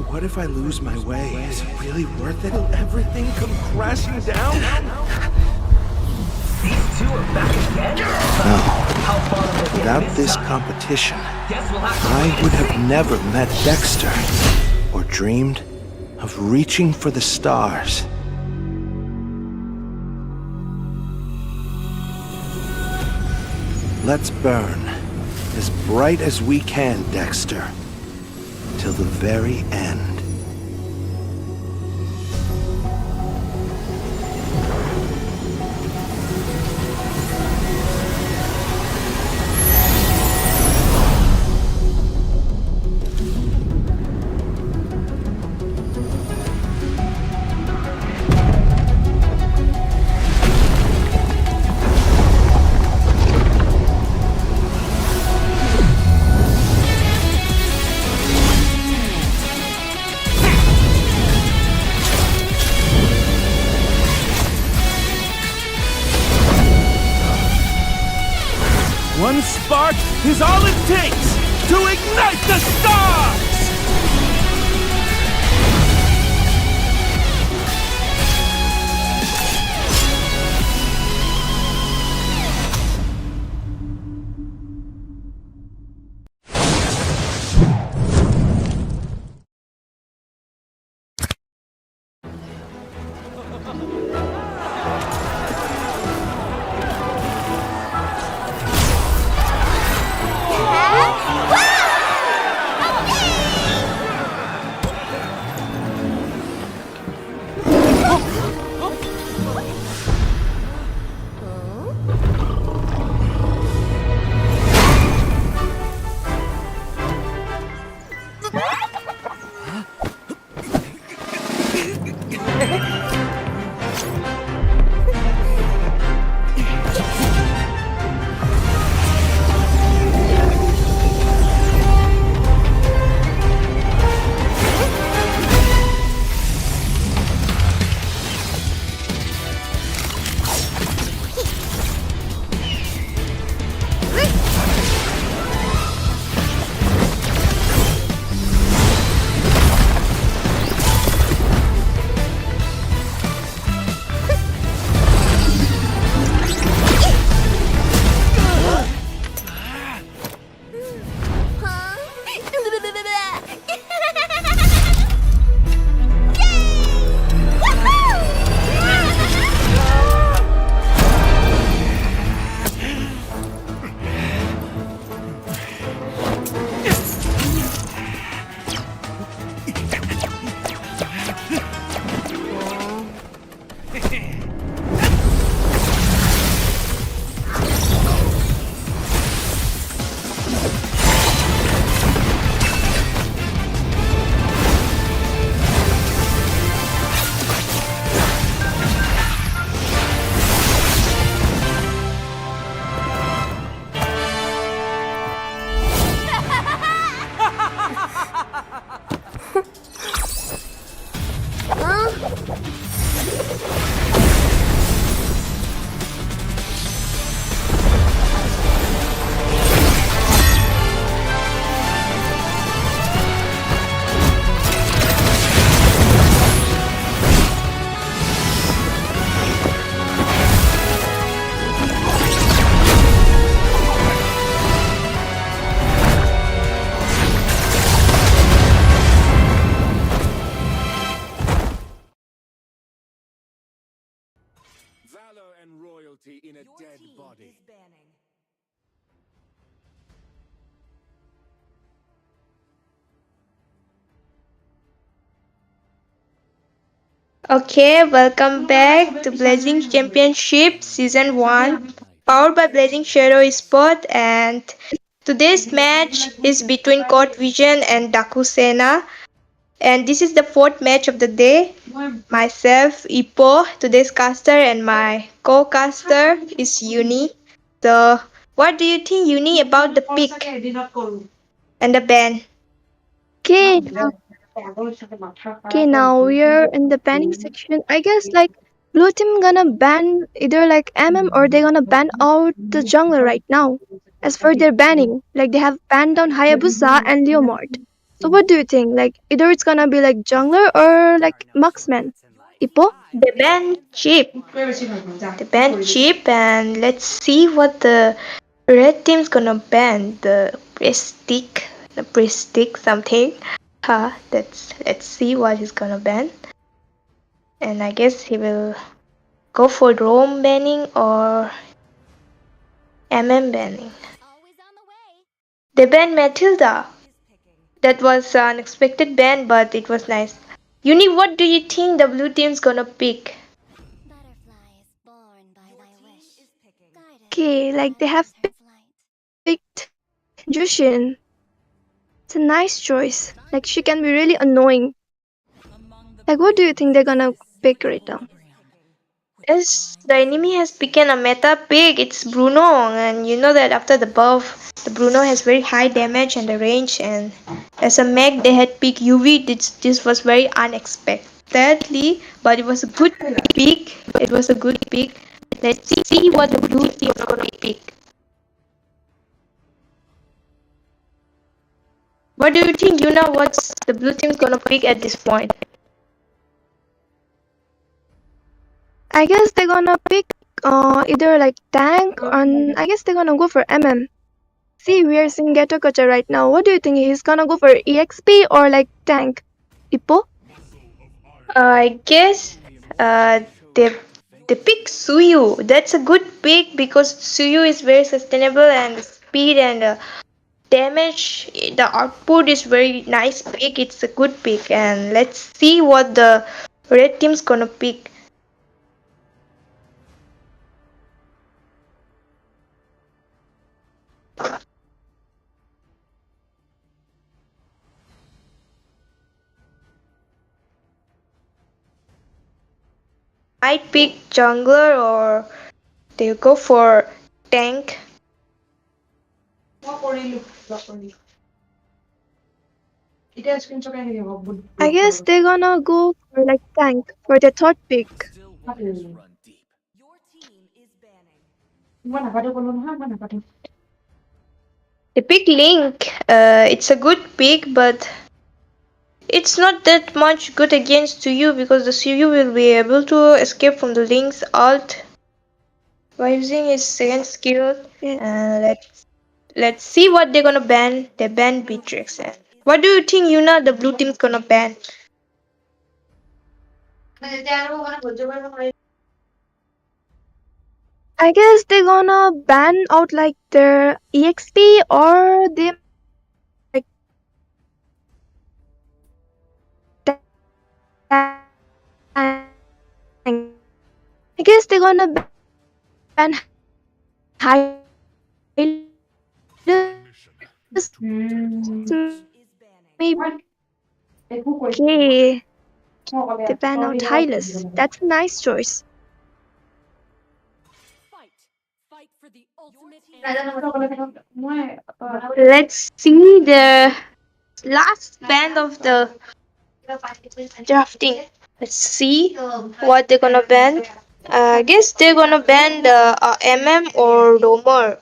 Speaker 2: What if I lose my way? Is it really worth it? Will everything come crashing down?
Speaker 3: These two are back again?
Speaker 2: No. Without this competition, I would have never met Dexter. dreamed of reaching for the stars. Let's burn as bright as we can, Dexter, till the very end.
Speaker 1: One spark is all it takes to ignite the stars!
Speaker 6: Valor and royalty in a dead body.
Speaker 11: Okay, welcome back to Blazing Championship Season 1, powered by Blazing Shadow Esports, and today's match is between Court Vision and Dakusena. And this is the fourth match of the day. Myself, Ipo, today's caster, and my co-caster is Uni. So, what do you think, Uni, about the pick and the ban?
Speaker 12: Okay, now we're in the banning section. I guess like blue team gonna ban either like or they gonna ban out the jungler right now. As for their banning, like they have banned down Hayabusa and Leomord. So what do you think? Like either it's gonna be like jungler or like marksman. Ipo?
Speaker 11: The ban chip. The ban chip, and let's see what the red team's gonna ban. The prestige something. Let's see what he's gonna ban. And I guess he will go for roam banning or banning. They banned Matilda. That was an unexpected ban, but it was nice. Uni, what do you think the blue team's gonna pick?
Speaker 12: Okay, like they have picked Jushin. It's a nice choice. Like she can be really annoying. Like what do you think they're gonna pick right now?
Speaker 11: Yes, the enemy has become a meta pick. It's Bruno, and you know that after the buff, the Bruno has very high damage and the range. And as a mech, they had picked UV. This was very unexpectedly, but it was a good pick. It was a good pick. Let's see what the blue team is gonna pick. What do you think, Yuna? What's the blue team's gonna pick at this point?
Speaker 12: I guess they're gonna pick either like tank or I guess they're gonna go for MM. See, we are seeing Geto Kocha right now. What do you think? He's gonna go for EXP or like tank? Hippo?
Speaker 11: I guess they pick Suyu. That's a good pick because Suyu is very sustainable and speed and damage. The output is very nice pick. It's a good pick, and let's see what the red team's gonna pick. Might pick jungler or they'll go for tank.
Speaker 12: I guess they're gonna go for like tank for the third pick.
Speaker 11: They pick Link. It's a good pick, but it's not that much good against Suyu because the Suyu will be able to escape from the Link's ult by using his second skill.
Speaker 12: Yeah.
Speaker 11: Let's see what they're gonna ban. They ban Beatrix. What do you think, Yuna? The blue team's gonna ban?
Speaker 12: I guess they're gonna ban out like their EXP or they like tank. I guess they're gonna ban Hylas. Maybe. Okay. They ban out Hylas. That's a nice choice.
Speaker 11: Let's see the last ban of the drafting. Let's see what they're gonna ban. I guess they're gonna ban the or Roamer.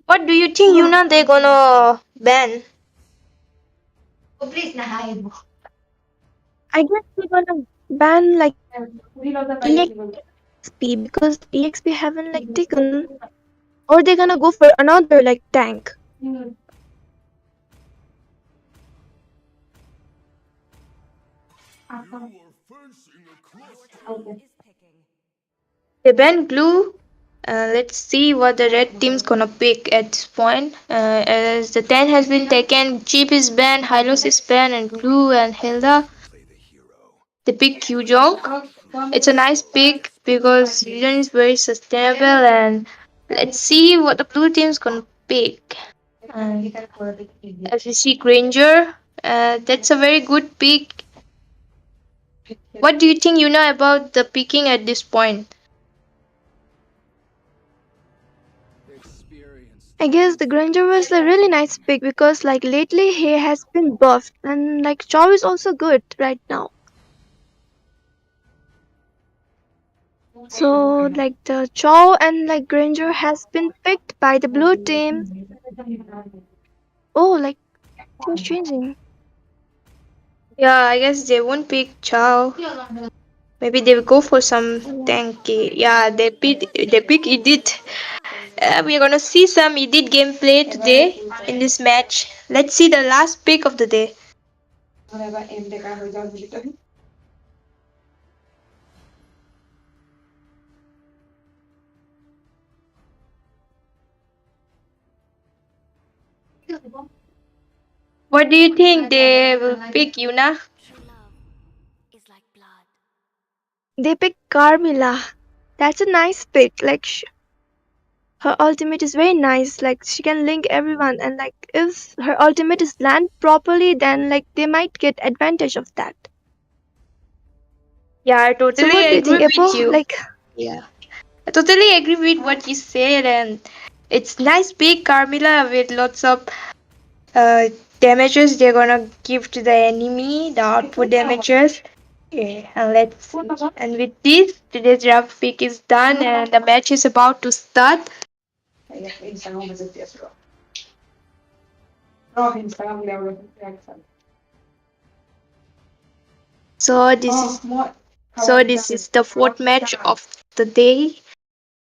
Speaker 11: What do you think, Yuna? They're gonna ban?
Speaker 12: I guess they're gonna ban like EXP because EXP haven't like taken, or they're gonna go for another like tank.
Speaker 11: They ban Glue. Let's see what the red team's gonna pick at this point. As the 10 has been taken, Chip is banned, Hylos is banned, and Glue and Hilda. They pick Kyujong. It's a nice pick because Kyujong is very sustainable, and let's see what the blue team's gonna pick. And as we see Granger, that's a very good pick. What do you think you know about the picking at this point?
Speaker 12: I guess the Granger was a really nice pick because like lately he has been buffed and like Chow is also good right now. So like the Chow and like Granger has been picked by the blue team. Oh, like team's changing.
Speaker 11: Yeah, I guess they won't pick Chow. Maybe they will go for some tanky. Yeah, they pick Edith. We are gonna see some Edith gameplay today in this match. Let's see the last pick of the day. What do you think they will pick, Yuna?
Speaker 7: True love is like blood.
Speaker 12: They pick Carmilla. That's a nice pick. Like her ultimate is very nice. Like she can link everyone, and like if her ultimate is land properly, then like they might get advantage of that.
Speaker 11: Yeah, I
Speaker 12: So
Speaker 11: totally
Speaker 12: what do you
Speaker 11: agree
Speaker 12: think,
Speaker 11: with
Speaker 12: Apple?
Speaker 11: you.
Speaker 12: Like
Speaker 11: Yeah, I totally agree with what you said, and it's nice pick Carmilla with lots of damages they're gonna give to the enemy, the output damages. Okay, and let's see. And with this, today's draft pick is done, and the match is about to start. So this is the fourth match of the day,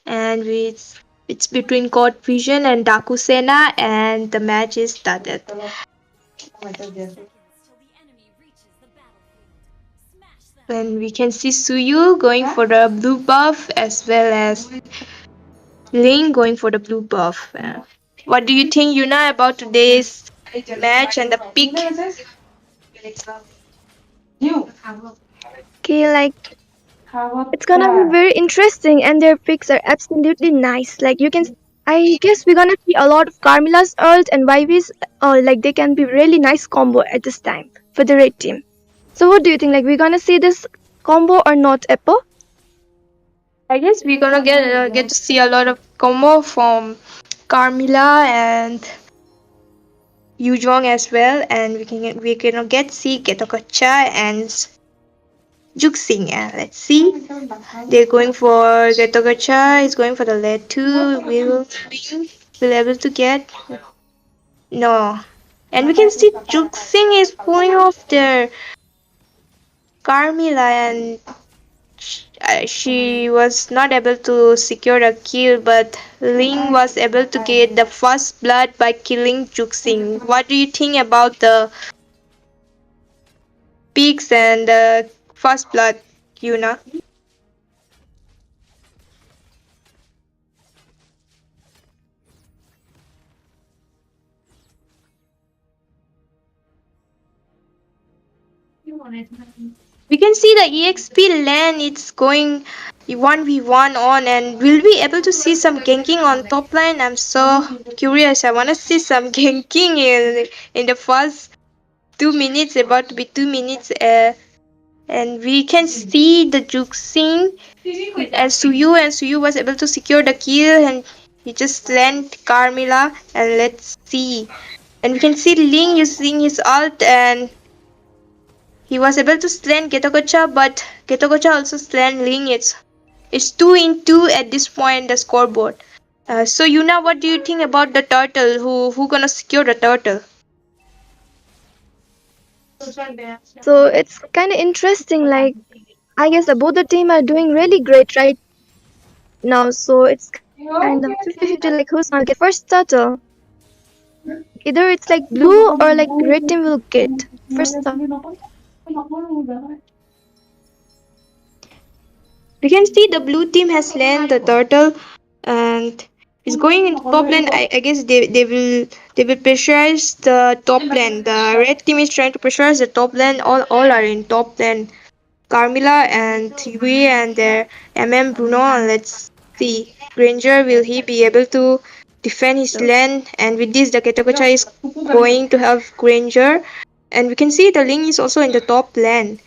Speaker 11: and it's between God Vision and Dakusena, and the match is started.
Speaker 4: Seconds till the enemy reaches the battlefield. Smash them.
Speaker 11: And we can see Suyu going for the blue buff as well as Ling going for the blue buff. What do you think, Yuna, about today's match and the pick?
Speaker 12: okay, like it's gonna be very interesting, and their picks are absolutely nice. Like you can, I guess we're gonna see a lot of Carmilla's ult and Vivi's. Like they can be really nice combo at this time for the red team. So what do you think? Like we're gonna see this combo or not, Apple?
Speaker 11: I guess we're gonna get to see a lot of combo from Carmilla and Yuzhong as well, and we can get see Getokocha and Juxing. Let's see. They're going for Getokocha is going for the lead 2. Will able to get no. And we can see Juxing is going off there. Carmilla and she was not able to secure a kill, but Ling was able to get the first blood by killing Juxing. What do you think about the peaks and the first blood, Yuna? We can see the EXP lane, it's going 1v1 on, and we'll be able to see some ganking on top line. I'm so curious. I want to see some ganking in the first 2 minutes, about to be 2 minutes. And we can see the Juxing and Suyu was able to secure the kill, and he just land Carmilla. And let's see. And we can see Ling using his ult, and he was able to slam Getokocha, but Getokocha also slammed Ling. It's 2-2 at this point the scoreboard. So Yuna, what do you think about the turtle? Who gonna secure the turtle?
Speaker 12: So it's kind of interesting. Like I guess both the team are doing really great right now. So it's kind of 50-50. Like who's gonna get first turtle? Either it's like blue or like red team will get first turtle.
Speaker 11: We can see the blue team has slain the turtle and is going into top lane. I guess they will pressurize the top lane. The red team is trying to pressurize the top lane. All are in top lane. Carmilla and Yui and their Bruno, and let's see. Granger, will he be able to defend his lane? And with this the Ketakocha is going to have Granger. And we can see the Ling is also in the top lane.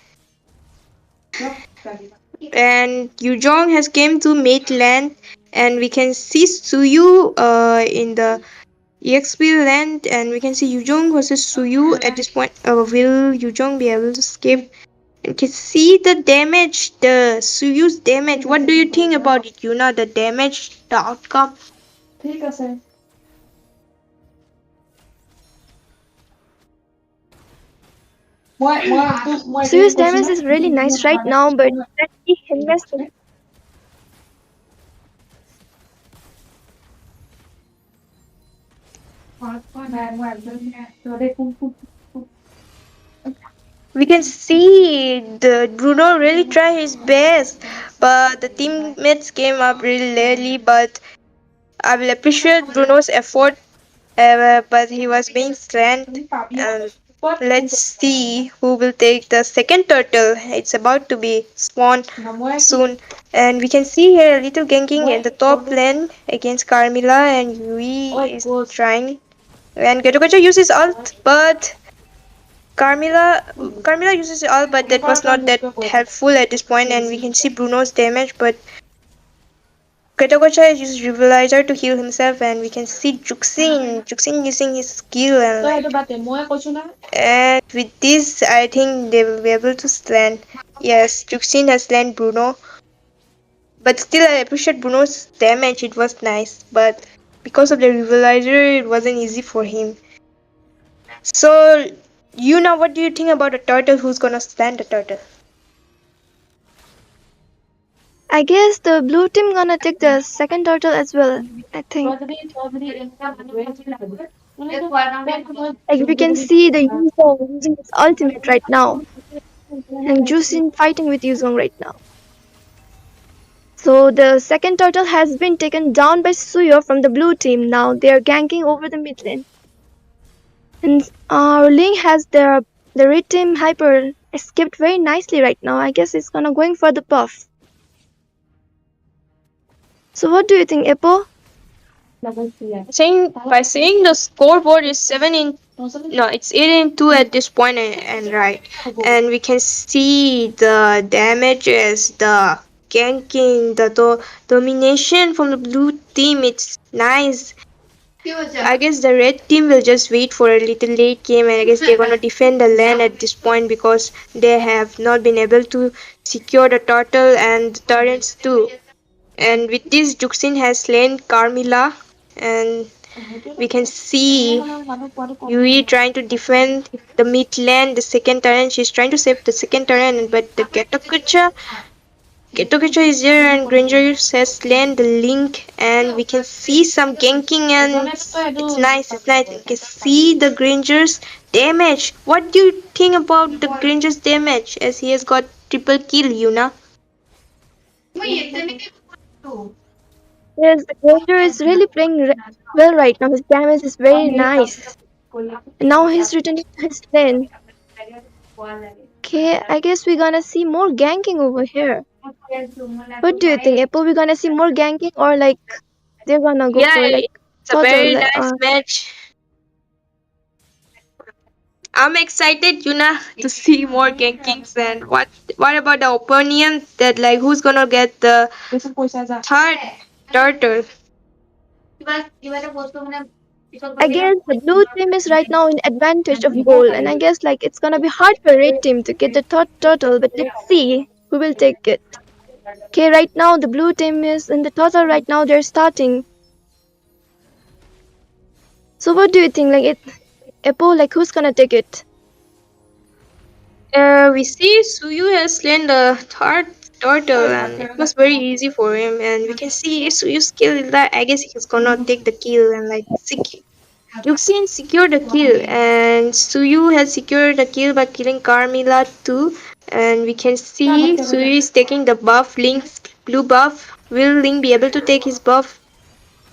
Speaker 11: And Yuzhong has came to mid lane, and we can see Suyu in the EXP land, and we can see Yuzhong versus Suyu at this point. Will Yuzhong be able to escape? You can see the damage, the Suyu's damage. What do you think about it, Yuna? The damage, the outcome?
Speaker 12: Suyu's damage is really nice right now, but let's see him messing.
Speaker 11: We can see the Bruno really try his best, but the teammates came up really lately. But I will appreciate Bruno's effort, but he was being slant. And let's see who will take the second turtle. It's about to be spawned soon. And we can see here a little ganking in the top lane against Carmilla, and Yui is trying. And Getogacha uses ult, but Carmilla uses ult, but that was not that helpful at this point. And we can see Bruno's damage, but Ketokocha uses Revelizer to heal himself, and we can see Juxin using his skill, and with this, I think they will be able to slant. Yes, Juxin has slant Bruno, but still, I appreciate Bruno's damage. It was nice, but because of the Revelizer, it wasn't easy for him. So, you know, what do you think about a turtle? Who's gonna slant the turtle?
Speaker 12: I guess the blue team gonna take the second turtle as well. I think. Like we can see the Yuzong using his ultimate right now, and Jusin fighting with Yuzong right now. So the second turtle has been taken down by Suyo from the blue team. Now they are ganking over the mid lane. And our Ling has the red team hyper escaped very nicely right now. I guess it's gonna going for the buff. So what do you think, Eppo?
Speaker 11: By saying the scoreboard is it's 8-2 at this point, and right, and we can see the damages, the ganking, the domination from the blue team. It's nice. I guess the red team will just wait for a little late game, and I guess they're gonna defend the lane at this point because they have not been able to secure the turtle and the turrets too. And with this, Juxin has slain Carmilla, and we can see Yui trying to defend the mid lane, the second turret. She's trying to save the second turret, but the Getokucha is there, and Granger has slain the Link, and we can see some ganking, and it's nice. It's nice. You can see the Granger's damage. What do you think about the Granger's damage, as he has got triple kill, Yuna?
Speaker 12: Yes, the Granger is really playing well right now. His damage is very nice. And now he's returning to his lane. Okay, I guess we're gonna see more ganking over here. What do you think, Apple? We're gonna see more ganking, or like they're gonna go for like
Speaker 11: it's a very nice match. I'm excited, Yuna, to see more gankings. And what about the opinion that like who's gonna get the third turtle?
Speaker 12: I guess the blue team is right now in advantage of goal, and I guess like it's gonna be hard for red team to get the third turtle, but let's see who will take it. Okay, right now the blue team is in the turtle right now, they're starting. So what do you think, like Apple, like who's gonna take it?
Speaker 11: We see Suyu has slain the third turtle, and it was very easy for him. And we can see Suyu's skill that I guess he's gonna take the kill and like Yuxin secured the kill, and Suyu has secured the kill by killing Carmilla too. And we can see Suyu is taking the buff, Link's blue buff. Will Link be able to take his buff?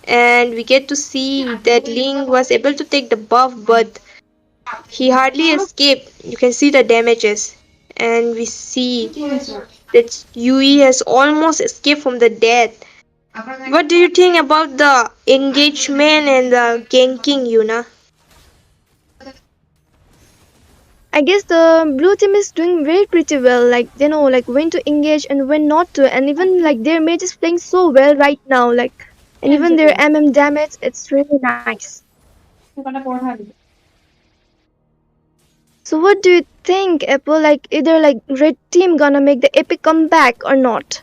Speaker 11: And we get to see that Link was able to take the buff, but he hardly escaped. You can see the damages. And we see that Yui has almost escaped from the death. What do you think about the engagement and the ganking, Yuna?
Speaker 12: I guess the blue team is doing very pretty well. Like they know like when to engage and when not to, and even like their mage is playing so well right now. Like and even their MM damage, it's really nice. So what do you think, Apple? Like either like red team gonna make the epic comeback or not?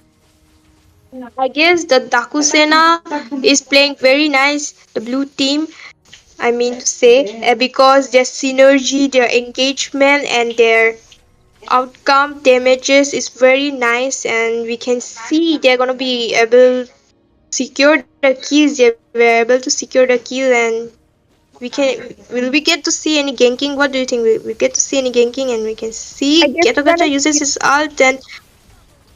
Speaker 11: I guess the Dakusena is playing very nice, the blue team. I mean to say, because their synergy, their engagement, and their outcome damages is very nice, and we can see they're gonna be able to secure the kills. They were able to secure the kill, and will we get to see any ganking? What do you think? We get to see any ganking, and we can
Speaker 12: I
Speaker 11: see
Speaker 12: guess we're
Speaker 11: Getagacha
Speaker 12: gonna
Speaker 11: uses
Speaker 12: see.
Speaker 11: his ult, and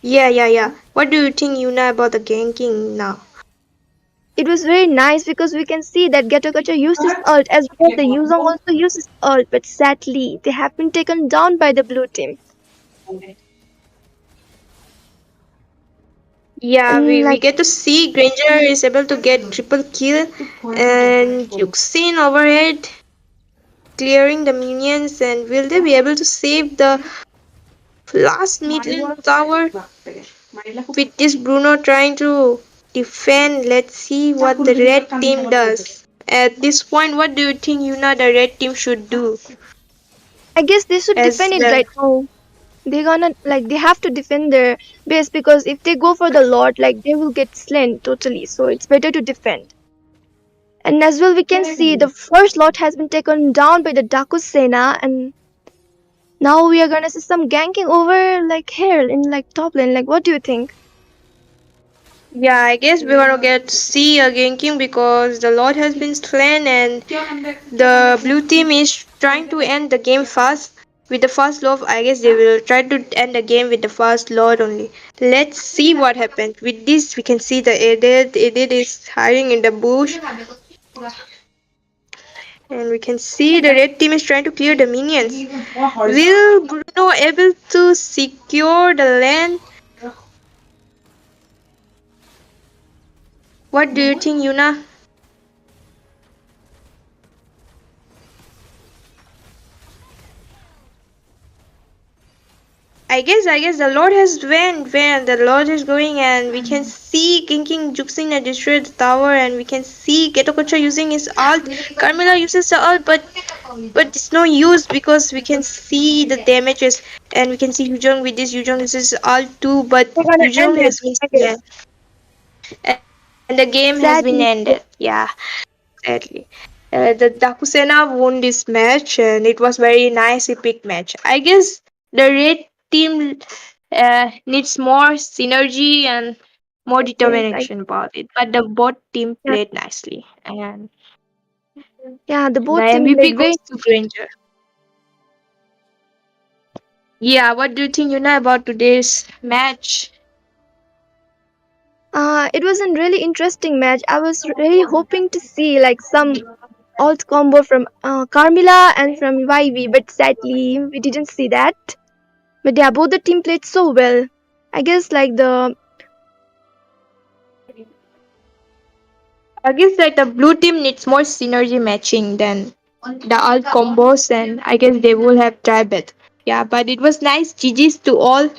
Speaker 11: yeah. What do you think, Yuna, about the ganking now?
Speaker 12: It was very nice because we can see that Getogacha used his ult as well as the Yuzong also used his ult, but sadly they have been taken down by the blue team.
Speaker 11: Yeah,
Speaker 12: And
Speaker 11: we
Speaker 12: like
Speaker 11: get to see Granger is able to get triple kill, and Yuxin overhead clearing the minions, and will they be able to save the last middle tower with this Bruno trying to defend? Let's see what the red team does. At this point, what do you think, Yuna, the red team should do?
Speaker 12: I guess they should
Speaker 11: As
Speaker 12: defend it
Speaker 11: the
Speaker 12: right now. They're gonna like they have to defend their base because if they go for the Lord, like they will get slain totally. So it's better to defend. And as well, we can see the first lot has been taken down by the Daku Sena, and now we are gonna see some ganking over like here in like top lane. Like, what do you think?
Speaker 11: Yeah, I guess we're gonna get to see a ganking because the Lord has been slain, and the blue team is trying to end the game fast. With the first love, I guess they will try to end the game with the first Lord only. Let's see what happens. With this, we can see the Edith. Edith is hiding in the bush, and we can see the red team is trying to clear the minions. Will Bruno able to secure the land? What do you think, Yuna? I guess the Lord has went where the Lord is going, and we can see King Juxin and destroy the tower, and we can see Getokocha using his ult. Carmilla uses the ult, but it's no use because we can see the damages, and we can see Yujong with this. Yujong uses ult too, but
Speaker 12: We're gonna end
Speaker 11: Yujong
Speaker 12: it,
Speaker 11: has been
Speaker 12: I
Speaker 11: yeah,
Speaker 12: guess.
Speaker 11: and the game has been
Speaker 12: Sadly,
Speaker 11: ended. Yeah, sadly. The Dakusena won this match, and it was very nice, epic match. I guess the red team needs more synergy and more
Speaker 12: yes, I
Speaker 11: determination about it. But the both team
Speaker 12: yeah,
Speaker 11: played nicely, and
Speaker 12: yeah. The
Speaker 11: the
Speaker 12: both team
Speaker 11: MVP
Speaker 12: played very.
Speaker 11: goes to Granger. Yeah, what do you think, Yuna, about today's match?
Speaker 12: It was a really interesting match. I was really hoping to see like some alt combo from Carmilla and from YV, but sadly we didn't see that. But yeah, both the team played so well. I guess like the
Speaker 11: I guess that the blue team needs more synergy matching than the alt combos, and I guess they will have tried it. Yeah, but it was nice. GG's to all.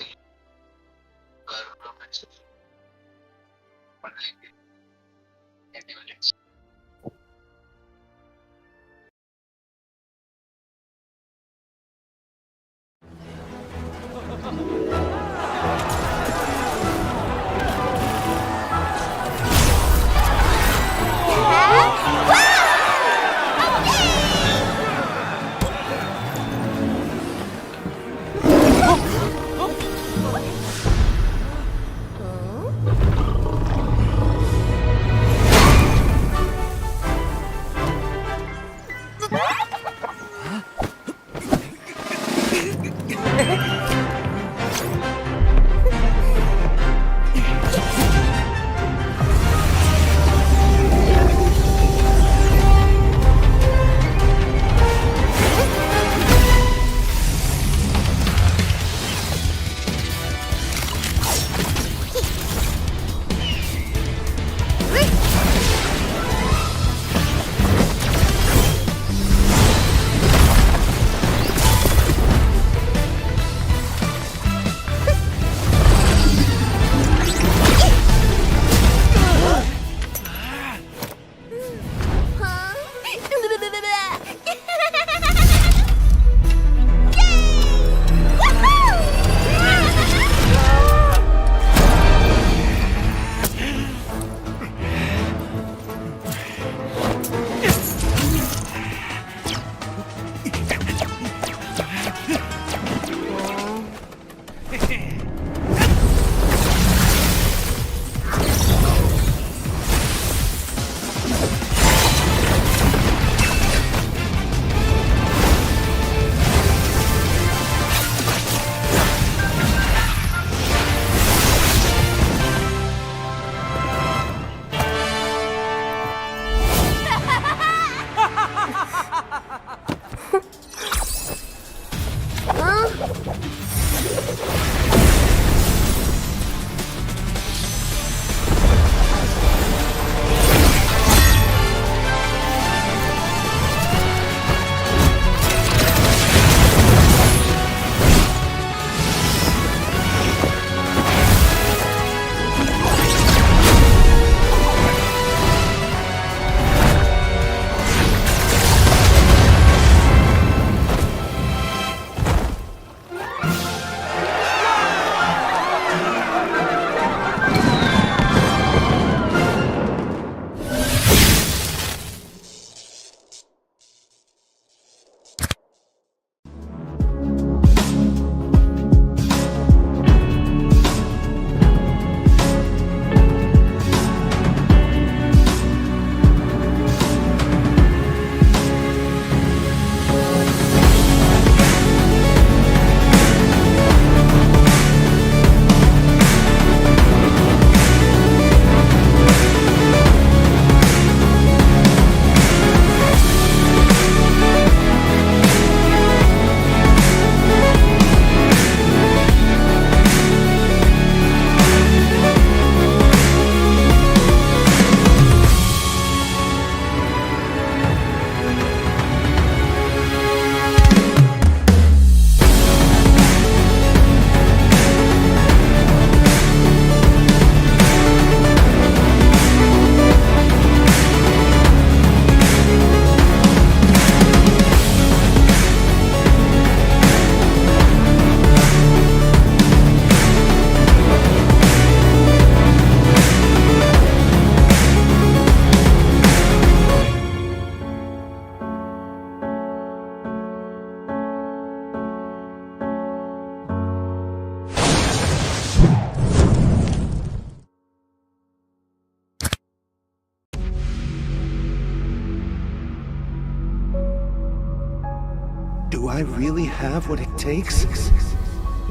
Speaker 2: Do I really have what it takes?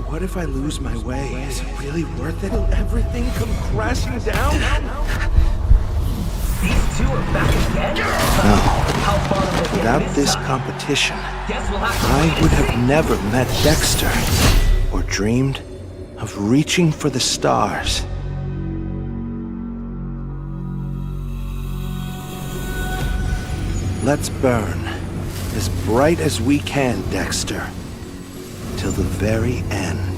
Speaker 2: What if I lose my way? Is it really worth it? Will everything come crashing down?
Speaker 3: These two are back again?
Speaker 2: No.
Speaker 3: How far will they get
Speaker 2: Without this
Speaker 3: time?
Speaker 2: competition,
Speaker 3: Guess we'll have to
Speaker 2: I
Speaker 3: wait
Speaker 2: would
Speaker 3: and
Speaker 2: have
Speaker 3: see.
Speaker 2: never met Dexter or dreamed of reaching for the stars. Let's burn as bright as we can, Dexter, till the very end.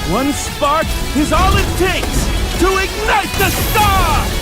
Speaker 1: One spark is all it takes to ignite the stars!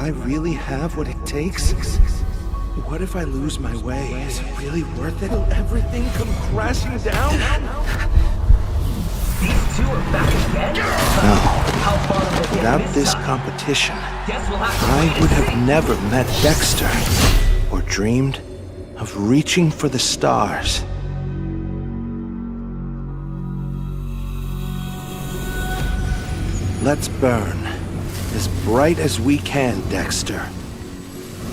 Speaker 2: I really have what it takes? What if I lose my way? Is it really worth it? Will everything come crashing down?
Speaker 3: These two are back again?
Speaker 2: No.
Speaker 3: How far have they
Speaker 2: Without
Speaker 3: hit
Speaker 2: this
Speaker 3: time?
Speaker 2: competition,
Speaker 3: Guess we'll have to
Speaker 2: I
Speaker 3: wait
Speaker 2: would
Speaker 3: and
Speaker 2: have
Speaker 3: see.
Speaker 2: never met Dexter or dreamed of reaching for the stars. Let's burn as bright as we can, Dexter,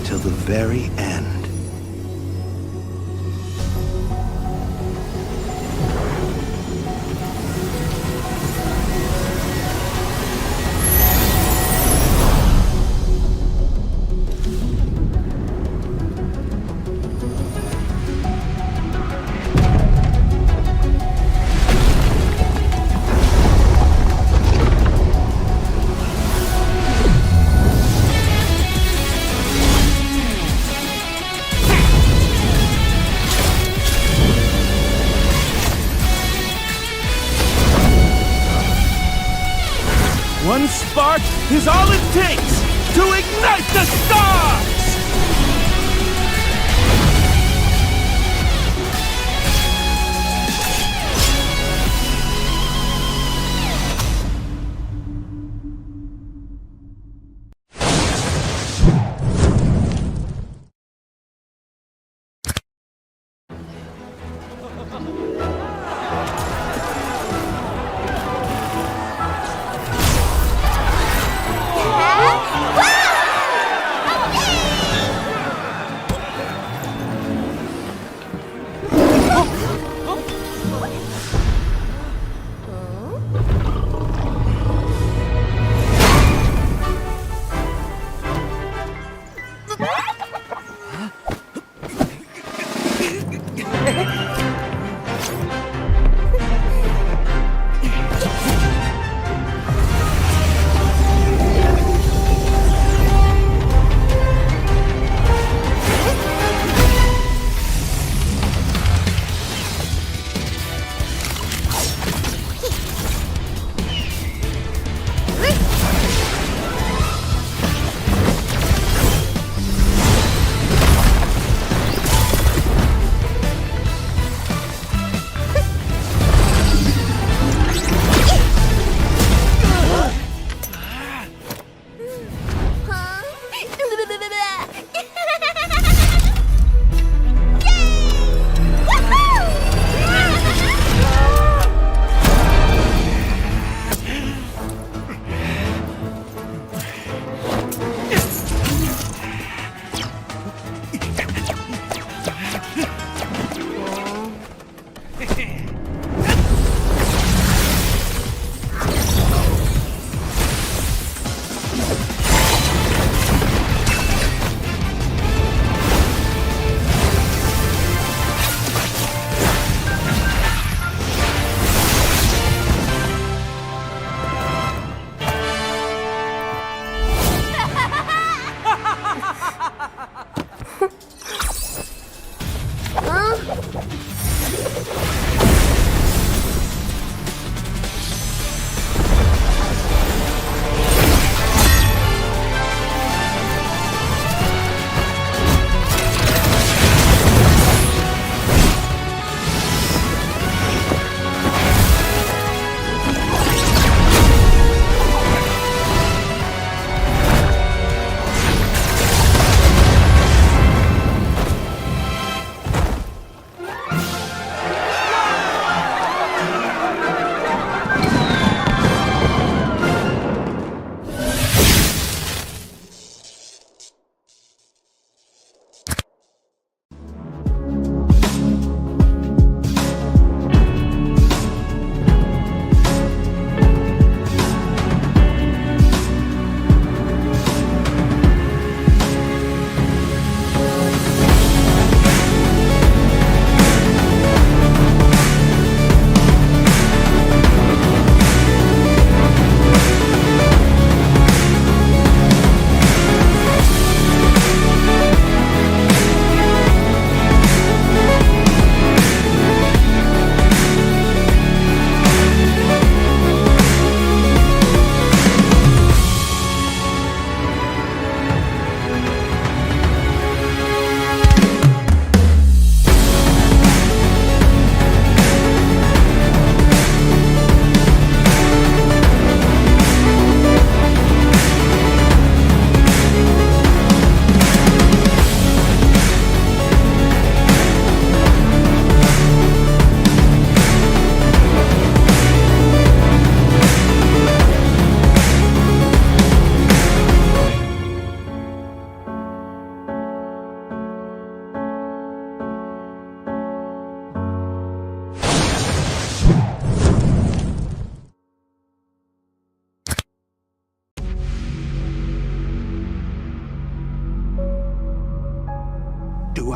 Speaker 2: till the very end.
Speaker 1: One spark is all it takes to ignite the stars!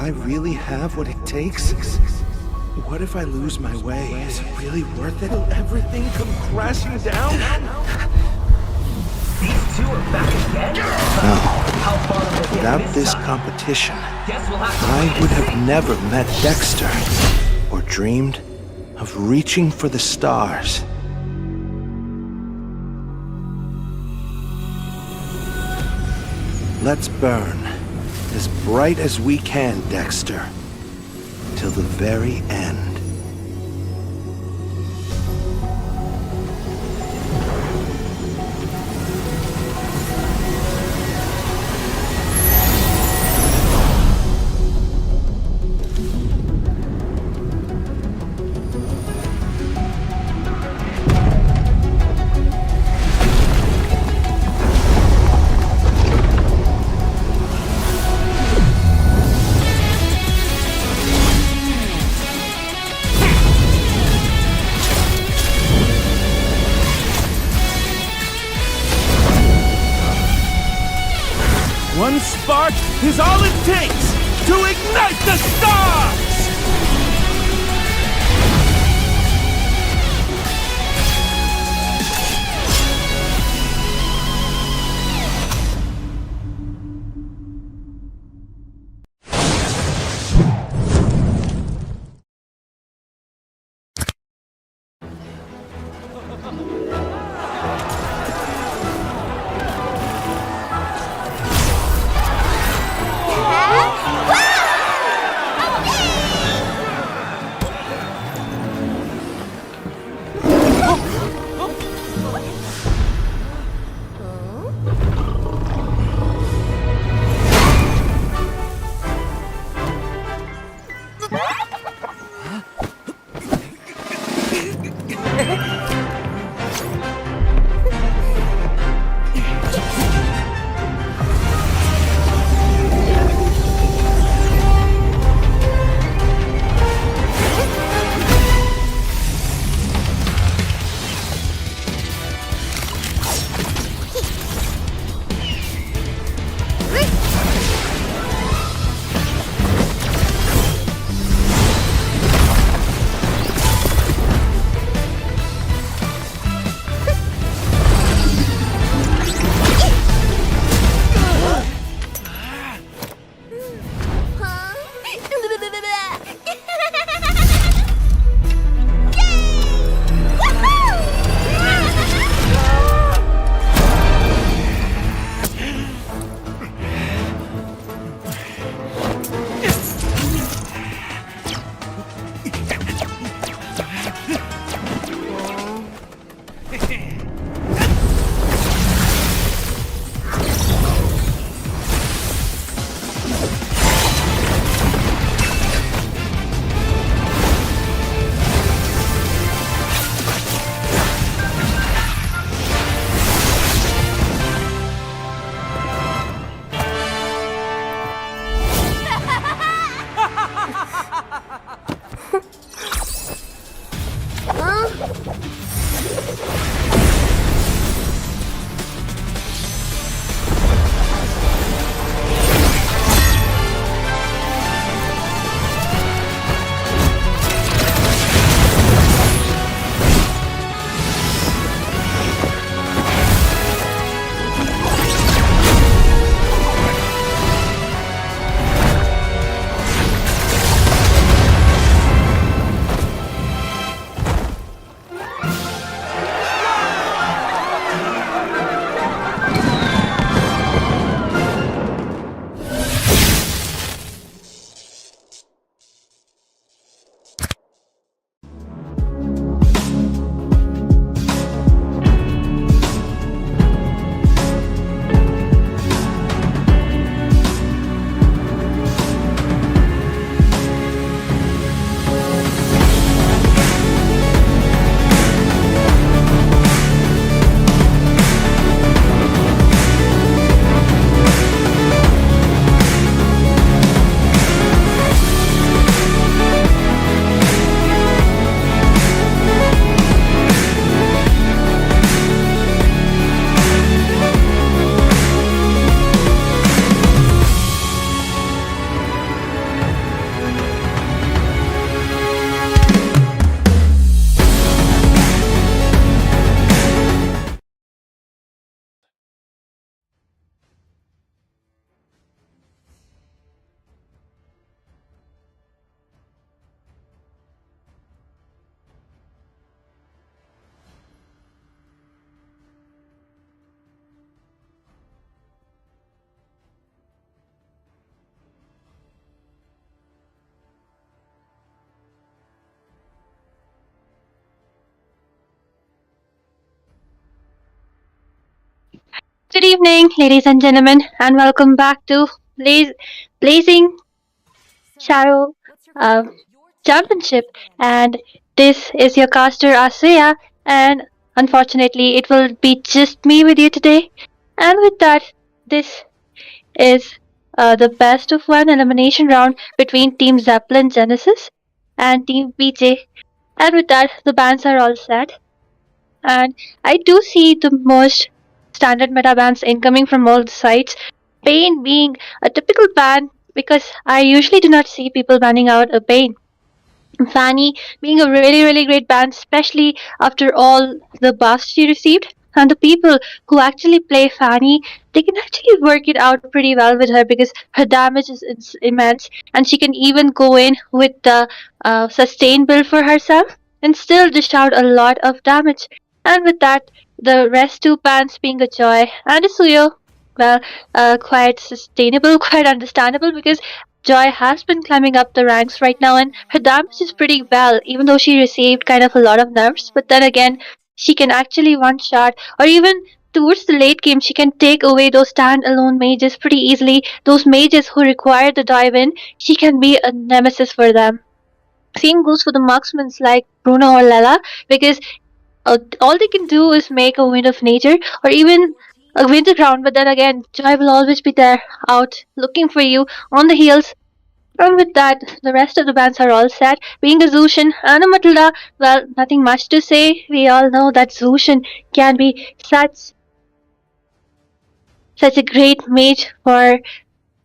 Speaker 2: I really have what it takes? What if I lose my way? Is it really worth it? Will everything come crashing down?
Speaker 3: These two are back again?
Speaker 2: No.
Speaker 3: How far will they
Speaker 2: Without
Speaker 3: get
Speaker 2: this
Speaker 3: time?
Speaker 2: competition,
Speaker 3: Guess we'll have to
Speaker 2: I
Speaker 3: wait
Speaker 2: would
Speaker 3: and
Speaker 2: have
Speaker 3: see.
Speaker 2: never met Dexter or dreamed of reaching for the stars. Let's burn as bright as we can, Dexter, till the very end.
Speaker 1: One spark is all it takes to ignite the stars!
Speaker 13: Good evening, ladies and gentlemen, and welcome back to Blazing Shadow uh, Championship. And this is your caster Asuya, and unfortunately, it will be just me with you today. And with that, this is the best of one elimination round between Team Zeppelin Genesis and Team BJ. And with that, the bans are all set. And I do see the most standard meta bans incoming from all the sides. Pain being a typical ban because I usually do not see people banning out a Pain. Fanny being a really great ban, especially after all the buffs she received. And the people who actually play Fanny, they can actually work it out pretty well with her because her damage is immense, and she can even go in with the sustain build for herself and still dish out a lot of damage. And with that, the rest two bans being a joy and a Suyo, well, quite sustainable, quite understandable because Joy has been climbing up the ranks right now, and her damage is pretty well, even though she received kind of a lot of nerfs. But then again, she can actually one shot, or even towards the late game, she can take away those stand-alone mages pretty easily. Those mages who require the dive in, she can be a nemesis for them. Same goes for the marksmen like Bruno or Lela, because all they can do is make a wind of nature, or even a winter crown. But then again, Joy will always be there, out looking for you on the heels. And with that, the rest of the bands are all set. Being a Zushin and a Matilda, well, nothing much to say. We all know that Zushin can be such a great mage for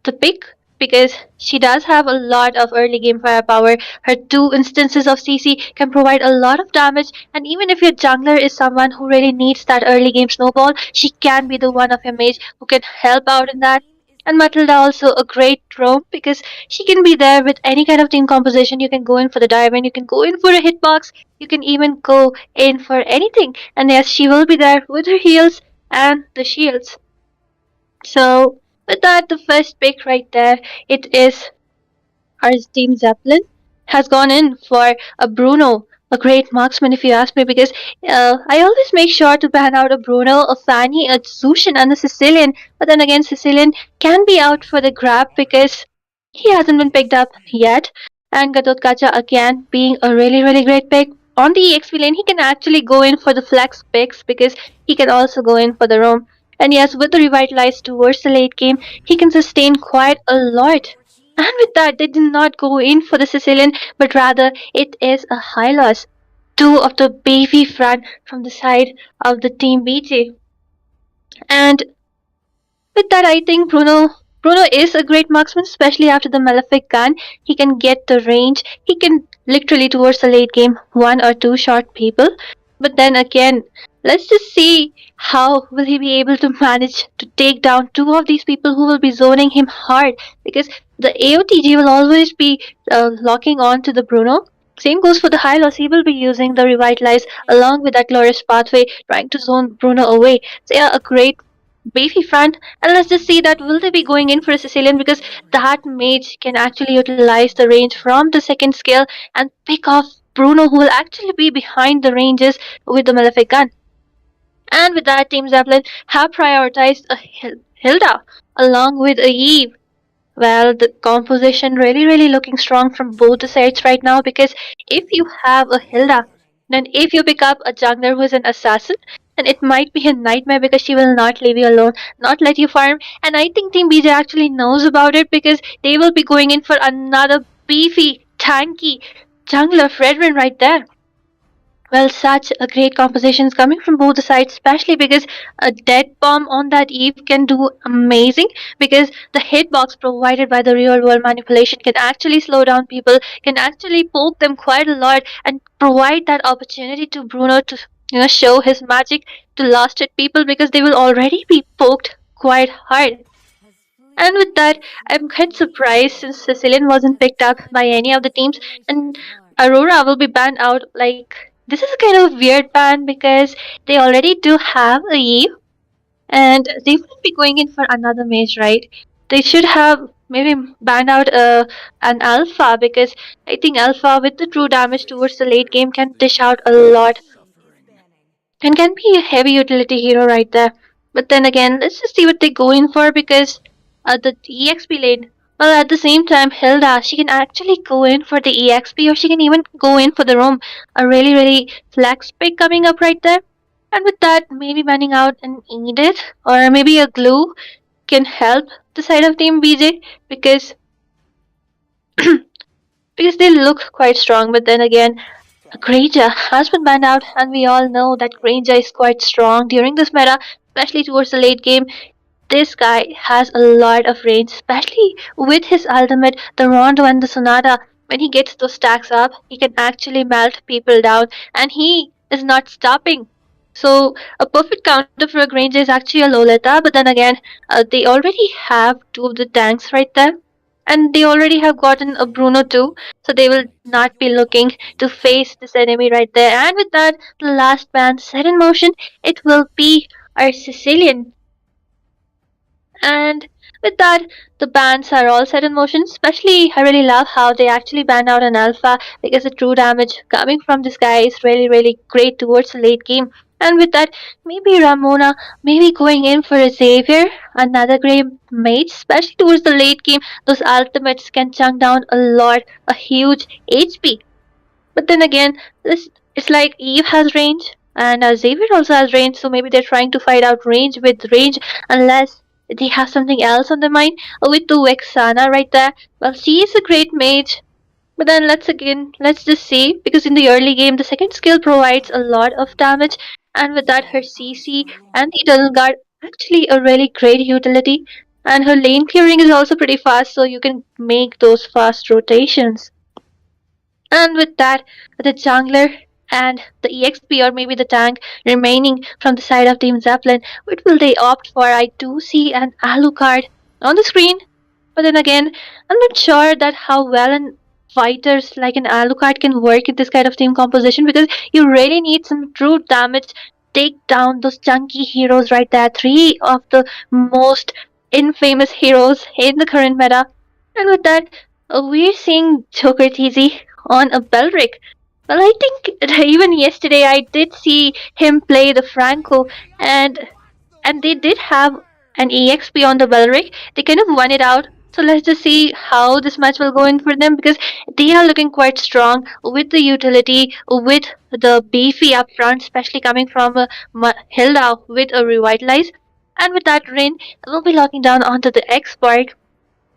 Speaker 13: the pick because she does have a lot of early game firepower. Her two instances of CC can provide a lot of damage, and even if your jungler is someone who really needs that early game snowball, she can be the one of your mage who can help out in that. And Matilda also a great roam because she can be there with any kind of team composition. You can go in for the dive in, you can go in for a hitbox, you can even go in for anything. And yes, she will be there with her heals and the shields. So with that, the first pick right there, it is our team Zeppelin has gone in for a Bruno, a great marksman if you ask me, because I always make sure to ban out a Bruno, a Fanny, a Zushin, and a Sicilian. But then again, Sicilian can be out for the grab because he hasn't been picked up yet. And Gadot Kacha again being a really great pick. On the EXP lane, he can actually go in for the flex picks because he can also go in for the roam. And yes, with the revitalized towards the late game, he can sustain quite a lot. And with that, they did not go in for the Sicilian, but rather it is a high loss. Two of the baby front from the side of the team BJ. And with that, I think Bruno is a great marksman, especially after the Malefic gun. He can get the range. He can literally towards the late game one or two shot people. But then again, let's just see how will he be able to manage to take down two of these people who will be zoning him hard because the AOTG will always be locking on to the Bruno. Same goes for the high loss. He will be using the revitalize along with that glorious pathway, trying to zone Bruno away. So yeah, a great beefy front, and let's just see that will they be going in for a Sicilian because that mage can actually utilize the range from the second skill and pick off Bruno who will actually be behind the ranges with the Malefic gun. And with that, Team Zeppelin have prioritized a Hilda along with a Eve. Well, the composition really looking strong from both the sides right now because if you have a Hilda, then if you pick up a jungler who is an assassin, then it might be a nightmare because she will not leave you alone, not let you farm. And I think Team BJ actually knows about it because they will be going in for another beefy, tanky jungler Fredrin right there. Well, such a great composition is coming from both the sides, especially because a dead bomb on that Eve can do amazing because the hitbox provided by the real world manipulation can actually slow down people, can actually poke them quite a lot and provide that opportunity to Bruno to show his magic to last hit people because they will already be poked quite hard. And with that, I'm quite surprised since Sicilian wasn't picked up by any of the teams and Aurora will be banned out. Like, this is a kind of weird ban because they already do have a Eve and they wouldn't be going in for another mage, right? They should have maybe banned out an Alpha because I think Alpha with the true damage towards the late game can dish out a lot and can be a heavy utility hero right there. But then again, let's just see what they go in for because the EXP lane. Well, at the same time, Hilda, she can actually go in for the EXP or she can even go in for the roam. A really, really flex pick coming up right there. And with that, maybe banning out an Edith or maybe a glue can help the side of Team BJ because because they look quite strong. But then again, Granger has been banned out, and we all know that Granger is quite strong during this meta, especially towards the late game. This guy has a lot of range, especially with his ultimate, the Rondo and the Sonata. When he gets those stacks up, he can actually melt people down, and he is not stopping. So a perfect counter for a Granger is actually a Lolita, but then again, they already have two of the tanks right there, and they already have gotten a Bruno too, so they will not be looking to face this enemy right there. And with that, the last band set in motion, it will be our Sicilian, and with that, the bans are all set in motion. Especially, I really love how they actually banned out an alpha because the true damage coming from this guy is really, really great towards the late game. And with that, maybe Ramona, maybe going in for a Xavier, another great mage, especially towards the late game. Those ultimates can chunk down a lot, a huge HP. But then again, this it's like Eve has range and Xavier also has range, so maybe they're trying to fight out range with range unless they have something else on their mind. With the Vexana right there, well, she is a great mage, but then let's just see because in the early game the second skill provides a lot of damage, and with that her CC and the eternal guard actually a really great utility, and her lane clearing is also pretty fast, so you can make those fast rotations. And with that, the jungler and the EXP or maybe the tank remaining from the side of Team Zeppelin, what will they opt for? I do see an Alucard on the screen, but then again, I'm not sure that how well an fighters like an Alucard can work in this kind of team composition because you really need some true damage. Take down those chunky heroes right there. Three of the most infamous heroes in the current meta. And with that, we're seeing Joker TZ on a Belric. Well, I think even yesterday I did see him play the Franco, and they did have an EXP on the Belric. They kind of won it out. So let's just see how this match will go in for them because they are looking quite strong with the utility, with the beefy up front, especially coming from Hilda with a revitalize. And with that, Rin will be locking down onto the X Spark,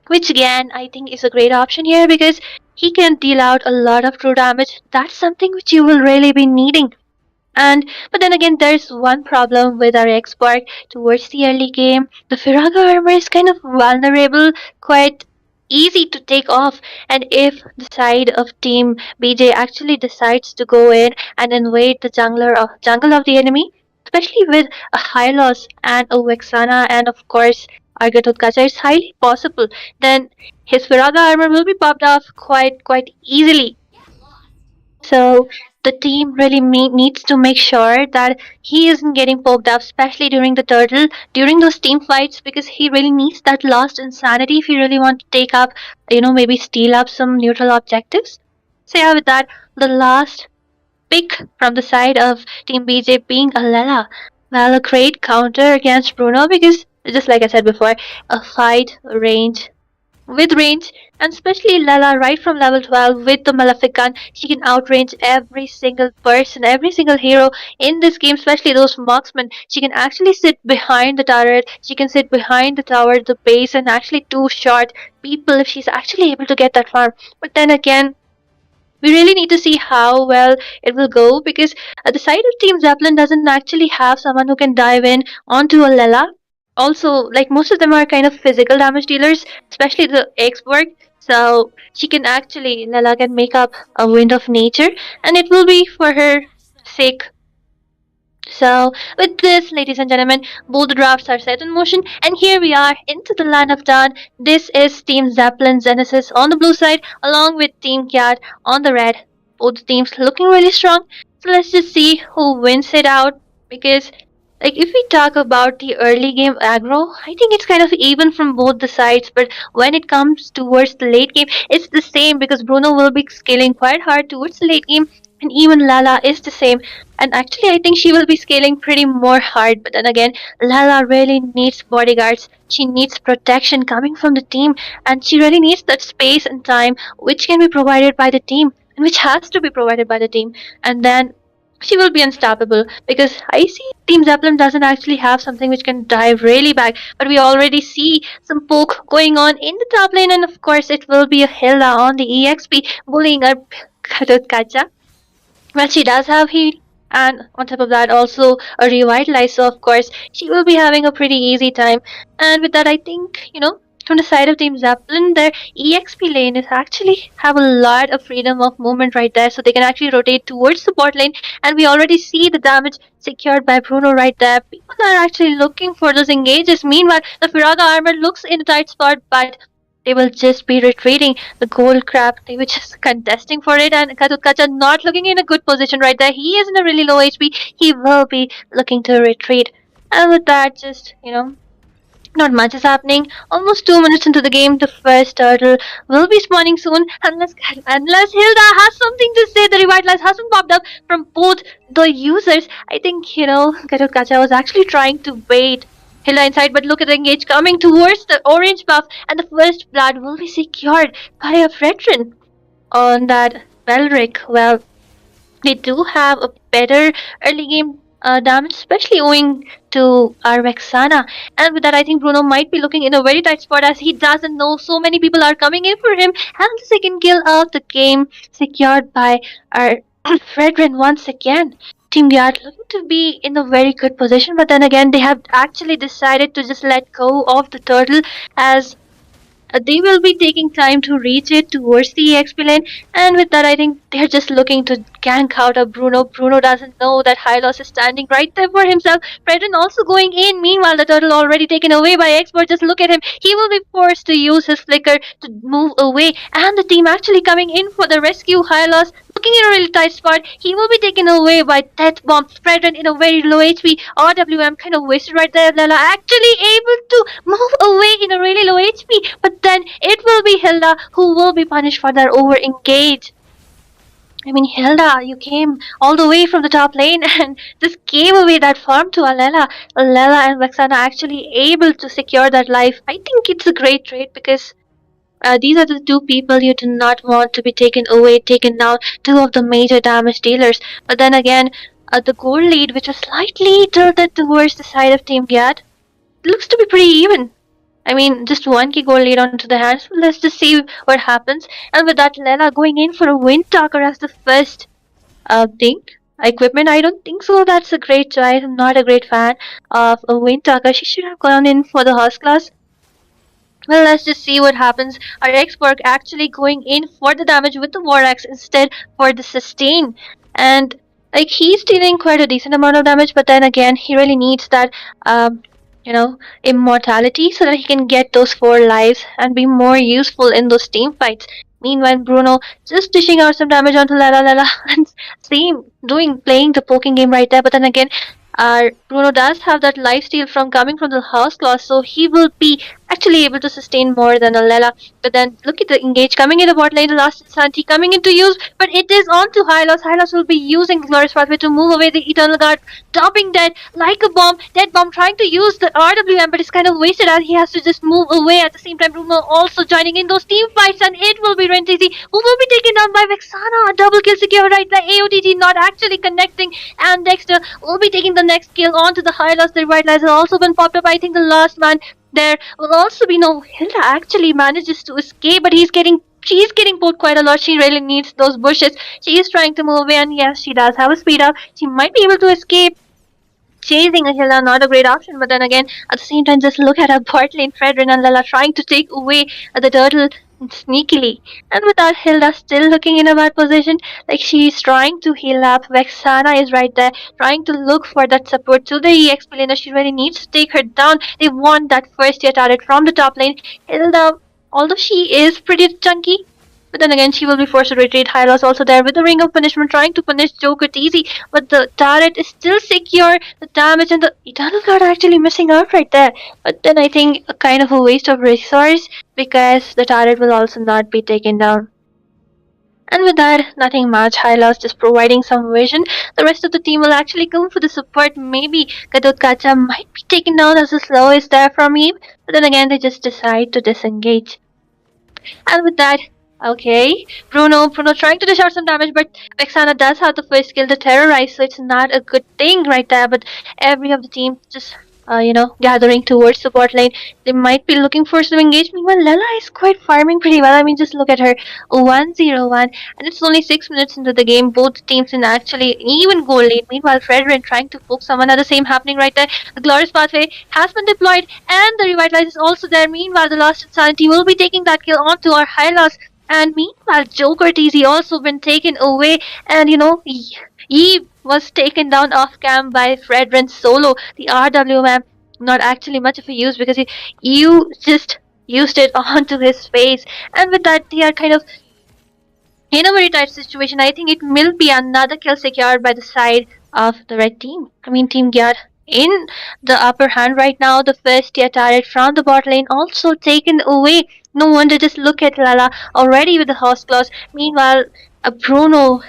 Speaker 13: which again I think is a great option here because he can deal out a lot of true damage. That's something which you will really be needing. And but then again, there's one problem with our export towards the early game. The Firaga armor is kind of vulnerable, quite easy to take off. And if the side of Team BJ actually decides to go in and invade the jungle of the enemy, especially with a Hylos and a Vexana and of course Argatotkacha, it's highly possible. Then his Firaga armor will be popped off quite easily. So the team really needs to make sure that he isn't getting poked up, especially during the turtle, during those team fights, because he really needs that last insanity if you really want to take up, maybe steal up some neutral objectives. So yeah, with that, the last pick from the side of Team BJ being Alela. Well, a great counter against Bruno because, just like I said before, a fight range with range, and especially Lala right from level 12 with the Malefic gun, she can outrange every single person, every single hero in this game, especially those marksmen. She can actually sit behind the turret, she can sit behind the tower, the base, and actually two-shot people if she's actually able to get that far. But then again, we really need to see how well it will go because at the side of Team Zeppelin doesn't actually have someone who can dive in onto a Lela. Also, like most of them are kind of physical damage dealers, especially the Xborg. So she can actually, Lela can make up a wind of nature, and it will be for her sake. So, with this, ladies and gentlemen, both the drafts are set in motion, and here we are into the land of dawn. This is Team Zeppelin Genesis on the blue side, along with Team Kiat on the red. Both teams looking really strong. So let's just see who wins it out. Because, like, if we talk about the early game aggro, I think it's kind of even from both the sides. But when it comes towards the late game, it's the same because Bruno will be scaling quite hard towards the late game. And even Lala is the same. And actually, I think she will be scaling pretty more hard. But then again, Lala really needs bodyguards. She needs protection coming from the team. And she really needs that space and time which can be provided by the team and which has to be provided by the team. And then she will be unstoppable because I see Team Zeppelin doesn't actually have something which can dive really back, but we already see some poke going on in the top lane, and of course, it will be a Hilda on the EXP bullying up Kacha. Well, she does have heat, and on top of that, also a revitalize. So, of course, she will be having a pretty easy time. And with that, I think, from the side of Team Zeppelin, their EXP lane is actually have a lot of freedom of movement right there. So, they can actually rotate towards the bot lane. And we already see the damage secured by Bruno right there. People are actually looking for those engages. Meanwhile, the Firaga armor looks in a tight spot, but they will just be retreating. The gold crab, they were just contesting for it, and Katutkacha not looking in a good position right there. He is in a really low HP. He will be looking to retreat. And with that, just, not much is happening. Almost 2 minutes into the game, the first turtle will be spawning soon. Unless Hilda has something to say, the revitalize hasn't popped up from both the users. I think, Katutkacha was actually trying to bait Hilda inside, but look at the engage coming towards the orange buff, and the first blood will be secured by a veteran on that Belric. Well, they do have a better early game damage, especially owing to our Vexana. And with that, I think Bruno might be looking in a very tight spot as he doesn't know so many people are coming in for him. And the second kill of the game secured by our Fredrin once again. Team Gyat looking to be in a very good position, but then again, they have actually decided to just let go of the turtle as they will be taking time to reach it towards the EXP lane, and with that, I think they're just looking to gank out of Bruno. Bruno doesn't know that Hylos is standing right there for himself. Fredrin also going in. Meanwhile, the turtle already taken away by Expert. Just look at him. He will be forced to use his flicker to move away, and the team actually coming in for the rescue. Hylos looking in a really tight spot. He will be taken away by Death Bomb. Fredrin in a very low HP. RWM kind of wasted right there. Lela actually able to move away in a really low HP, but then it will be Hilda who will be punished for that over engage. I mean, Hilda, you came all the way from the top lane and just gave away that farm to Alela. Alela and Vexana actually able to secure that life. I think it's a great trade because these are the two people you do not want to be taken away, taken down, two of the major damage dealers. But then again, the goal lead, which was slightly tilted towards the side of Team Gyat, looks to be pretty even. I mean, just 1k goal lead onto the hands. Let's just see what happens. And with that, Lela going in for a Wind Talker as the first thing. Equipment, I don't think so. That's a great choice. I'm not a great fan of a Wind Talker. She should have gone in for the Horse class. Well, let's just see what happens. Our X-Borg actually going in for the damage with the War Axe instead for the sustain. And like he's dealing quite a decent amount of damage, but then again, he really needs that immortality so that he can get those 4 lives and be more useful in those team fights. Meanwhile, Bruno just dishing out some damage onto Lala and playing the poking game right there. But then again, Bruno does have that lifesteal from coming from the house class, so he will be actually able to sustain more than Alela. But then look at the engage coming in the bot lane, the last Santi coming into use, but it is on to Hylos. Hylos will be using Glorious Pathway to move away the Eternal Guard, dropping dead like a bomb. Dead bomb trying to use the RWM, but it's kind of wasted as he has to just move away. At the same time, Bruno also joining in those team fights, and it will be Rentizi who will be taken down by Vexana. A double kill secure right there. AOTG not actually connecting, and Dexter will be taking the next kill onto the Hylos. The Revitalizer also been popped up. I think the last man there will also be no. Hilda actually manages to escape, but she's getting pulled quite a lot. She really needs those bushes. She is trying to move away, and yes, she does have a speed up. She might be able to escape. Chasing a Hilda, not a great option, but then again, at the same time, just look at her bot lane, Fredrin and Lala trying to take away the turtle sneakily. And with that, Hilda still looking in a bad position, like she's trying to heal up. Vexana is right there, trying to look for that support to the EXP lane. She really needs to take her down. They want that first tier turret from the top lane. Hilda, although she is pretty chunky, but then again, she will be forced to retreat. Hylos also there with the Ring of Punishment, trying to punish Joker easy, but the turret is still secure. The damage and the Eternal Guard are actually missing out right there. But then I think a kind of a waste of resource because the turret will also not be taken down. And with that, nothing much. Hylos just providing some vision. The rest of the team will actually come for the support. Maybe Kadotkacha might be taken down as the slowest there from Eve, but then again they just decide to disengage. And with that, okay, Bruno trying to dish out some damage, but Vexana does have the first skill to terrorize, so it's not a good thing right there. But every of the team just gathering towards the bot lane. They might be looking for some engagement. Well, Lela is quite farming pretty well. I mean, just look at her, 1-0-1, and it's only 6 minutes into the game. Both teams in actually even goal lead. Meanwhile, Fredrin trying to poke someone at the same happening right there. The glorious pathway has been deployed, and the revitalize is also there. Meanwhile, the Lost Insanity will be taking that kill onto our Hylos. And meanwhile, Joker TZ also been taken away, and Eve was taken down off cam by Fredrin solo. The RWM not actually much of a use because you just used it onto his face, and with that they are kind of in a very tight situation. I think it will be another kill secured by the side of the red team. I mean, Team Gyat in the upper hand right now. The first tier turret from the bot lane also taken away. No wonder, just look at Lala already with the horse claws. Meanwhile, Bruno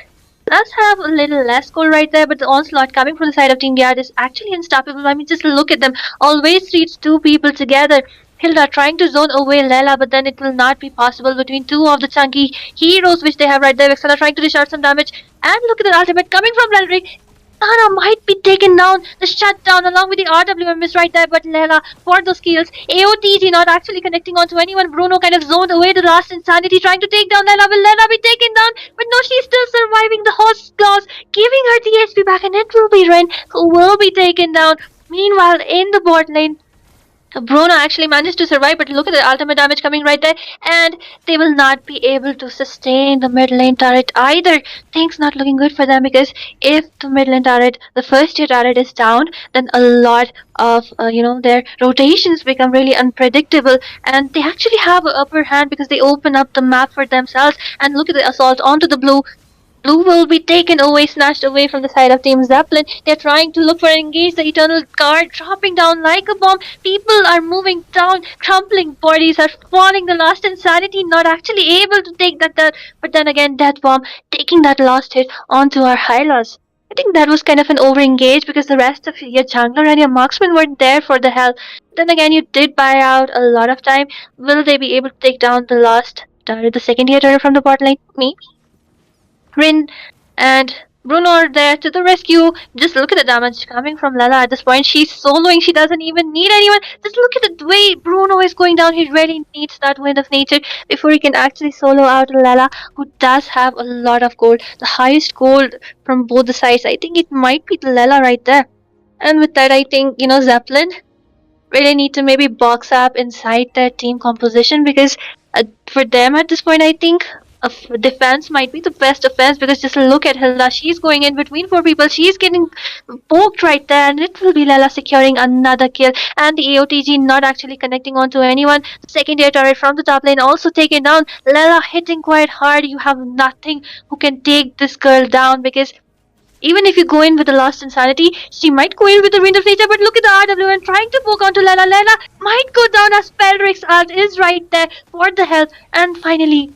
Speaker 13: does have a little less goal right there, but the onslaught coming from the side of Team Gyat is actually unstoppable. I mean, just look at them. Always reach two people together. Hilda trying to zone away Lela, but then it will not be possible between two of the chunky heroes which they have right there. Vexana trying to dish out some damage. And look at the ultimate coming from Lelric. Ana might be taken down. The shutdown along with the RWM is right there, but Lela for those kills. AOTG not actually connecting onto anyone. Bruno kind of zoned away the last insanity, trying to take down Lela. Will Lela be taken down? But no, she's still surviving the horse claws, giving her the HP back, and it will be Ren who will be taken down. Meanwhile, in the bot lane, Bruno actually managed to survive, but look at the ultimate damage coming right there, and they will not be able to sustain the mid lane turret either. Things not looking good for them, because if the mid lane turret, the first tier turret is down, then a lot of their rotations become really unpredictable, and they actually have an upper hand because they open up the map for themselves. And look at the assault onto the blue. Blue will be taken away, snatched away from the side of Team Zeppelin. They're trying to look for and engage the Eternal Guard, dropping down like a bomb. People are moving down, crumpling bodies are falling. The last insanity not actually able to take that, but then again, Death Bomb taking that last hit onto our Hylas. I think that was kind of an over-engage because the rest of your jungler and your marksman weren't there for the help. Then again, you did buy out a lot of time. Will they be able to take down the last turret, the second tier turret from the bot lane? Maybe. Rin and Bruno are there to the rescue. Just look at the damage coming from Lela at this point. She's soloing. She doesn't even need anyone. Just look at the way Bruno is going down. He really needs that wind of nature before he can actually solo out Lela, who does have a lot of gold. The highest gold from both the sides. I think it might be the Lela right there. And with that, I think, Zeppelin really need to maybe box up inside their team composition, because for them at this point, I think defense might be the best offense, because just look at Hilda. She's going in between four people. She's getting poked right there, and it will be Lela securing another kill. And the AOTG not actually connecting onto anyone. Second tier turret from the top lane also taken down. Lela hitting quite hard. You have nothing who can take this girl down, because even if you go in with the Lost Insanity, she might go in with the Wind of Nature, but look at the RWN trying to poke onto Lela. Lela might go down as Pelric's ult is right there for the help. And finally,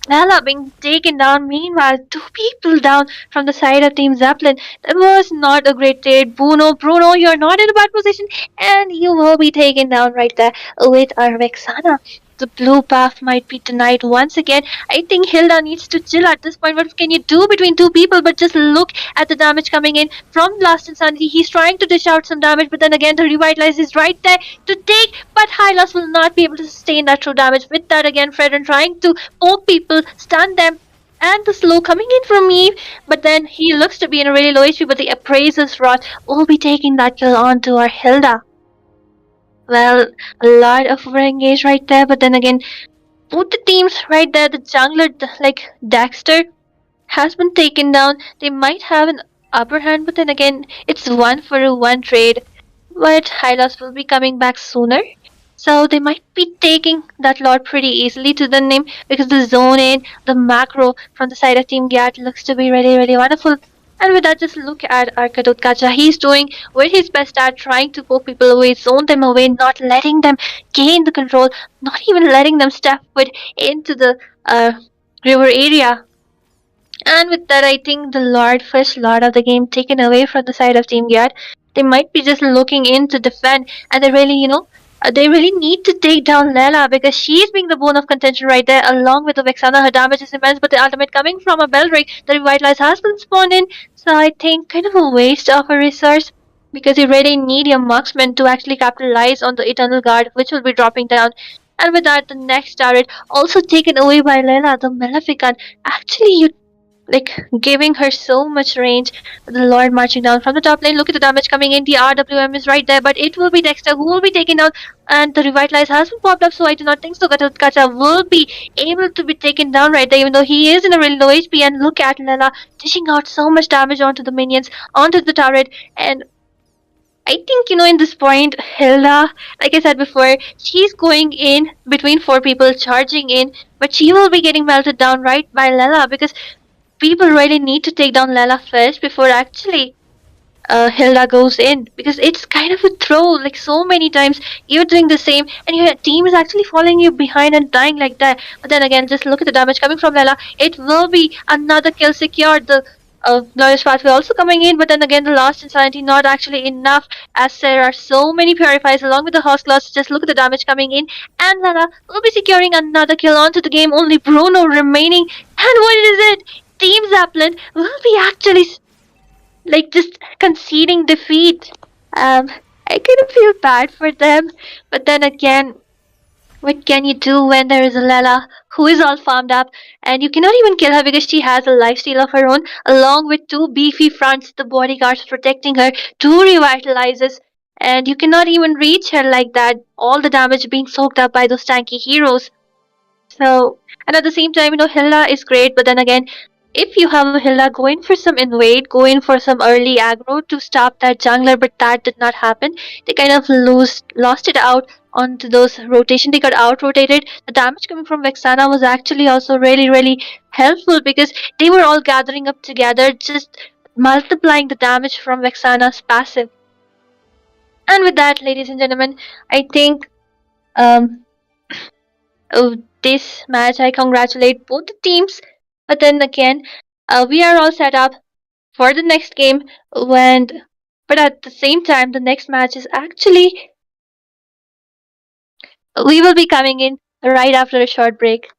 Speaker 13: Lela being taken down. Meanwhile, two people down from the side of Team Zeppelin. That was not a great trade. Bruno, you're not in a bad position, and you will be taken down right there with our Vexana. The blue buff might be denied once again. I think Hilda needs to chill at this point. What can you do between two people? But just look at the damage coming in from Last Insanity. He's trying to dish out some damage, but then again, the Revitalize is right there to take. But Hylas will not be able to sustain that true damage. With that again, Fredrin trying to poke people, stun them. And the slow coming in from Eve, but then he looks to be in a really low HP, but the Appraiser's Rod will be taking that kill onto our Hilda. Well, a lot of over-engage right there, but then again, both the teams right there, the jungler, like Dexter, has been taken down. They might have an upper hand, but then again, it's 1-for-1 trade. But Hylos will be coming back sooner. So they might be taking that lot pretty easily to the name, because the zone in, the macro from the side of Team Gyat looks to be really, really wonderful. And with that, just look at Arkadotkacha. He's doing with his best at trying to poke people away, zone them away, not letting them gain the control, not even letting them step foot into the river area. And with that, I think the first Lord of the game taken away from the side of Team Giat. They might be just looking in to defend, and they really, they really need to take down Lela because she's being the bone of contention right there, along with the Vexana. Her damage is immense, but the ultimate coming from a bell ring, the Revitalize has been spawned in, so I think kind of a waste of a resource because you really need your marksman to actually capitalize on the Eternal Guard, which will be dropping down. And with that, the next turret also taken away by Lela, the Maleficant. Actually, you giving her so much range. The Lord marching down from the top lane. Look at the damage coming in. The RWM is right there, but it will be Dexter who will be taken down. And the Revitalize has been popped up, so I do not think so. Gacha will be able to be taken down right there, even though he is in a really low HP. And look at Lela dishing out so much damage onto the minions, onto the turret. And I think, in this point, Hilda, like I said before, she's going in between four people, charging in, but she will be getting melted down right by Lela because people really need to take down Lela first before actually Hilda goes in, because it's kind of a throw. Like, so many times you're doing the same and your team is actually following you behind and dying like that. But then again, just look at the damage coming from Lela. It will be another kill secured. The Glorious Pathway also coming in, but then again, the Lost Insanity not actually enough, as there are so many Purifiers along with the Host Claws. Just look at the damage coming in, and Lela will be securing another kill onto the game. Only Bruno remaining, and what is it? Team Zeppelin will be actually just conceding defeat. I kind of feel bad for them, but then again, what can you do when there is a Lela who is all farmed up and you cannot even kill her because she has a lifesteal of her own, along with two beefy fronts, the bodyguards protecting her, two revitalizes, and you cannot even reach her like that. All the damage being soaked up by those tanky heroes. So, and at the same time, Hilda is great, but then again, if you have a Hilda, go in for some invade, go in for some early aggro to stop that jungler, but that did not happen. They kind of lost it out onto those rotation. They got out rotated. The damage coming from Vexana was actually also really, really helpful because they were all gathering up together, just multiplying the damage from Vexana's passive. And with that, ladies and gentlemen, I think this match, I congratulate both the teams. But then again, we are all set up for the next game. But at the same time, the next match is actually, we will be coming in right after a short break.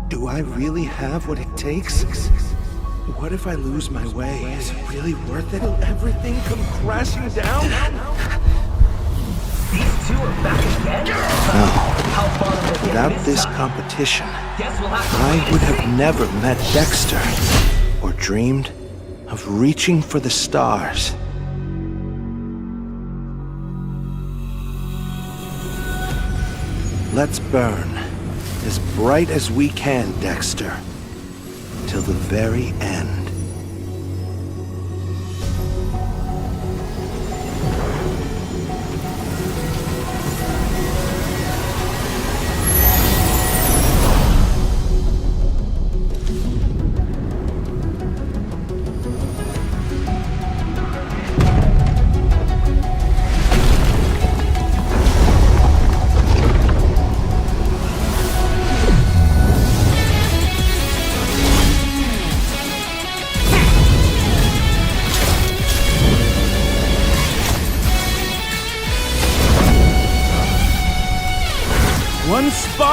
Speaker 2: Do I really have what it takes? What if I lose my way? Is it really worth it? Will everything come crashing down?
Speaker 3: These two are back again?
Speaker 2: No. Without this competition, I would have never met Dexter or dreamed of reaching for the stars. Let's burn as bright as we can, Dexter, till the very end.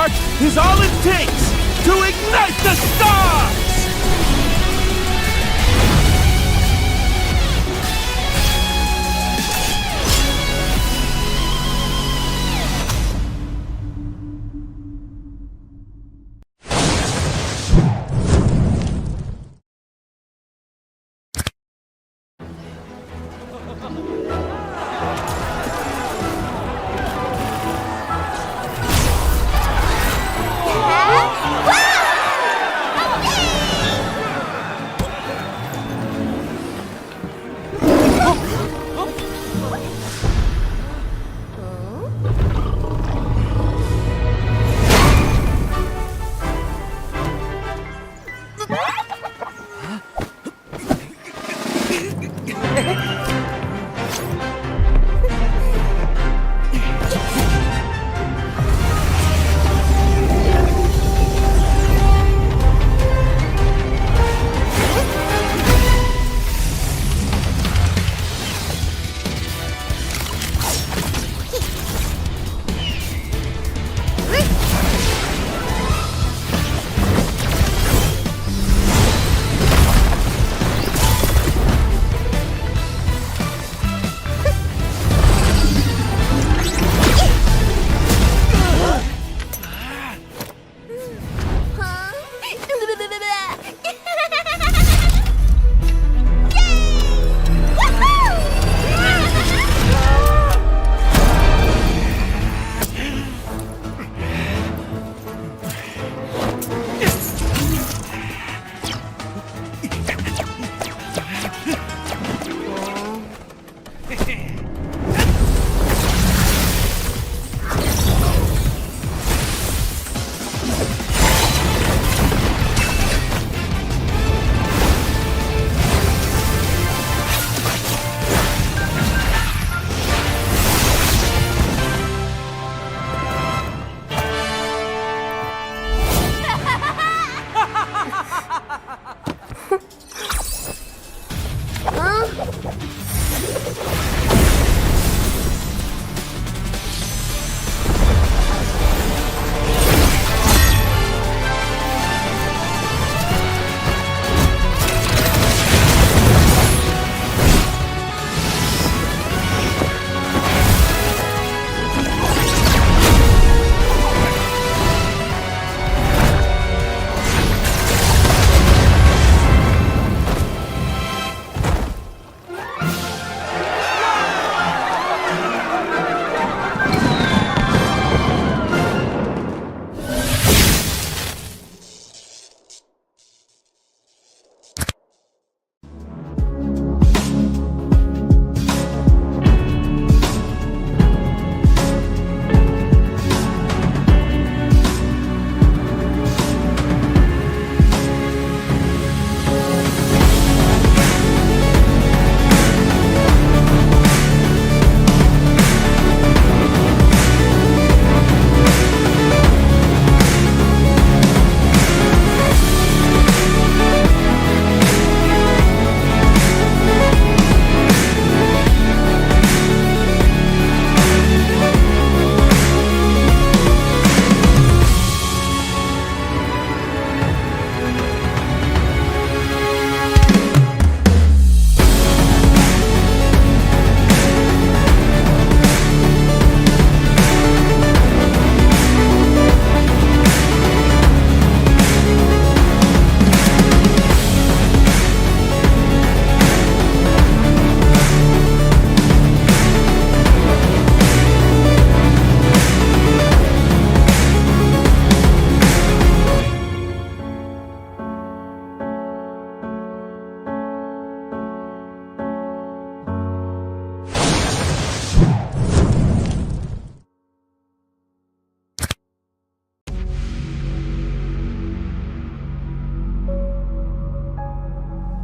Speaker 1: spark is all it takes to ignite the stars!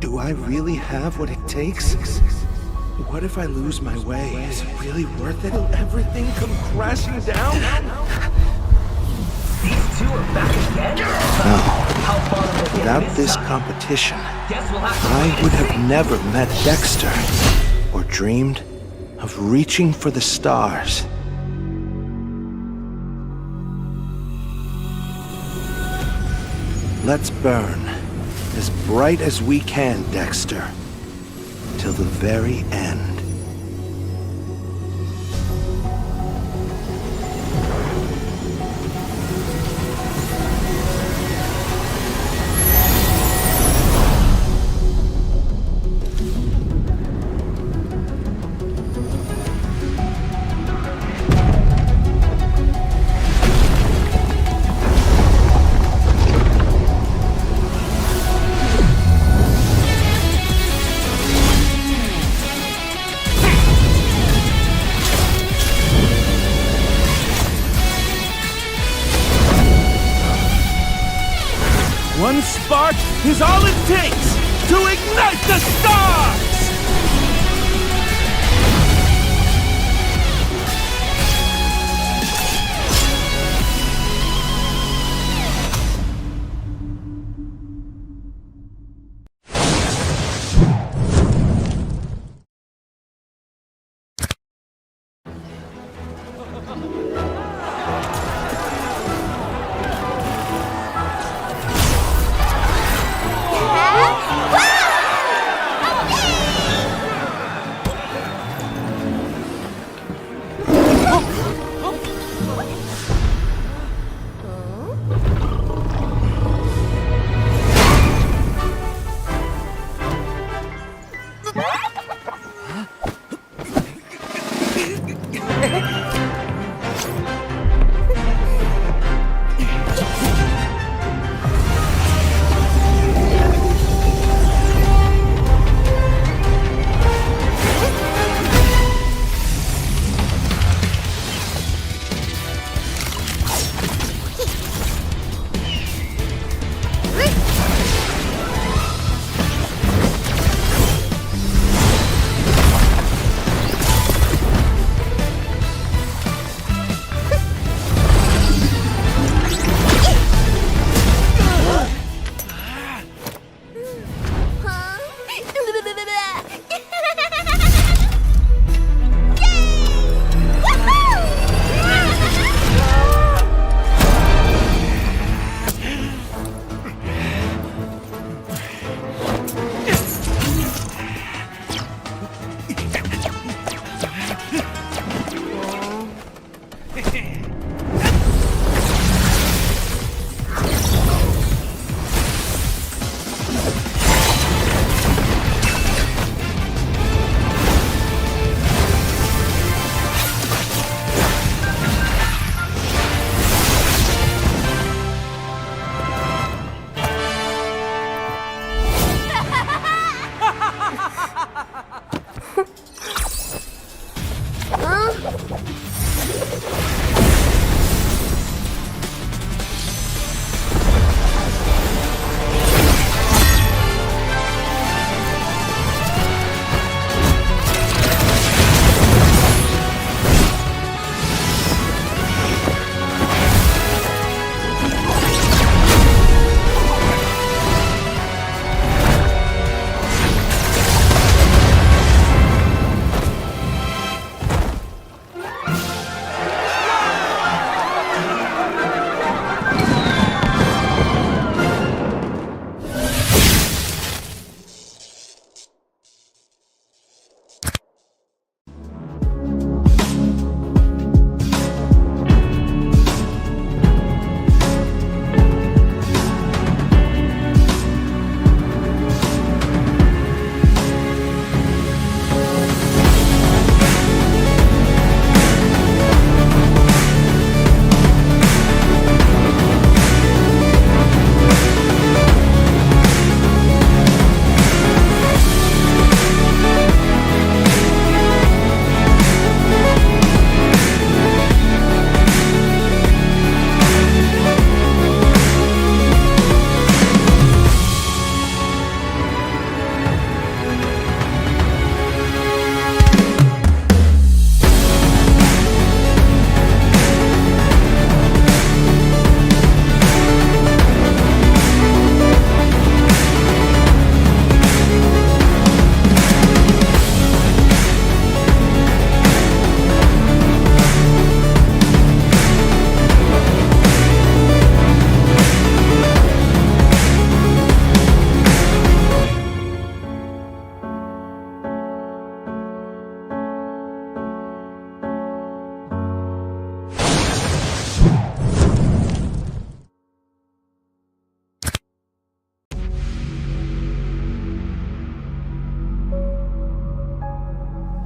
Speaker 2: Do I really have what it takes? What if I lose my way? Is it really worth it? Will everything come crashing down?
Speaker 3: These two are back again?
Speaker 2: No. Without this competition, I would have never met Dexter or dreamed of reaching for the stars. Let's burn as bright as we can, Dexter, till the very end.
Speaker 1: One spark is all it takes to ignite the stars!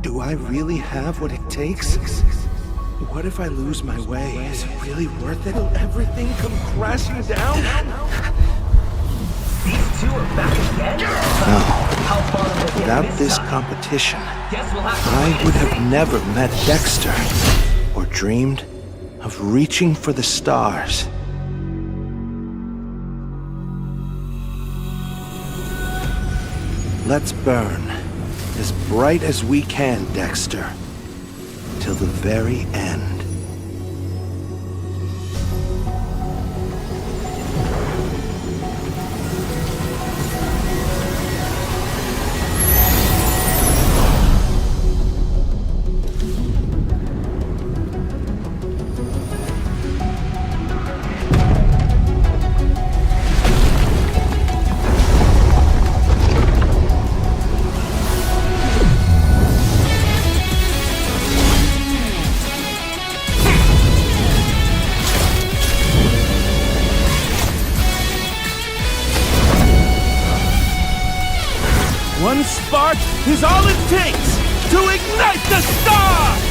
Speaker 2: Do I really have what it takes? What if I lose my way? Is it really worth it? Will everything come crashing down?
Speaker 3: These two are back again?
Speaker 2: No.
Speaker 3: How far will they
Speaker 2: Without
Speaker 3: get
Speaker 2: this
Speaker 3: time?
Speaker 2: competition,
Speaker 3: Guess we'll have to
Speaker 2: I would have never met Dexter or dreamed of reaching for the stars. Let's burn as bright as we can, Dexter, till the very end.
Speaker 1: One spark is all it takes to ignite the stars!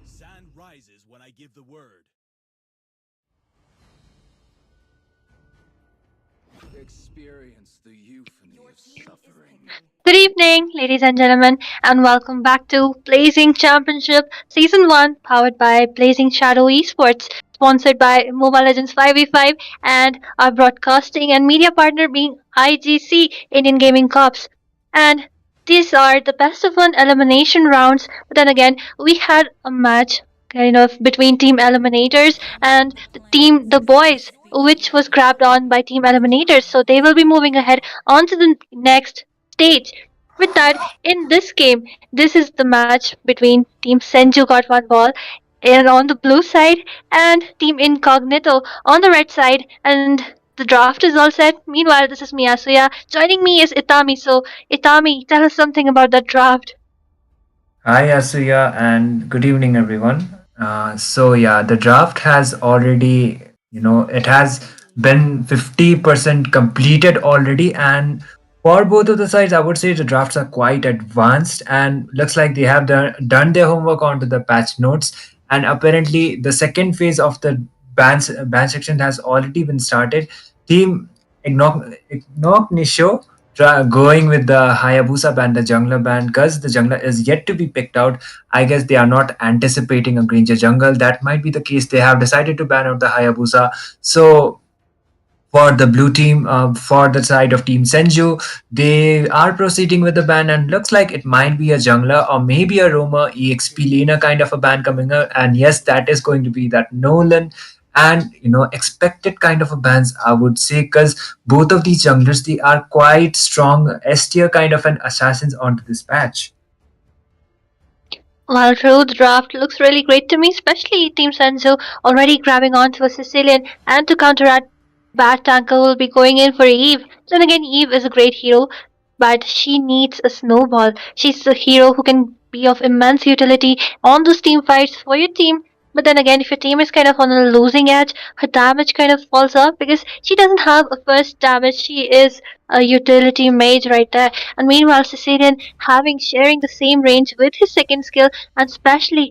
Speaker 6: Sand rises when I give the word.
Speaker 8: Experience the euphony of suffering.
Speaker 13: Good evening, ladies and gentlemen, and welcome back to Blazing Championship Season 1, powered by Blazing Shadow Esports, sponsored by Mobile Legends 5v5, and our broadcasting and media partner being IGC, Indian Gaming Corps. And these are the best of one elimination rounds, but then again, we had a match kind of between team eliminators and the boys, which was grabbed on by team eliminators, so they will be moving ahead on to the next stage. With that, in this game, this is the match between Team Senju got one ball and on the blue side and Team Incognito on the red side, and the draft is all set. Meanwhile, this is Miyasuya. Joining me is Itami. So, Itami, tell us something about that draft.
Speaker 14: Hi, Asuya, and good evening, everyone. The draft has already, it has been 50% completed already, and for both of the sides, I would say the drafts are quite advanced, and looks like they have done their homework onto the patch notes. And apparently, the second phase of the ban section has already been started. Team Ignonisho going with the Hayabusa band, the jungler band, because the jungler is yet to be picked out. I guess they are not anticipating a Granger jungle. That might be the case. They have decided to ban out the Hayabusa. So for the blue team, for the side of Team Senju, they are proceeding with the ban, and looks like it might be a jungler or maybe a roamer EXP laner kind of a ban coming up. And yes, that is going to be that Nolan and expected kind of a bans, I would say, because both of these junglers, they are quite strong S tier kind of an assassins onto this patch.
Speaker 13: Well, true, the draft looks really great to me, especially Team Senzu already grabbing onto a Sicilian, and to counteract, Bad Tanker will be going in for Eve. Then again, Eve is a great hero, but she needs a snowball. She's a hero who can be of immense utility on those team fights for your team. But then again, if your team is kind of on a losing edge, her damage kind of falls off because she doesn't have a first damage. She is a utility mage right there. And meanwhile, Sicilian having sharing the same range with his second skill, and especially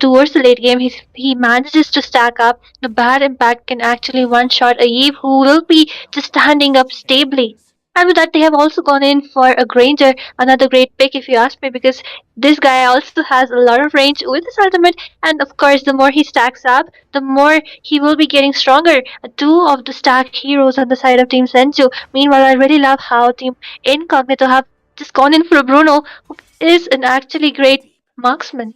Speaker 13: towards the late game, he manages to stack up. The bad impact can actually one shot a Eve who will be just standing up stably. And with that, they have also gone in for a Granger, another great pick if you ask me, because this guy also has a lot of range with his ultimate, and of course, the more he stacks up, the more he will be getting stronger. Two of the stack heroes on the side of Team Senju. Meanwhile, I really love how Team Incognito have just gone in for Bruno, who is an actually great marksman.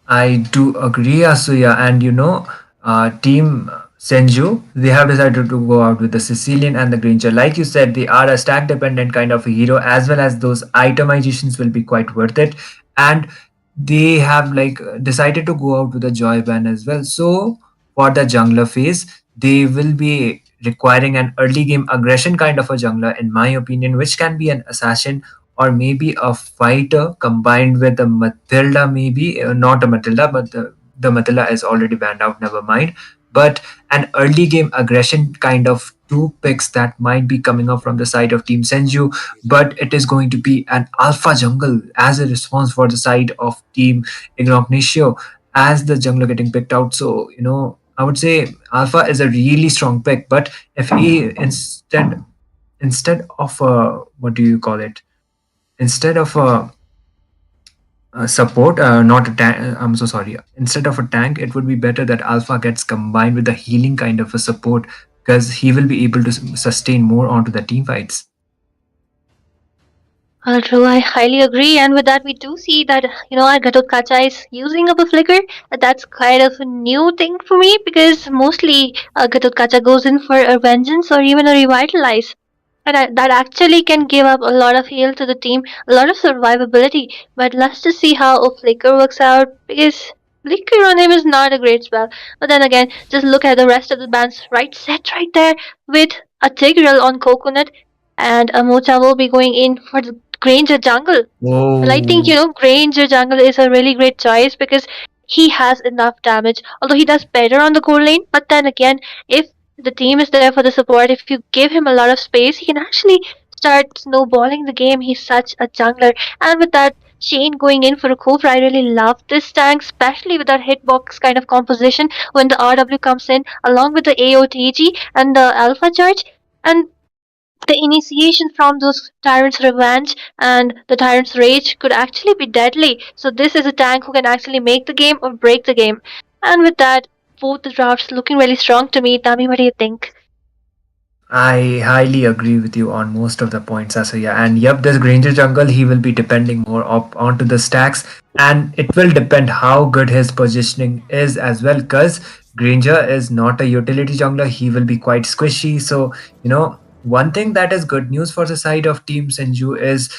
Speaker 14: I do agree, Asuya. And Team Senju, they have decided to go out with the Sicilian and the Granger. Like you said, they are a stack dependent kind of a hero, as well as those itemizations will be quite worth it. And they have decided to go out with a Joy Ban as well. So for the jungler phase, they will be requiring an early game aggression kind of a jungler, in my opinion, which can be an assassin or maybe a fighter combined with a Matilda, maybe not a Matilda, but the Matilda is already banned out. Never mind. But an early game aggression kind of two picks that might be coming up from the side of Team Senju, but it is going to be an alpha jungle as a response for the side of Team Ignacio as the jungler getting picked out. So I would say alpha is a really strong pick, but if he instead of what do you call it? Instead of a support, not a tank. I'm so sorry. Instead of a tank, it would be better that Alpha gets combined with a healing kind of a support because he will be able to sustain more onto the team fights.
Speaker 13: True, I highly agree. And with that, we do see that, our Gatotkacha is using up a flicker. That's kind of a new thing for me because mostly Gatotkacha goes in for a vengeance or even a revitalize. And that actually can give up a lot of heal to the team, a lot of survivability. But let's just see how a flicker works out because flicker on him is not a great spell. But then again, just look at the rest of the band's right set right there with a Tigreal on Coconut, and a Mocha will be going in for the Granger jungle. Well, I think,
Speaker 14: Whoa.
Speaker 13: Granger jungle is a really great choice because he has enough damage. Although he does better on the core lane, but then again, if the team is there for the support, if you give him a lot of space, he can actually start snowballing the game. He's such a jungler. And with that, Shane going in for a Cobra, I really love this tank, especially with that hitbox kind of composition when the RW comes in, along with the AOTG and the Alpha Charge. And the initiation from those Tyrant's Revenge and the Tyrant's Rage could actually be deadly. So this is a tank who can actually make the game or break the game. And with that, both the drafts looking really strong to me. Tami, what do you think?
Speaker 14: I highly agree with you on most of the points, Asuya. And yep, this Granger jungle, he will be depending more onto the stacks, and it will depend how good his positioning is as well. Because Granger is not a utility jungler, he will be quite squishy. So one thing that is good news for the side of Team Senju is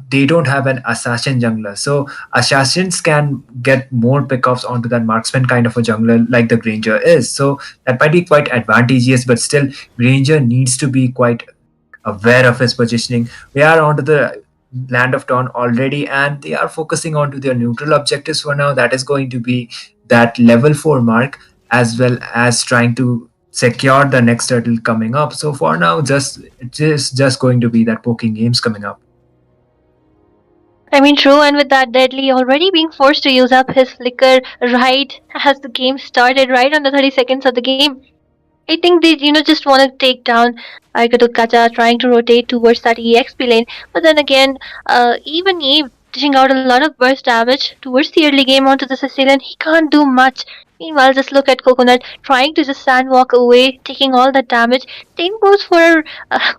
Speaker 14: they don't have an assassin jungler. So assassins can get more pickoffs onto that marksman kind of a jungler like the Granger is. So that might be quite advantageous, but still Granger needs to be quite aware of his positioning. We are onto the land of Dawn already, and they are focusing onto their neutral objectives for now. That is going to be that level 4 mark, as well as trying to secure the next turtle coming up. So for now, it is just going to be that poking games coming up.
Speaker 13: I mean, true, and with that Deadly already being forced to use up his flicker right as the game started, right on the 30 seconds of the game. I think they, just want to take down Aikatutkacha, trying to rotate towards that EXP lane. But then again, even Eve dishing out a lot of burst damage towards the early game onto the Sicilian, he can't do much. Meanwhile, just look at Coconut trying to just sandwalk away, taking all that damage. Same goes for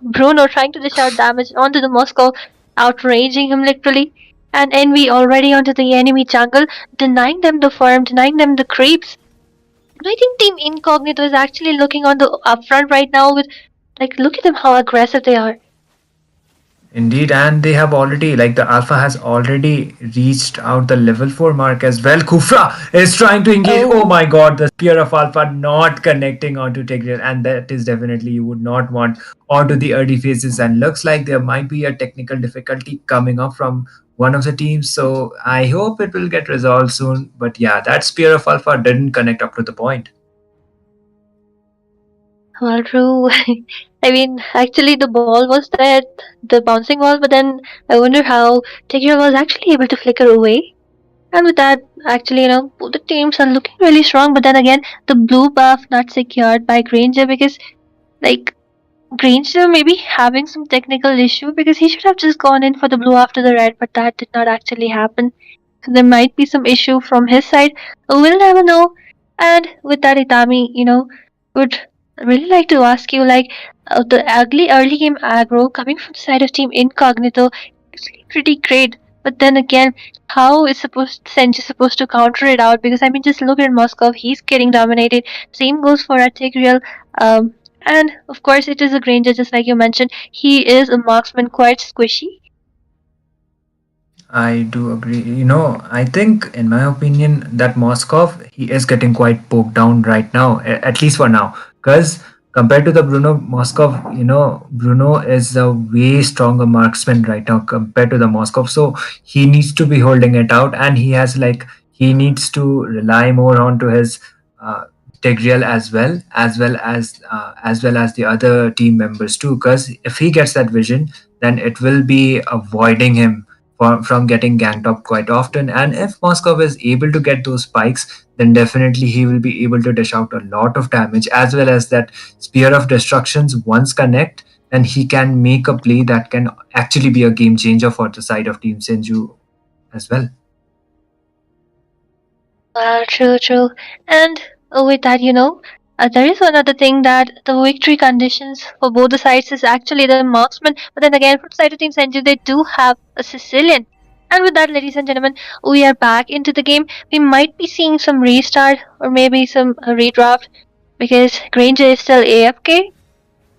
Speaker 13: Bruno trying to dish out damage onto the Moscow, outraging him literally. And Envy already onto the enemy jungle, denying them the farm, denying them the creeps. I think Team Incognito is actually looking on the upfront right now with, look at them how aggressive they are.
Speaker 14: Indeed, and they have already, like the Alpha has already reached out the level 4 mark as well. Kufra is trying to engage. Oh my god, the Spear of Alpha not connecting onto Tigreal, and that is definitely you would not want onto the early phases. And looks like there might be a technical difficulty coming up from one of the teams. So I hope it will get resolved soon. But yeah, that Spear of Alpha didn't connect up to the point.
Speaker 13: Well, true. I mean, actually, the ball was there, the bouncing ball, but then I wonder how Tigreal was actually able to flicker away. And with that, actually, both the teams are looking really strong. But then again, the blue buff not secured by Granger because, like, Granger may be having some technical issue because he should have just gone in for the blue after the red, but that did not actually happen. So there might be some issue from his side. We'll never know. And with that, Itami, would really like to ask you, like, the ugly early game aggro coming from the side of Team Incognito is actually pretty great. But then again, how is Senji supposed to counter it out? Because I mean, just look at Moskov; he's getting dominated. Same goes for Atigreal. And of course, it is a Granger, just like you mentioned. He is a marksman, quite squishy.
Speaker 14: I do agree. I think, in my opinion, that Moskov he is getting quite poked down right now, at least for now. Because compared to the Bruno Moskov, Bruno is a way stronger marksman right now compared to the Moskov. So he needs to be holding it out, and he needs to rely more onto his Tigreal as well as the other team members too. Because if he gets that vision, then it will be avoiding him from getting ganked up quite often. And if Moskov is able to get those spikes, then definitely he will be able to dish out a lot of damage, as well as that Spear of Destructions once connect, then he can make a play that can actually be a game changer for the side of Team Senju as well.
Speaker 13: True, true. And with that, there is another thing that the victory conditions for both the sides is actually the marksman. But then again, from side of Team Senju, they do have a Sicilian. And with that, ladies and gentlemen, we are back into the game. We might be seeing some restart or maybe some redraft because Granger is still AFK.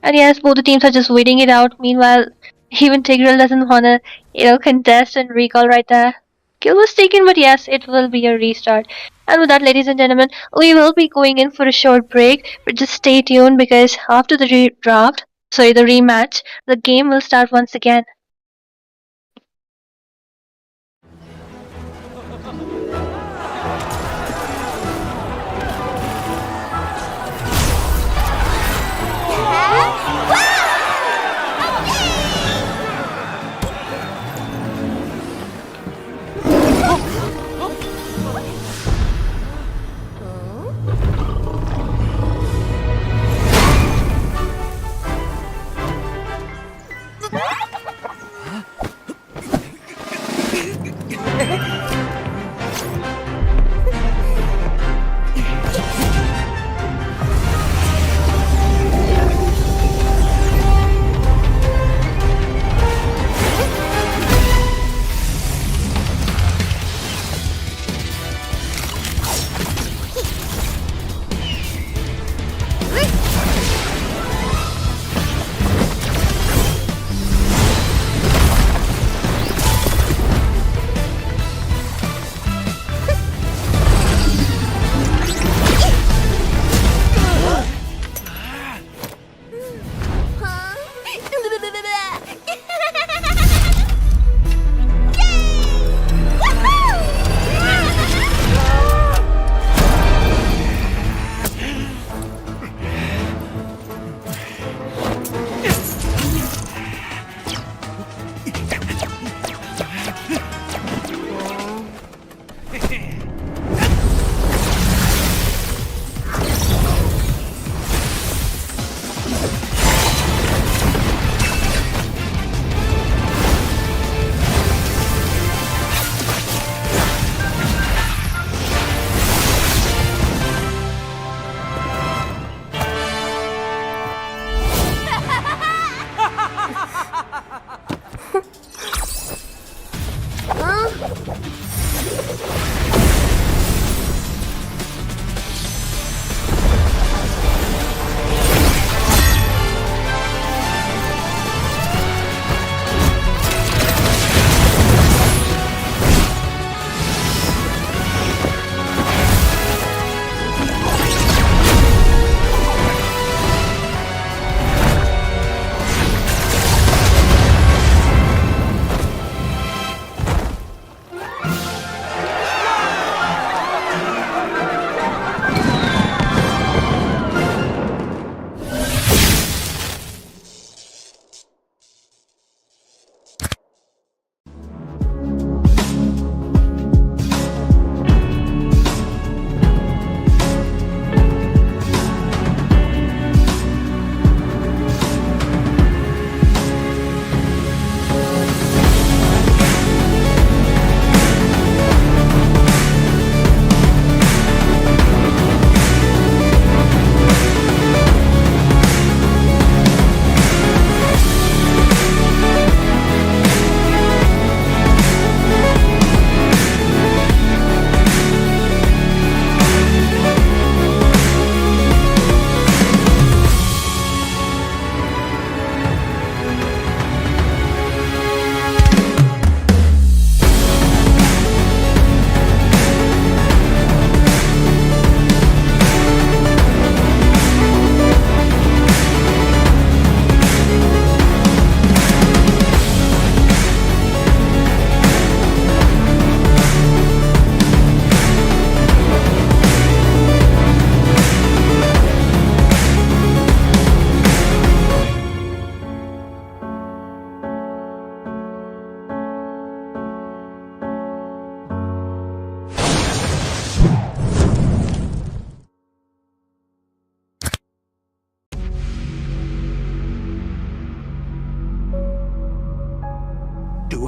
Speaker 13: And yes, both the teams are just waiting it out. Meanwhile, even Tigreal doesn't wanna, contest and recall right there. Kill was taken, but yes, it will be a restart. And with that, ladies and gentlemen, we will be going in for a short break. But just stay tuned because after the the rematch, the game will start once again.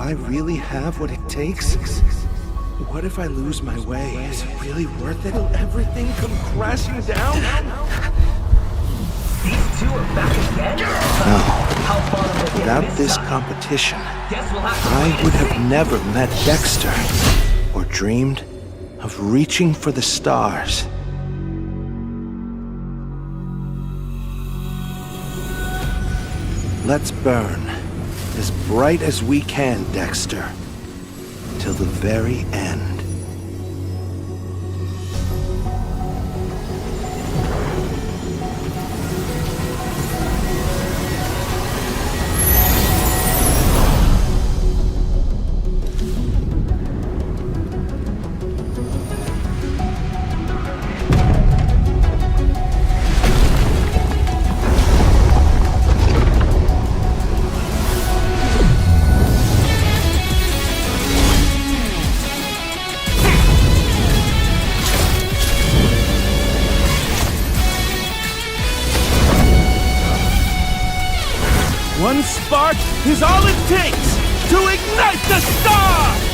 Speaker 2: I really have what it takes? What if I lose my way? Is it really worth it? Will everything come crashing down?
Speaker 3: These two are back again?
Speaker 2: No. Without this competition, I would have never met Dexter or dreamed of reaching for the stars. Let's burn as bright as we can, Dexter, till the very end.
Speaker 1: One spark is all it takes to ignite the stars!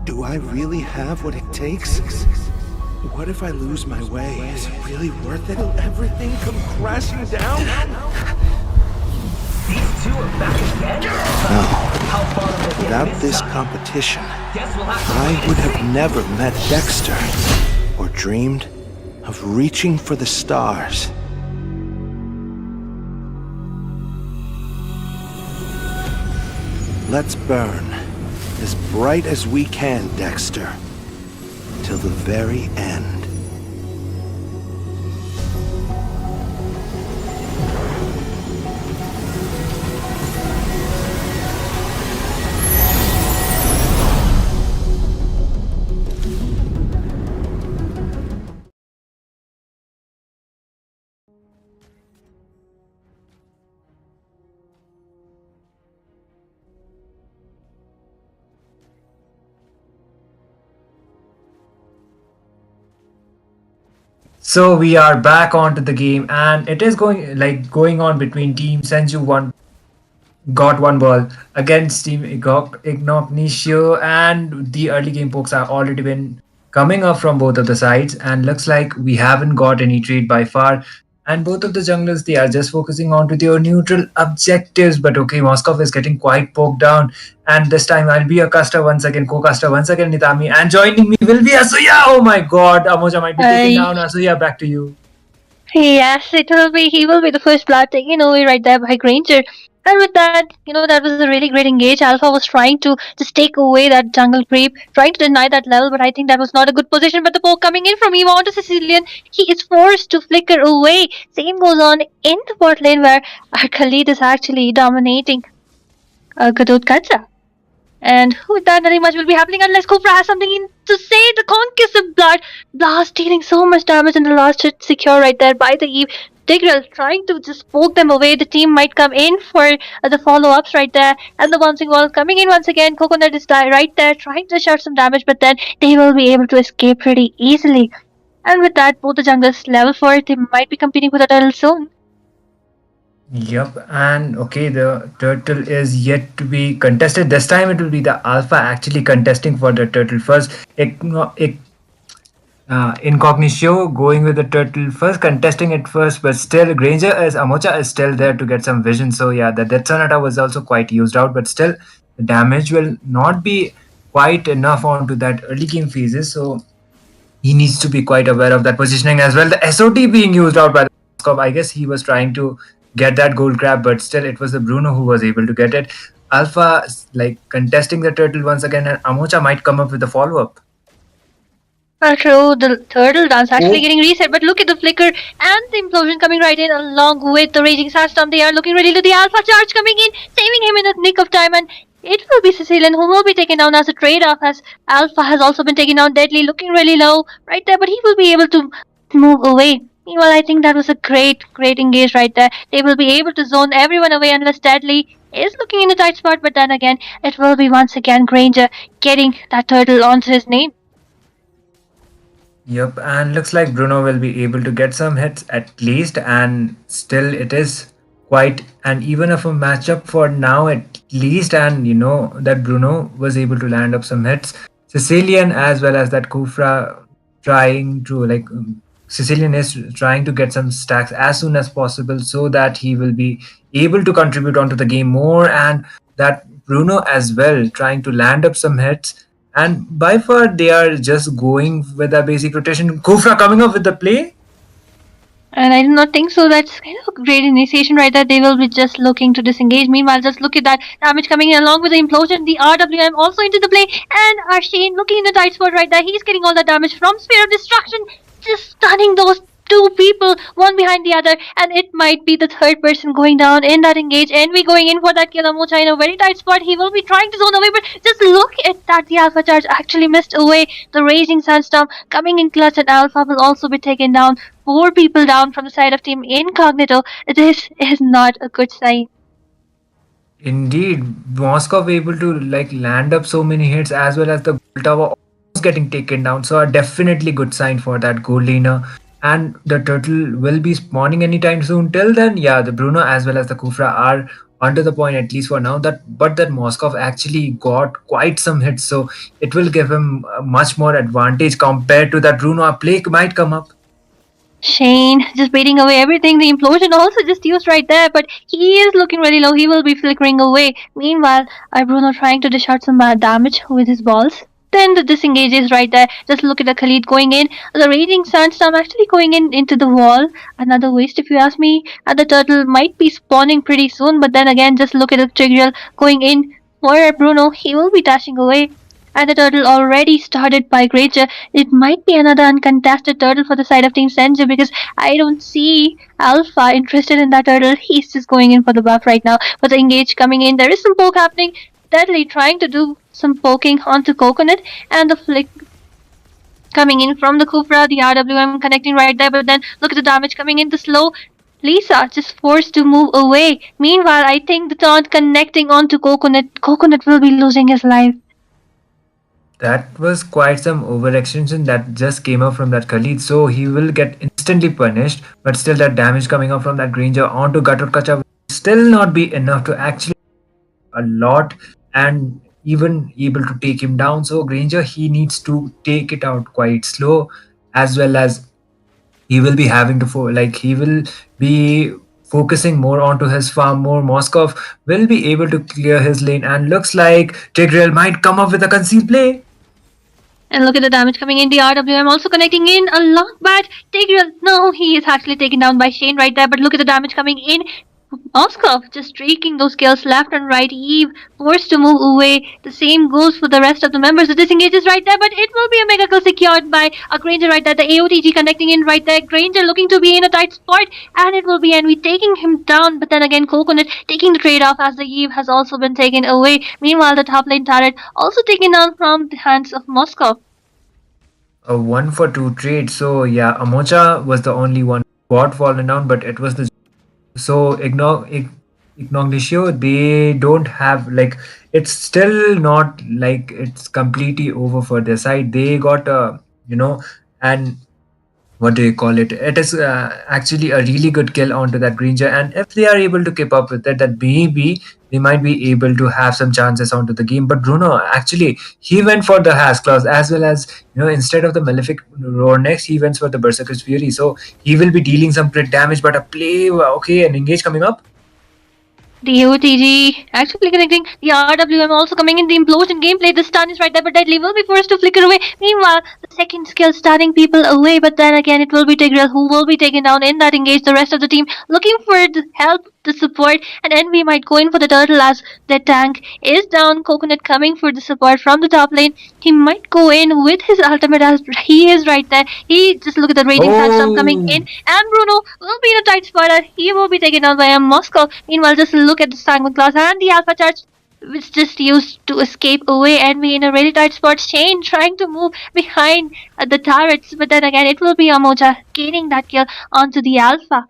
Speaker 2: Do I really have what it takes? What if I lose my way? Is it really worth it? Will everything come crashing down?
Speaker 3: These two are back again?
Speaker 2: No.
Speaker 3: How far will they get
Speaker 2: Without this
Speaker 3: time?
Speaker 2: competition,
Speaker 3: Guess we'll have to
Speaker 2: I would have never met Dexter or dreamed of reaching for the stars. Let's burn as bright as we can, Dexter, till the very end.
Speaker 14: So we are back onto the game, and it is going on between Team Senju got one ball against Team Ignacio, and the early game pokes have already been coming up from both of the sides, and looks like we haven't got any trade by far. And both of the junglers, they are just focusing on to their neutral objectives. But okay, Moskov is getting quite poked down, and this time I'll be a caster once again, co-caster once again, Nitami, and joining me will be Asuya. Oh my God, Amoja might be taken down. Asuya, back to you.
Speaker 13: Yes, it will be. He will be the first blood taken away right there by Granger. And with that, that was a really great engage. Alpha was trying to just take away that jungle creep, trying to deny that level, but I think that was not a good position. But the poke coming in from Eva onto Sicilian, he is forced to flicker away. Same goes on in the bot lane where our Khalid is actually dominating Kadut Katsa. And with that, nothing much will be happening unless Kufra has something in to say. The concussive blood blast dealing so much damage in the last hit, secure right there by the Eve. Tigreal trying to just poke them away. The team might come in for the follow-ups right there. And the bouncing ball coming in once again. Coconut is right there trying to shut some damage, but then they will be able to escape pretty easily. And with that, both the junglers level 4. They might be competing for the title soon.
Speaker 14: Yep, and okay, the turtle is yet to be contested. This time it will be the alpha actually contesting for the turtle first. Incognito going with the turtle first, contesting it first, but still Granger as Amocha is still there to get some vision. So yeah, the Death Sonata was also quite used out, but still the damage will not be quite enough onto that early game phases. So he needs to be quite aware of that positioning as well. The SOT being used out by the Moskov, I guess he was trying to get that gold grab, but still it was the Bruno who was able to get it. Alpha contesting the turtle once again, and Amocha might come up with a follow-up.
Speaker 13: True, the turtle dance actually getting reset, but look at the flicker and the implosion coming right in along with the raging sandstorm. They are looking ready to the alpha charge coming in, saving him in the nick of time, and it will be Sicilian who will be taken down as a trade-off, as Alpha has also been taken down deadly, looking really low right there, but he will be able to move away. Meanwhile, I think that was a great engage right there. They will be able to zone everyone away unless Deadly is looking in a tight spot, but then again, it will be once again Granger getting that turtle onto his name.
Speaker 14: Yep, and looks like Bruno will be able to get some hits at least, and still it is quite an even of a matchup for now at least, and that Bruno was able to land up some hits. Sicilian as well as that Kufra trying to Sicilian is trying to get some stacks as soon as possible so that he will be able to contribute onto the game more, and that Bruno as well trying to land up some hits. And by far they are just going with a basic rotation. Kufra coming up with the play.
Speaker 13: And I do not think so. That's kind of a great initiation right there. They will be just looking to disengage. Meanwhile, just look at that damage coming in along with the implosion. The RWM also into the play. And Arsene looking in the tight spot right there. He's getting all the damage from Sphere of Destruction. Just stunning those two people, one behind the other, and it might be the third person going down in that engage. Envy going in for that kill. Amocha in a very tight spot. He will be trying to zone away, but just look at that. The Alpha charge actually missed away. The Raging Sandstorm coming in clutch, and Alpha will also be taken down. 4 people down from the side of Team Incognito. This is not a good sign.
Speaker 14: Indeed, Moskov able to land up so many hits as well as the gold tower almost getting taken down. So a definitely good sign for that gold laner. And the turtle will be spawning anytime soon. Till then, yeah, the Bruno as well as the Kufra are onto the point, at least for now, that but that Moskov actually got quite some hits, so it will give him much more advantage compared to that Bruno. A play might come up.
Speaker 13: Shane just baiting away everything. The implosion also just used right there, but he is looking really low. He will be flickering away. Meanwhile, Bruno trying to dish out some damage with his balls. Then the disengage is right there. Just look at the Khalid going in. The raging sandstorm actually going in into the wall. Another waste, if you ask me. And the turtle might be spawning pretty soon. But then again, just look at the Tigreal going in for Bruno. He will be dashing away. And the turtle already started by Granger. It might be another uncontested turtle for the side of Team Senju because I don't see Alpha interested in that turtle. He's just going in for the buff right now. But the engage coming in, there is some poke happening. Deadly trying to do some poking onto Coconut, and the flick coming in from the Kufra, the RWM connecting right there. But then look at the damage coming in, the slow. Lisa just forced to move away. Meanwhile, I think the taunt connecting onto Coconut. Coconut will be losing his life.
Speaker 14: That was quite some overextension that just came up from that Khalid, so he will get instantly punished. But still, that damage coming up from that Granger onto Gatorkacha will still not be enough to actually a lot and even able to take him down. So Granger, he needs to take it out quite slow, as well as he will be having to he will be focusing more onto his farm. More Moskov will be able to clear his lane, and looks like Tigreal might come up with a concealed play.
Speaker 13: And look at the damage coming in. The RWM also connecting in. A long bad. Tigreal. No, he is actually taken down by Shane right there. But look at the damage coming in. Oskov just streaking those kills left and right. Eve forced to move away. The same goes for the rest of the members. The disengage is right there, but it will be a mega kill secured by a Granger right there. The AOTG connecting in right there. Granger looking to be in a tight spot, and it will be Envy taking him down. But then again, Coconut taking the trade off as the Eve has also been taken away. Meanwhile, the top lane turret also taken down from the hands of Moscow.
Speaker 14: A 1-for-2 trade. So yeah, Amocha was the only one who got fallen down, but it was the so Ignicio, they don't have it's still not like it's completely over for their side. They got and what do you call it? It is actually a really good kill onto that Granger, and if they are able to keep up with it, that maybe they might be able to have some chances onto the game. But Bruno actually he went for the Has clause, as well as instead of the Malefic Roar next, he went for the Berserker's Fury. So he will be dealing some crit damage, but a play okay, an engage coming up.
Speaker 13: The OTG actually connecting. The RWM also coming in. The implosion gameplay. The stun is right there, but Deadly will be forced to flicker away. Meanwhile, the second skill starting people away, but then again, it will be Tigreal who will be taken down in that engage. The rest of the team looking for the help, the support, and Envy might go in for the turtle as the tank is down. Coconut coming for the support from the top lane. He might go in with his ultimate as he is right there. He just look at the raging sandstorm coming in, and Bruno will be in a tight spot and he will be taken down by a Moscow. Meanwhile, just look at the Sanguine class and the Alpha Charge, which just used to escape away and be in a really tight spot. Shane trying to move behind the turrets, but then again, it will be Amocha gaining that kill onto the Alpha.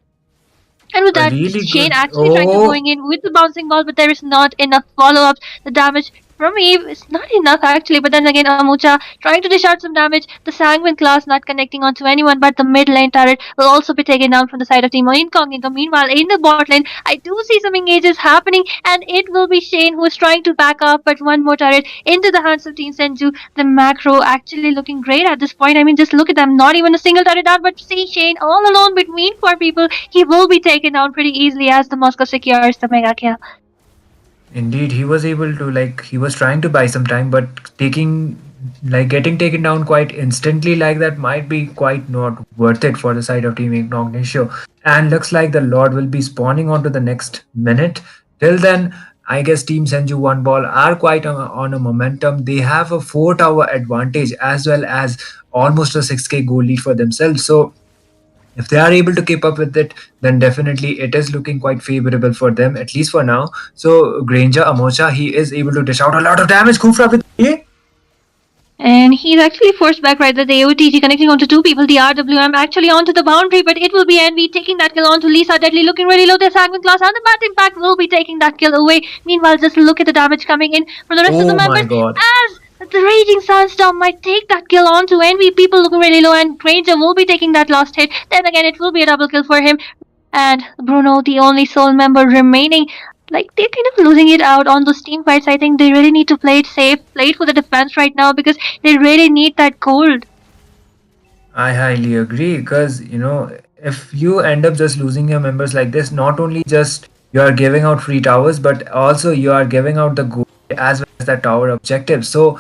Speaker 13: And with that,
Speaker 14: really
Speaker 13: Shane
Speaker 14: good.
Speaker 13: actually trying to going in with the bouncing ball, but there is not enough follow-ups. The damage from Eve is not enough actually, but then again, Amucha trying to dish out some damage. The Sanguine class not connecting onto anyone, but the mid lane turret will also be taken down from the side of Team Incognito. Meanwhile, in the bot lane, I do see some engages happening, and it will be Shane who is trying to back up, but one more turret into the hands of Team Senju. The macro actually looking great at this point. I mean, just look at them, not even a single turret down, but see Shane all alone between four people. He will be taken down pretty easily as the Moscow secures the mega kill.
Speaker 14: Indeed, he was able to he was trying to buy some time, but getting taken down quite instantly like that might be quite not worth it for the side of Team Ignicio. And looks like the Lord will be spawning onto the next minute. Till then, I guess Team Senju One Ball are quite on a momentum. They have a 4-tower advantage as well as almost a 6k goal lead for themselves. So if they are able to keep up with it, then definitely it is looking quite favorable for them, at least for now. So Granger, Amocha, he is able to dish out a lot of damage. Kufra with A.
Speaker 13: And he's actually forced back right there. The AOTG connecting onto two people. The RWM actually onto the boundary, but it will be Envy taking that kill onto Lisa. Deadly looking really low. The Sanguine class and the Bat Impact will be taking that kill away. Meanwhile, just look at the damage coming in from the rest of the members. As the Raging Sandstorm might take that kill onto Envy. People looking really low, and Granger will be taking that last hit. Then again, it will be a double kill for him. And Bruno, the only sole member remaining, like they're kind of losing it out on those team fights. I think they really need to play it safe, play it for the defense right now because they really need that gold.
Speaker 14: I highly agree because if you end up just losing your members like this, not only just you are giving out free towers, but also you are giving out the gold as well as the tower objective. So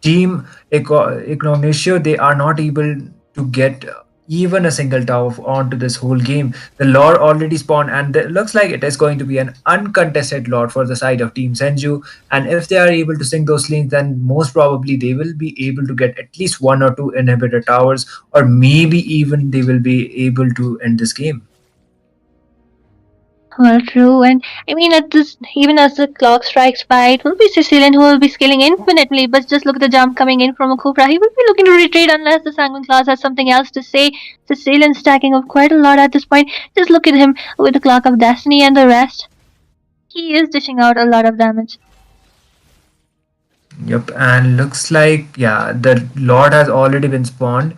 Speaker 14: Team Ignacio, they are not able to get even a single tower onto this whole game. The Lord already spawned, and it looks like it is going to be an uncontested Lord for the side of Team Senju. And if they are able to sink those lanes, then most probably they will be able to get at least one or two inhibitor towers, or maybe even they will be able to end this game.
Speaker 13: Well, true, and I mean, at this, even as the clock strikes 5, it will be Sicilian who will be scaling infinitely. But just look at the jump coming in from a Cobra. He will be looking to retreat unless the Sanguine class has something else to say. Sicilian stacking up quite a lot at this point. Just look at him with the Clock of Destiny and the rest. He is dishing out a lot of damage.
Speaker 14: Yep, and looks like yeah, the Lord has already been spawned,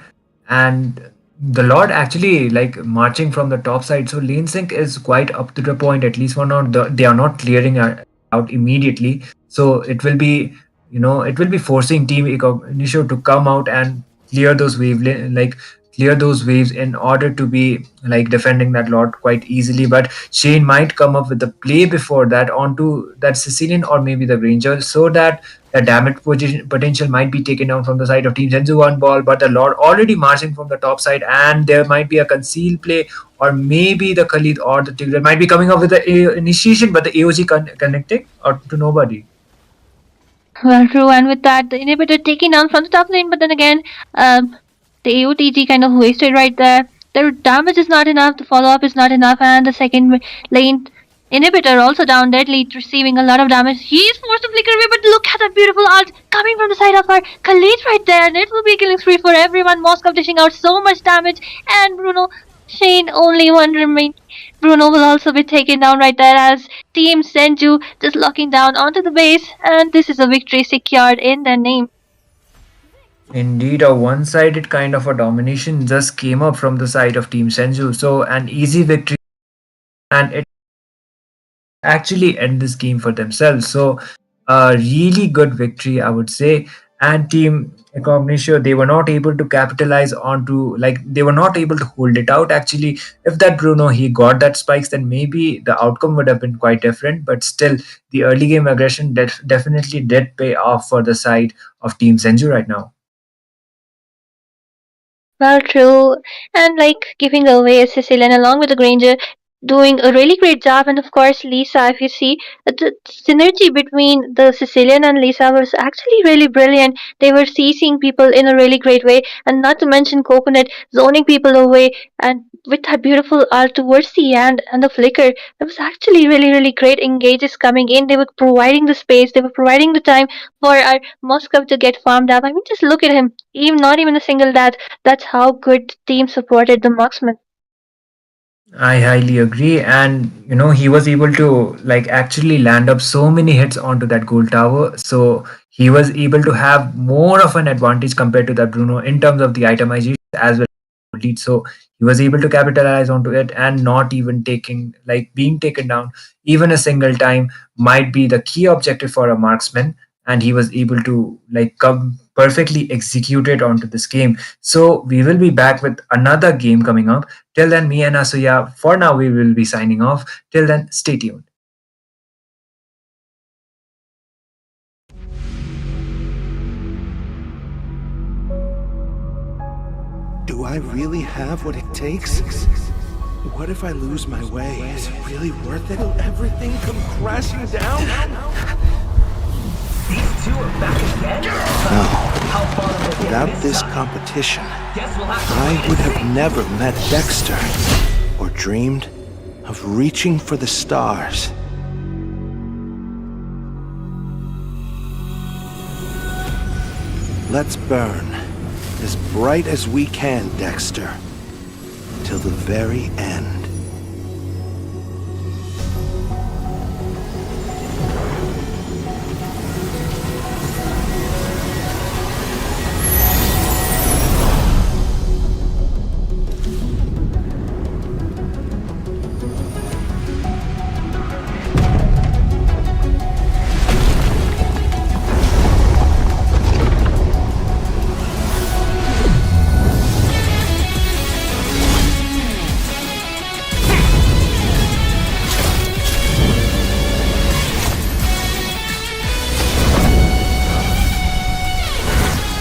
Speaker 14: and the Lord actually like marching from the top side. So lane sync is quite up to the point. At least for now, they are not clearing out immediately. So it will be it will be forcing Team Initio to come out and clear those clear those waves in order to be like defending that Lord quite easily. But Shane might come up with a play before that onto that Sicilian or maybe the Ranger, so that the damage potential might be taken down from the side of Team Senju one ball, but the Lord already marching from the top side, and there might be a concealed play, or maybe the Khalid or the Tigray might be coming up with the initiation, but the AOG connecting or to nobody.
Speaker 13: Well, true, and with that, the inhibitor taking down from the top lane, but then again, the AOTG kind of wasted right there. The damage is not enough, the follow up is not enough, and the second lane inhibitor also down deadly, receiving a lot of damage. He is forced to flicker away, but look at that beautiful ult coming from the side of our Khalid right there, and it will be a killing spree for everyone. Moscow dishing out so much damage, and Bruno, Shane, only one remain. Bruno will also be taken down right there as Team Senju just locking down onto the base, and this is a victory secured in their name.
Speaker 14: Indeed, a one-sided kind of a domination just came up from the side of Team Senju. So an easy victory, and it actually end this game for themselves. So a really good victory, I would say. And Team Cognitio, they were not able to capitalize onto they were not able to hold it out. Actually, if that Bruno he got that spikes, then maybe the outcome would have been quite different. But still, the early game aggression definitely did pay off for the side of Team Senju right now.
Speaker 13: Well, true. And like giving away Sicilian along with the Granger, doing a really great job. And of course, Lisa, if you see, the synergy between the Sicilian and Lisa was actually really brilliant. They were seizing people in a really great way. And not to mention Coconut zoning people away. And with that beautiful ult towards the end and the flicker, it was actually really, really great engages coming in. They were providing the space, they were providing the time for our Moscow to get farmed up. I mean, just look at him. Even not even a single death. That's how good the team supported the marksman.
Speaker 14: I highly agree, and he was able to actually land up so many hits onto that gold tower. So he was able to have more of an advantage compared to that Bruno in terms of the itemization as well as lead. So he was able to capitalize onto it, and not even taking being taken down even a single time might be the key objective for a marksman, and he was able to come perfectly executed onto this game. So we will be back with another game coming up. Till then, me and Asuya, for now, we will be signing off. Till then, stay tuned.
Speaker 2: Do I really have what it takes? What if I lose my way? Is it really worth it? Will everything come crashing down?
Speaker 3: These two are back again?
Speaker 2: No. Without this competition, I would have never met Dexter or dreamed of reaching for the stars. Let's burn as bright as we can, Dexter, till the very end.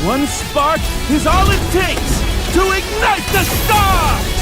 Speaker 1: One spark is all it takes to ignite the stars!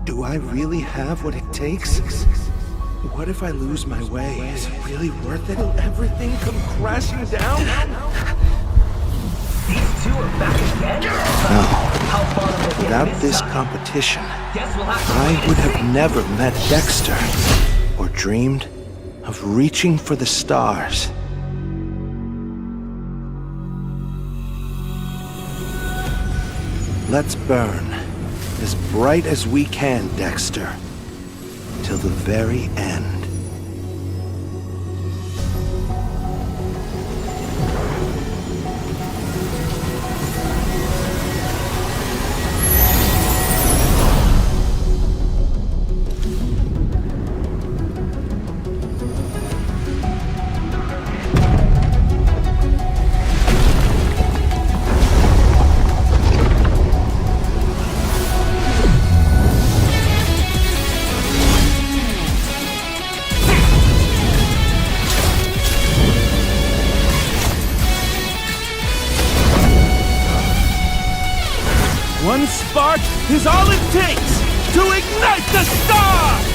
Speaker 2: Do I really have what it takes? What if I lose my way? Is it really worth it? Will everything come crashing down?
Speaker 3: These two are back again?
Speaker 2: No. Without this competition, I would have never met Dexter or dreamed of reaching for the stars. Let's burn as bright as we can, Dexter, till the very end.
Speaker 1: One spark is all it takes to ignite the stars!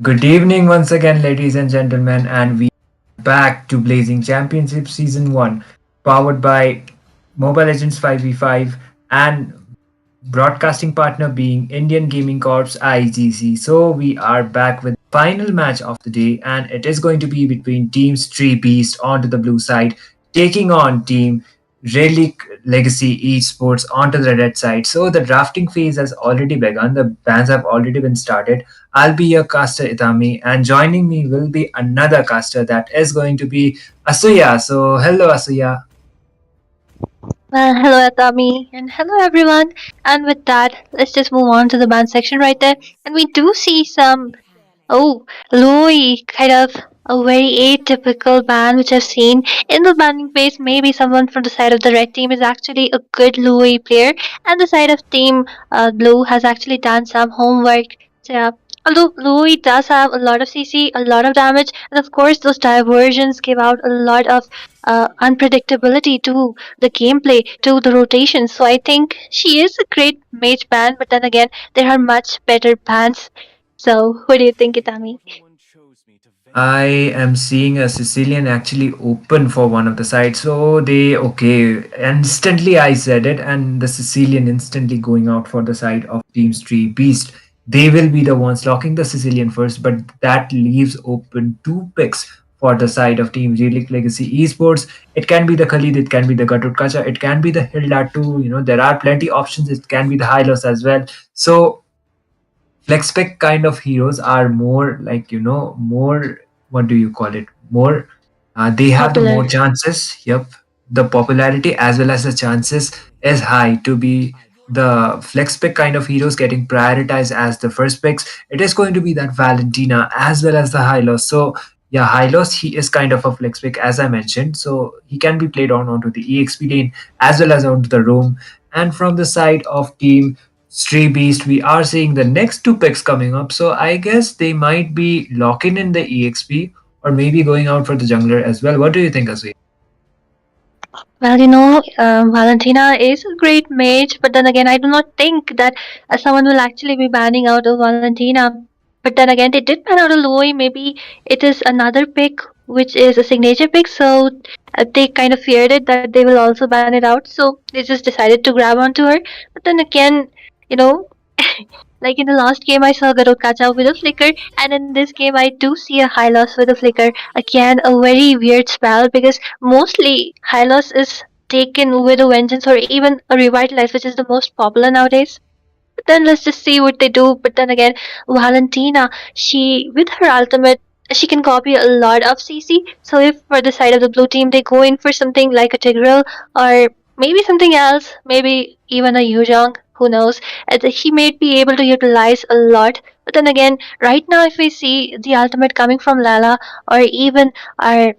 Speaker 14: Good evening once again, ladies and gentlemen, and we are back to Blazing Championship Season 1, powered by Mobile Legends 5v5 and broadcasting partner being Indian Gaming Corp's IGC. So we are back with the final match of the day, and it is going to be between Team Tree Beast onto the blue side, taking on Team Relic Legacy Esports onto the red side. So the drafting phase has already begun. The bans have already been started. I'll be your caster Itami, and joining me will be another caster that is going to be Asuya. So hello Asuya.
Speaker 13: Well, hello, Atami, and hello, everyone. And with that, let's just move on to the band section right there. And we do see some, oh, Louis, kind of a very atypical band which I've seen in the banding phase. Maybe someone from the side of the red team is actually a good Louis player, and the side of team blue has actually done some homework. So, yeah. Although Louis does have a lot of CC, a lot of damage, and of course those diversions give out a lot of unpredictability to the gameplay, to the rotation. So I think she is a great mage band, but then again, there are much better bands. So what do you think, Itami?
Speaker 14: I am seeing a Sicilian actually open for one of the sides. So they, okay, instantly I said it, and the Sicilian instantly going out for the side of Team Street Beast. They will be the ones locking the Sicilian first, but that leaves open two picks for the side of Team Relic Legacy Esports. It can be the Khalid, it can be the Gatut Kacha, it can be the Hilda too. There are plenty options. It can be the Hylos as well. So flex spec kind of heroes are more like more, what do you call it, more they have the
Speaker 13: Popular.
Speaker 14: more chances. Yep, the popularity as well as the chances is high to be the flex pick kind of heroes getting prioritized as the first picks. It is going to be that Valentina as well as the Hylos. So yeah, Hylos, he is kind of a flex pick as I mentioned, so he can be played on onto the exp lane as well as onto the roam. And from the side of team Stray Beast, we are seeing the next two picks coming up. So I guess they might be locking in the EXP or maybe going out for the jungler as well. What do you think, Azui?
Speaker 13: Well, Valentina is a great mage, but then again, I do not think that someone will actually be banning out of Valentina. But then again, they did ban out a Louis. Maybe it is another pick, which is a signature pick. So they kind of feared it that they will also ban it out. So they just decided to grab onto her. But then again, you know, like in the last game, I saw Garot catch up with a flicker, and in this game, I do see a high loss with a flicker. Again, a very weird spell because mostly high loss is taken with a vengeance or even a revitalize, which is the most popular nowadays. But then let's just see what they do. But then again, Valentina, she with her ultimate, she can copy a lot of CC. So if for the side of the blue team they go in for something like a Tigreal or maybe something else, maybe even a Yuzhong, who knows? He may be able to utilize a lot. But then again, right now if we see the ultimate coming from Lala or even our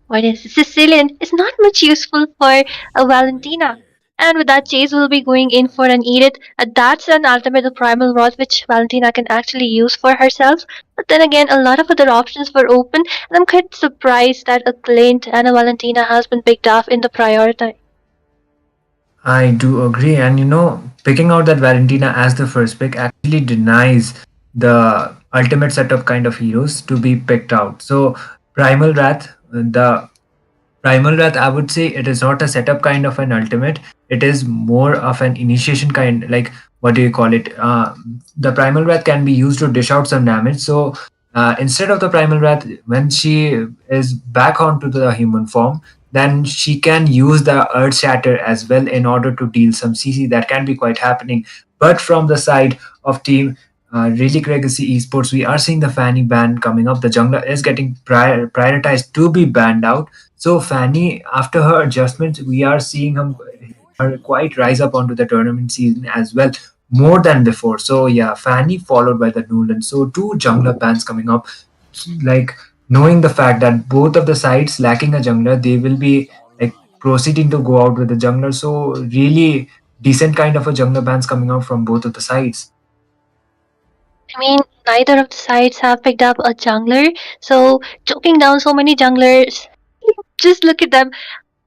Speaker 13: what is Sicilian is not much useful for a Valentina. And with that, Chase will be going in for an Edith. That's an ultimate of Primal Wrath which Valentina can actually use for herself. But then again, a lot of other options were open, and I'm quite surprised that a Clint and a Valentina has been picked up in the priority.
Speaker 14: I do agree. And picking out that Valentina as the first pick actually denies the ultimate setup kind of heroes to be picked out. So Primal Wrath, the Primal Wrath, I would say it is not a setup kind of an ultimate. It is more of an initiation kind, like what do you call it? The Primal Wrath can be used to dish out some damage. So instead of the Primal Wrath, when she is back onto the human form, then she can use the Earth Shatter as well in order to deal some CC. That can be quite happening. But from the side of team Relic Legacy Esports, we are seeing the Fanny ban coming up. The jungler is getting prioritized to be banned out. So Fanny, after her adjustments, we are seeing her quite rise up onto the tournament season as well, more than before. So yeah, Fanny followed by the Nuland. So two jungler bans coming up. Like knowing the fact that both of the sides lacking a jungler, they will be like proceeding to go out with the jungler. So really decent kind of a jungler bans coming out from both of the sides.
Speaker 13: I mean, neither of the sides have picked up a jungler, so choking down so many junglers. Just look at them.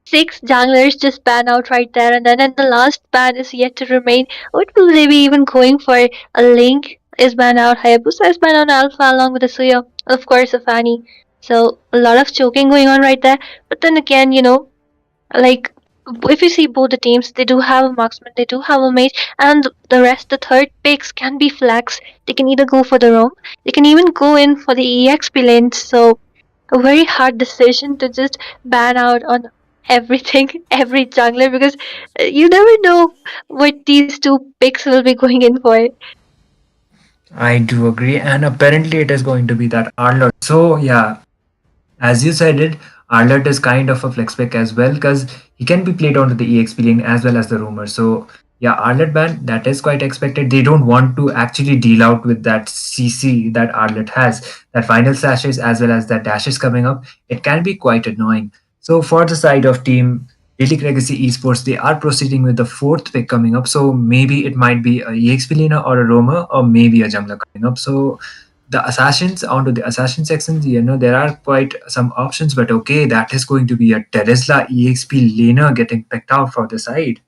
Speaker 13: Six junglers just ban out right there, and then the last ban is yet to remain. What will they be even going for? A link? is banned out, Hayabusa is banned out, Alpha along with Asuya, of course, a Fanny. So a lot of choking going on right there. But then again, like if you see both the teams, they do have a marksman, they do have a mage, and the rest, the third picks can be flags. They can either go for the roam, they can even go in for the EXP lanes. So a very hard decision to just ban out on everything, every jungler, because you never know what these two picks will be going in for.
Speaker 14: I do agree, and apparently it is going to be that Arlott. So yeah, as you said it, Arlott is kind of a flex pick as well because he can be played onto the EXP lane as well as the rumor. So yeah, Arlott ban, that is quite expected. They don't want to actually deal out with that CC that Arlott has, that final slashes as well as that dashes coming up. It can be quite annoying. So for the side of team Relic Legacy Esports, they are proceeding with the fourth pick coming up. So maybe it might be a EXP laner or a roamer or maybe a jungler coming up. So the assassins onto the assassin sections, there are quite some options, but okay, that is going to be a Terizla EXP laner getting picked out for the side.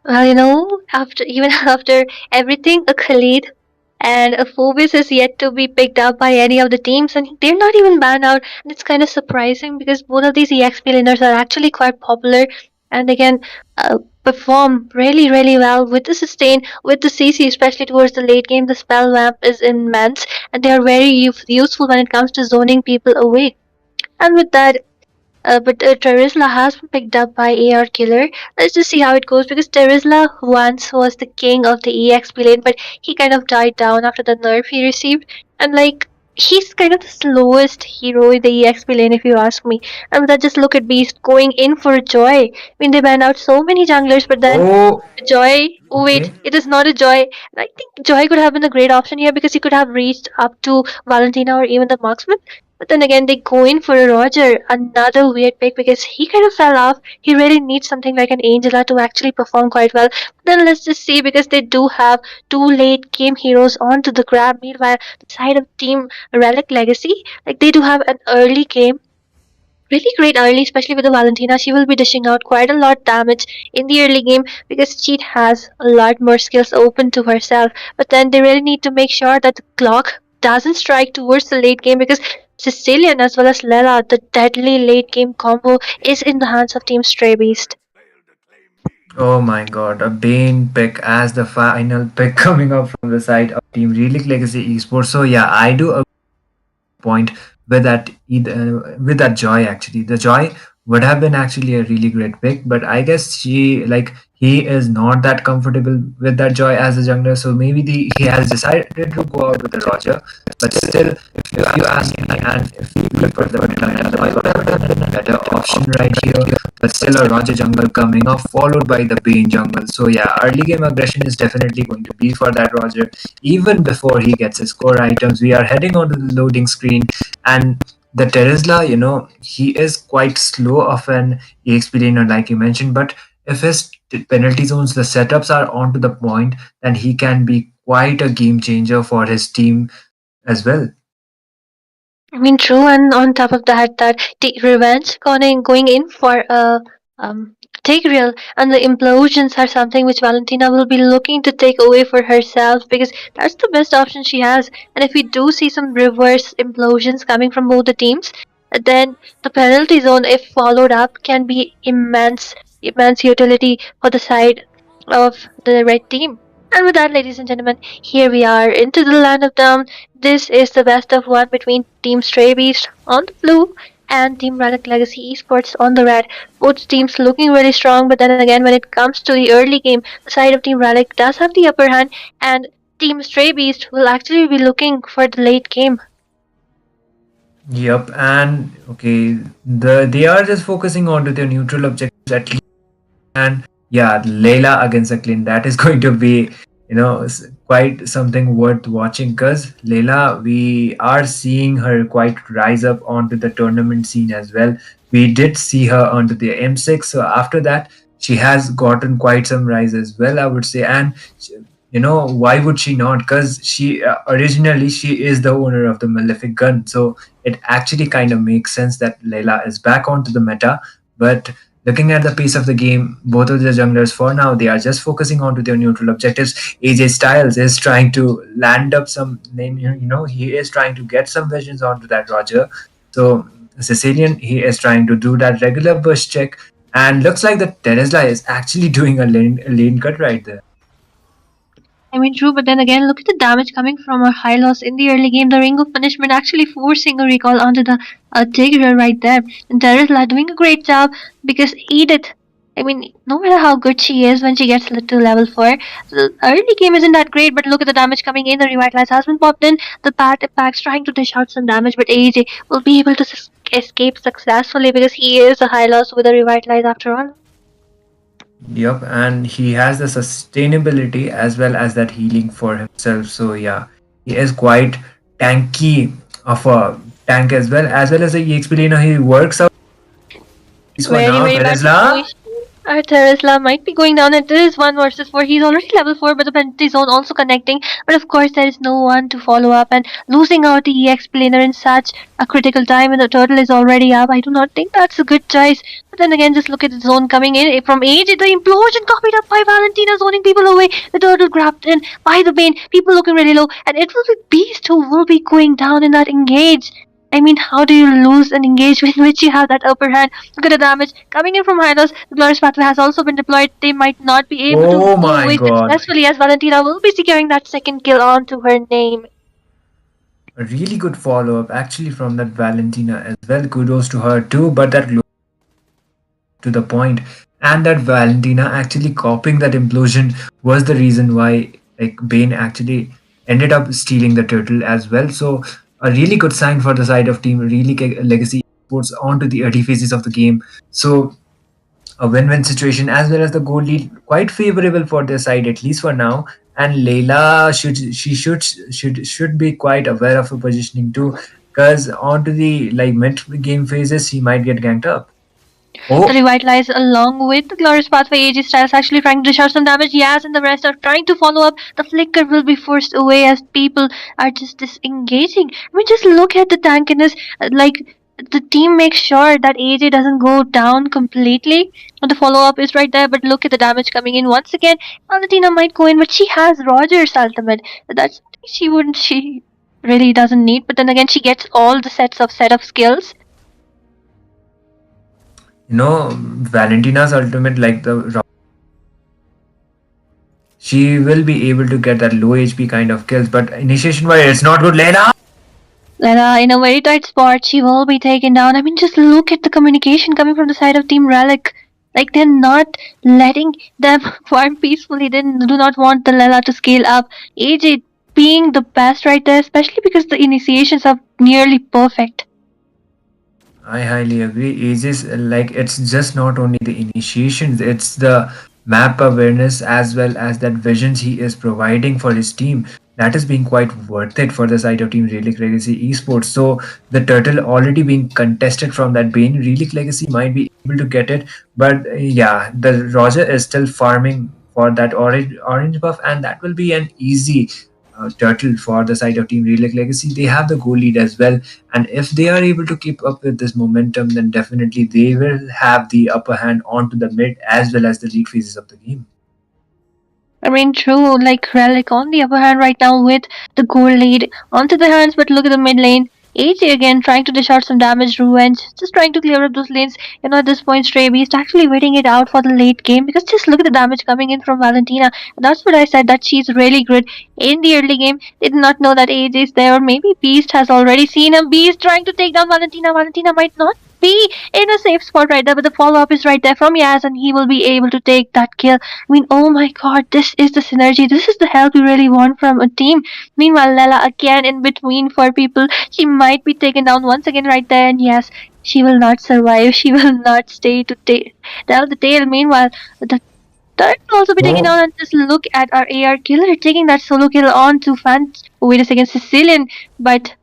Speaker 13: Well, after even after everything, a Khalid and a Phobos is yet to be picked up by any of the teams, and they're not even banned out. And it's kind of surprising because both of these EXP laners are actually quite popular, and they can perform really, really well with the sustain, with the CC, especially towards the late game. The spell vamp is immense, and they are very useful when it comes to zoning people away. And with that, but Terizla has been picked up by AR Killer. Let's just see how it goes because Terizla once was the king of the EXP lane, but he kind of died down after the nerf he received. And he's kind of the slowest hero in the EXP lane, if you ask me. And with that, just look at Beast going in for Joy. I mean, they banned out so many junglers, but then
Speaker 14: Oh,
Speaker 13: Joy. Oh wait,
Speaker 14: okay.
Speaker 13: it is not a Joy. And I think Joy could have been a great option here because he could have reached up to Valentina or even the marksman. But then again, they go in for a Roger, another weird pick because he kind of fell off. He really needs something like an Angela to actually perform quite well. But then let's just see because they do have two late game heroes onto the grab. Meanwhile, the side of Team Relic Legacy, like they do have an early game, really great early, especially with the Valentina. She will be dishing out quite a lot damage in the early game because she has a lot more skills open to herself. But then they really need to make sure that the clock doesn't strike towards the late game because Sicilian as well as Lela, the deadly late game combo, is in the hands of Team Stray Beast.
Speaker 14: Oh my god, a Bane pick as the final pick coming up from the side of Team Relic Legacy Esports. So yeah, I do point with that Joy. Actually, the Joy would have been actually a really great pick, but I guess he is not that comfortable with that Joy as a jungler, so maybe he has decided to go out with the Roger. But still, if you ask me, and if you look at the meta, Joy would have been a better option right here. But still, a Roger jungle coming up, followed by the Bane jungle. So yeah, early game aggression is definitely going to be for that Roger. Even before he gets his core items, we are heading onto the loading screen, and the Terizla, he is quite slow of an EXP laner, like you mentioned, but if his penalty zones, the setups are onto the point, then he can be quite a game changer for his team as well.
Speaker 13: I mean, true, and on top of that, that the revenge going in for a take real, and the implosions are something which Valentina will be looking to take away for herself because that's the best option she has. And if we do see some reverse implosions coming from both the teams, then the penalty zone, if followed up, can be immense, immense utility for the side of the red team. And with that, ladies and gentlemen, here we are into the land of Dom. This is the best of one between Team Stray Beast on the blue and Team Relic Legacy Esports on the red. Both teams looking really strong, but then again, when it comes to the early game, the side of Team Relic does have the upper hand, and Team Stray Beast will actually be looking for the late game.
Speaker 14: Yep, and okay, they are just focusing on to their neutral objectives at least, and yeah, Layla against a clean, that is going to be quite something worth watching because Layla, we are seeing her quite rise up onto the tournament scene as well. We did see her onto the M6, so after that she has gotten quite some rise as well, I would say. And why would she not? Because she originally she is the owner of the Malefic gun, so it actually kind of makes sense that Layla is back onto the meta. But Looking at the pace of the game, both of the junglers for now they are just focusing on to their neutral objectives. AJ Styles is trying to land up some name, he is trying to get some visions onto that Roger. So Sicilian, he is trying to do that regular bush check, and looks like the Tesla is actually doing a lane cut right there.
Speaker 13: I mean, true, but then again, look at the damage coming from our high loss in the early game. The Ring of Punishment actually forcing a recall onto the Tigger right there. And Terizla doing a great job because Edith, I mean, no matter how good she is when she gets to level 4, the early game isn't that great, but look at the damage coming in. The Revitalize has been popped in. The Pat Impact's trying to dish out some damage, but AJ will be able to escape successfully because he is a high loss with a Revitalize after all.
Speaker 14: Yep, and he has the sustainability as well as that healing for himself. So yeah, he is quite tanky of a tank as well as a EXP laner. He works out. This one
Speaker 13: Very,
Speaker 14: now,
Speaker 13: very bad
Speaker 14: Terizla.
Speaker 13: situation. Our Terizla might be going down. It is 1 versus 4. He's already level 4, but the penalty zone also connecting. But of course, there is no one to follow up. And losing out the EX planer in such a critical time when the turtle is already up, I do not think that's a good choice. But then again, just look at the zone coming in from AJ. The implosion copied up by Valentina, zoning people away. The turtle grabbed in by the Bane. People looking really low. And it will be Beast who will be going down in that engage. I mean, how do you lose an engagement in which you have that upper hand? Look at the damage coming in from Hylos. The Glorious Pathway has also been deployed. They might not be able to
Speaker 14: Oh
Speaker 13: go
Speaker 14: my
Speaker 13: away
Speaker 14: god.
Speaker 13: successfully as Valentina will be securing that second kill onto her name.
Speaker 14: A really good follow up actually from that Valentina as well. Kudos to her too, but that to the point, and that Valentina actually copying that implosion was the reason why like Bane actually ended up stealing the turtle as well. So a really good sign for the side of team really legacy sports onto the early phases of the game. So a win-win situation as well as the goal lead quite favorable for their side at least for now. And Layla should be quite aware of her positioning too, because onto the like mid game phases he might get ganked up.
Speaker 13: The Revitalize along with the Glorious Pathway AJ Styles actually trying to dish out some damage. Yaz and the rest are trying to follow up. The Flicker will be forced away as people are just disengaging. I mean, just look at the tankiness. Like, the team makes sure that AJ doesn't go down completely. The follow up is right there, but look at the damage coming in once again. Valentina might go in, but she has Roger's ultimate. That's she really doesn't need. But then again, she gets all the set of skills.
Speaker 14: Valentina's ultimate, like she will be able to get that low HP kind of kills, but initiation wise, it's not good. Layla!
Speaker 13: Layla, in a very tight spot, she will be taken down. I mean, just look at the communication coming from the side of Team Relic. Like, they're not letting them farm peacefully. They do not want the Layla to scale up. AJ being the best right there, especially because the initiations are nearly perfect.
Speaker 14: I highly agree. Aegis, like it's just not only the initiations, it's the map awareness as well as that visions he is providing for his team. That is being quite worth it for the side of Team Relic Legacy Esports. So the turtle already being contested from that Bane, Relic Legacy might be able to get it, but yeah, the Roger is still farming for that orange buff, and that will be an easy turtle for the side of Team Relic Legacy. They have the goal lead as well, and if they are able to keep up with this momentum, then definitely they will have the upper hand onto the mid as well as the lead phases of the game.
Speaker 13: I mean, true, like Relic on the upper hand right now with the goal lead onto the hands, but look at the mid lane. AJ again trying to dish out some damage, revenge, just trying to clear up those lanes. At this point, Stray Beast actually waiting it out for the late game because just look at the damage coming in from Valentina. And that's what I said, that she's really good in the early game. Did not know that AJ is there, or maybe Beast has already seen him. Beast trying to take down Valentina. Valentina might not be in a safe spot right there, but the follow up is right there from Yaz, and he will be able to take that kill. I mean, oh my god, this is the synergy. This is the help you really want from a team. Meanwhile, Lela again in between for people. She might be taken down once again right there, and yes, she will not survive. She will not stay to tell the tale. Meanwhile, the turret will also be taken down, and just look at our AR killer taking that solo kill on to wait a second, Sicilian, but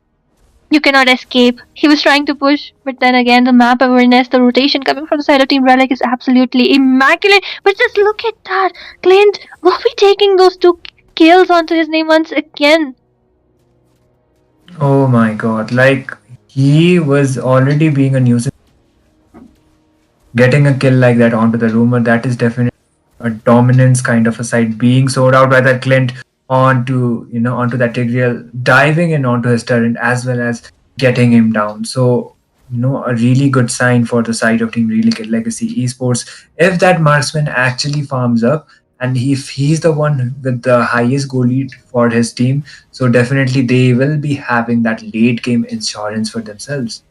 Speaker 13: you cannot escape. He was trying to push, but then again, the map awareness, the rotation coming from the side of Team Relic is absolutely immaculate. But just look at that. Clint will be taking those 2 kills onto his name once again.
Speaker 14: Oh my god, like he was already being a nuisance. getting a kill like that onto the rumor, that is definitely a dominance kind of a side, being sold out by that Clint onto, onto that Tigreal, diving in onto his turret as well as getting him down. So, a really good sign for the side of Team Really Kid Legacy Esports. If that marksman actually farms up, and if he's the one with the highest goal lead for his team, so definitely they will be having that late game insurance for themselves.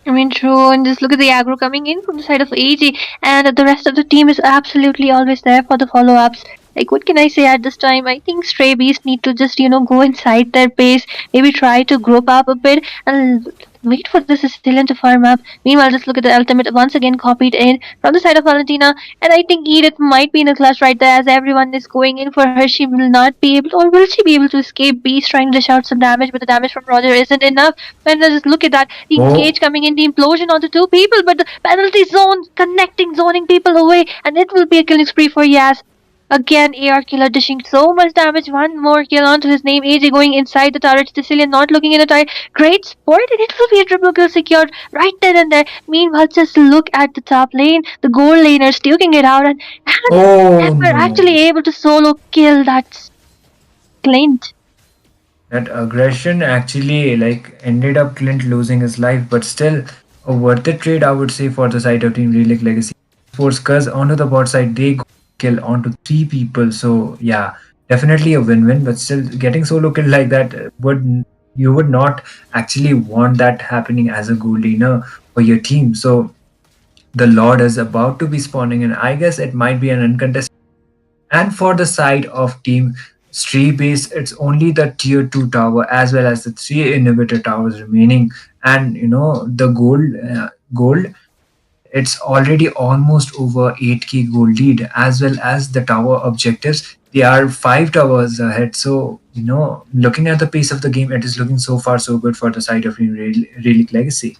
Speaker 13: I mean, true, and just look at the aggro coming in from the side of AG, and the rest of the team is absolutely always there for the follow ups. Like, what can I say at this time? I think Stray Beasts need to just, go inside their base, maybe try to group up a bit and wait for the Sicilian to farm up. Meanwhile, just look at the ultimate once again copied in from the side of Valentina, and I think Edith might be in a clutch right there as everyone is going in for her. She will not be able, or will she be able to escape? Beast trying to dish out some damage, but the damage from Roger isn't enough. And just look at that, the
Speaker 14: Oh,
Speaker 13: engage coming in, the implosion onto two people, but the penalty zone connecting, zoning people away, and it will be a killing spree for Yas. Again, AR killer dishing so much damage. One more kill onto his name. AJ going inside the turret. Sicilian not looking in the turret. Great sport, and it will be a triple kill secured right then and there. Meanwhile, just look at the top lane. The gold laners duking it out, and
Speaker 14: oh
Speaker 13: Ember
Speaker 14: no.
Speaker 13: actually able to solo kill that Clint.
Speaker 14: That aggression actually ended up Clint losing his life, but still a worth it trade, I would say, for the side of Team Relic Legacy Sports, because onto the bot side they go kill onto three people. So yeah, definitely a win-win, but still getting solo kill like that would, you would not actually want that happening as a goal laner for your team. So the Lord is about to be spawning, and I guess it might be an uncontested. And for the side of Team Stray Base, it's only the tier 2 tower as well as the three inhibitor towers remaining. And the gold, it's already almost over 8k gold lead, as well as the tower objectives. They are 5 towers ahead. So, looking at the pace of the game, it is looking so far so good for the side of Relic Legacy.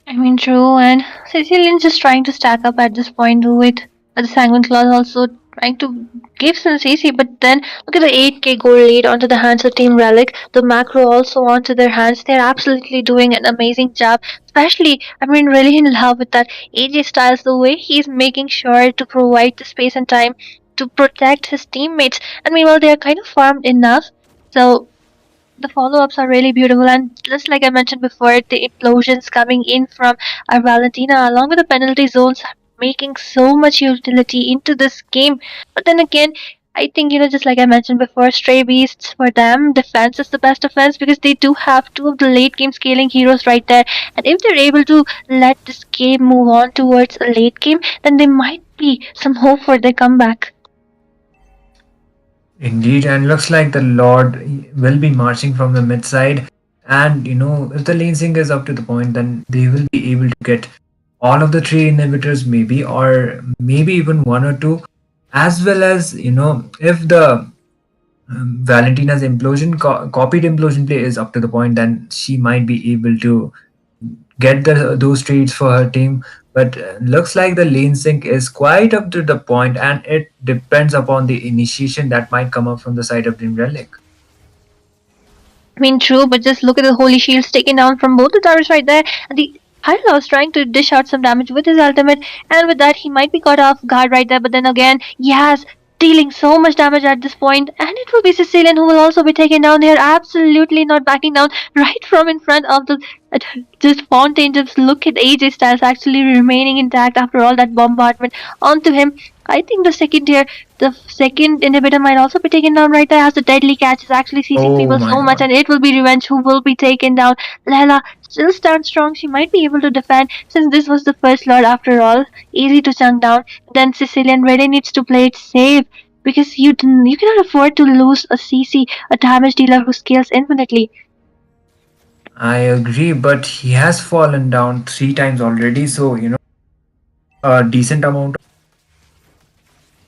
Speaker 13: I mean, true, and Sicilian just trying to stack up at this point with the Sanguine Claws also trying to give some CC, but then look at the 8k goal lead onto the hands of Team Relic, the macro also onto their hands. They're absolutely doing an amazing job, especially, I mean, really in love with that AJ Styles, the way he's making sure to provide the space and time to protect his teammates, and meanwhile, they are kind of farmed enough. So the follow-ups are really beautiful, and just like I mentioned before, the implosions coming in from our Valentina along with the penalty zones are making so much utility into this game. But then again, I think, just like I mentioned before, Stray Beasts, for them defense is the best defense because they do have two of the late game scaling heroes right there, and if they're able to let this game move on towards a late game, then there might be some hope for their comeback.
Speaker 14: Indeed, and looks like the Lord will be marching from the mid side. And if the lane sync is up to the point, then they will be able to get all of the three inhibitors, maybe, or maybe even one or two, as well as if the Valentina's implosion copied implosion play is up to the point, then she might be able to get those trades for her team. But looks like the lane sync is quite up to the point, and it depends upon the initiation that might come up from the side of Dream Relic.
Speaker 13: I mean, true, but just look at the holy shields taken down from both the towers right there. And the Hyla was trying to dish out some damage with his ultimate, and with that, he might be caught off guard right there. But then again, yes, dealing so much damage at this point, and it will be Sicilian who will also be taken down. They are absolutely not backing down right from in front of the just fountain. Just look at AJ Styles actually remaining intact after all that bombardment onto him. I think the second inhibitor might also be taken down right there as the deadly catch is actually seizing
Speaker 14: Oh
Speaker 13: people
Speaker 14: my
Speaker 13: so much,
Speaker 14: god.
Speaker 13: and it will be Revenge who will be taken down. Lela still stands strong. She might be able to defend since this was the first Lord after all. Easy to chunk down. Then Sicilian really needs to play it safe because you cannot afford to lose a CC, a damage dealer who scales infinitely.
Speaker 14: I agree, but he has fallen down 3 times already, so a decent amount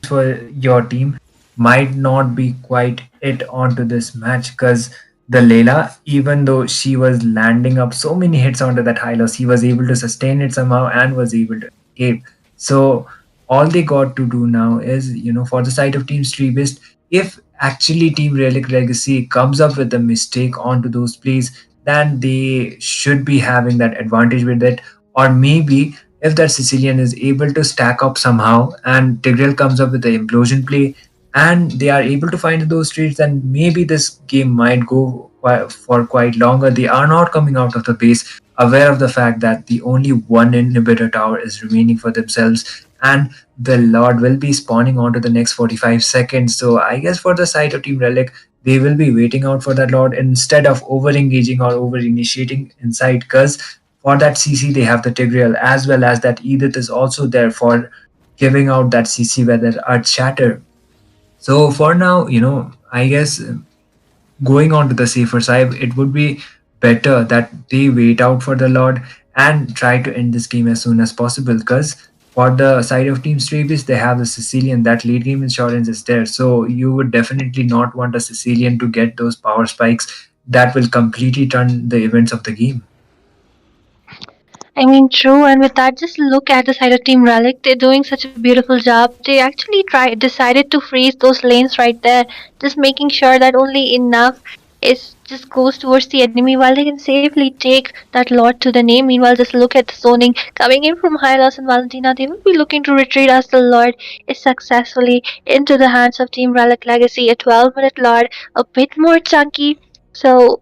Speaker 14: for your team might not be quite it onto this match, because the Layla, even though she was landing up so many hits onto that high loss, he was able to sustain it somehow and was able to escape. So all they got to do now is, for the side of Team Streebist, if actually Team Relic Legacy comes up with a mistake onto those plays, then they should be having that advantage with it. Or maybe if that Sicilian is able to stack up somehow and Tigreal comes up with the implosion play and they are able to find those trades, then maybe this game might go for quite longer. They are not coming out of the base aware of the fact that the only one inhibitor tower is remaining for themselves and the Lord will be spawning onto the next 45 seconds. So I guess for the side of Team Relic, they will be waiting out for that Lord instead of over engaging or over initiating inside, because for that CC they have the Tigreal as well as that Edith is also there for giving out that CC where there are Shatter. So for now, I guess going on to the safer side, it would be better that they wait out for the Lord and try to end this game as soon as possible. Because for the side of Team Stravis, they have the Sicilian. That late game insurance is there. So you would definitely not want a Sicilian to get those power spikes that will completely turn the events of the game.
Speaker 13: I mean, true, and with that, just look at the side of Team Relic. They're doing such a beautiful job. They actually decided to freeze those lanes right there, just making sure that only enough is just goes towards the enemy while they can safely take that lot to the name. Meanwhile, just look at the zoning coming in from Hylos and Valentina. They will be looking to retreat as the Lord is successfully into the hands of Team Relic Legacy. A 12-minute Lord, a bit more chunky. So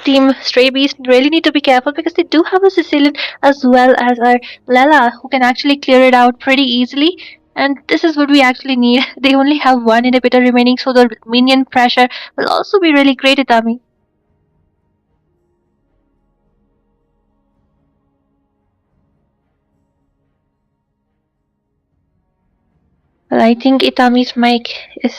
Speaker 13: Team Stray Beast really need to be careful because they do have a Sicilian as well as our Lela who can actually clear it out pretty easily. And this is what we actually need. They only have one inhibitor remaining, so the minion pressure will also be really great, Itami. Well, I think Itami's mic is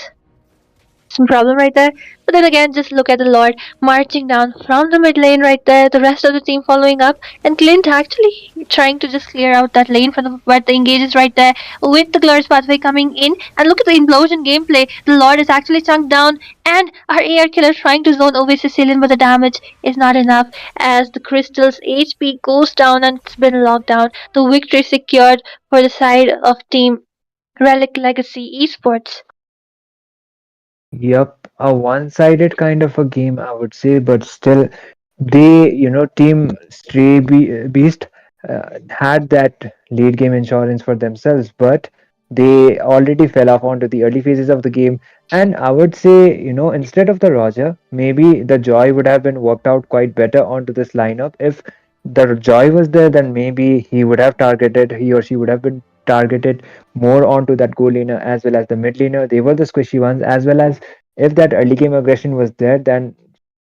Speaker 13: some problem right there. But then again, just look at the Lord marching down from the mid lane right there, the rest of the team following up, and Clint actually trying to just clear out that lane for the where the engage is right there with the Glorious Pathway coming in. And look at the implosion gameplay. The Lord is actually chunked down, and our AR killer trying to zone over Sicilian, but the damage is not enough as the Crystal's HP goes down and it's been locked down. The victory secured for the side of Team Relic Legacy Esports.
Speaker 14: Yep, a one-sided kind of a game, I would say, but still, Team Beast had that late game insurance for themselves, but they already fell off onto the early phases of the game. And I would say, instead of the Roger, maybe the Joy would have been worked out quite better onto this lineup. If the Joy was there, then maybe he or she would have been targeted more onto that goal laner as well as the mid laner. They were the squishy ones, as well as if that early game aggression was there, then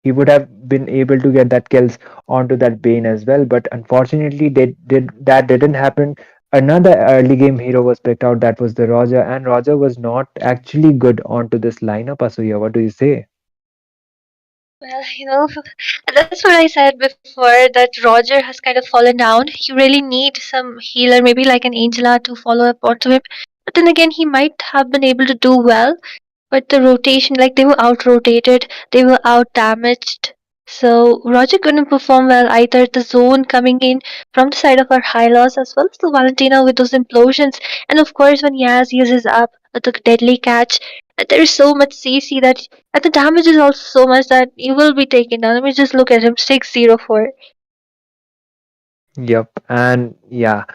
Speaker 14: he would have been able to get that kills onto that Bane as well. But unfortunately, that didn't happen. Another early game hero was picked out. That was the Roger, and Roger was not actually good onto this lineup. Asuya, what do you say?
Speaker 13: Well, that's what I said before that Roger has kind of fallen down. You really need some healer, maybe like an Angela, to follow up onto him. But then again, he might have been able to do well. But the rotation, like they were out rotated, they were out damaged. So Roger couldn't perform well either. The zone coming in from the side of our high loss as well as the Valentina with those implosions. And of course, when Yaz uses up the deadly catch, there is so much CC that and the damage is also so much that you will be taken down. Let me just look at him 604.
Speaker 14: Yep, and yeah,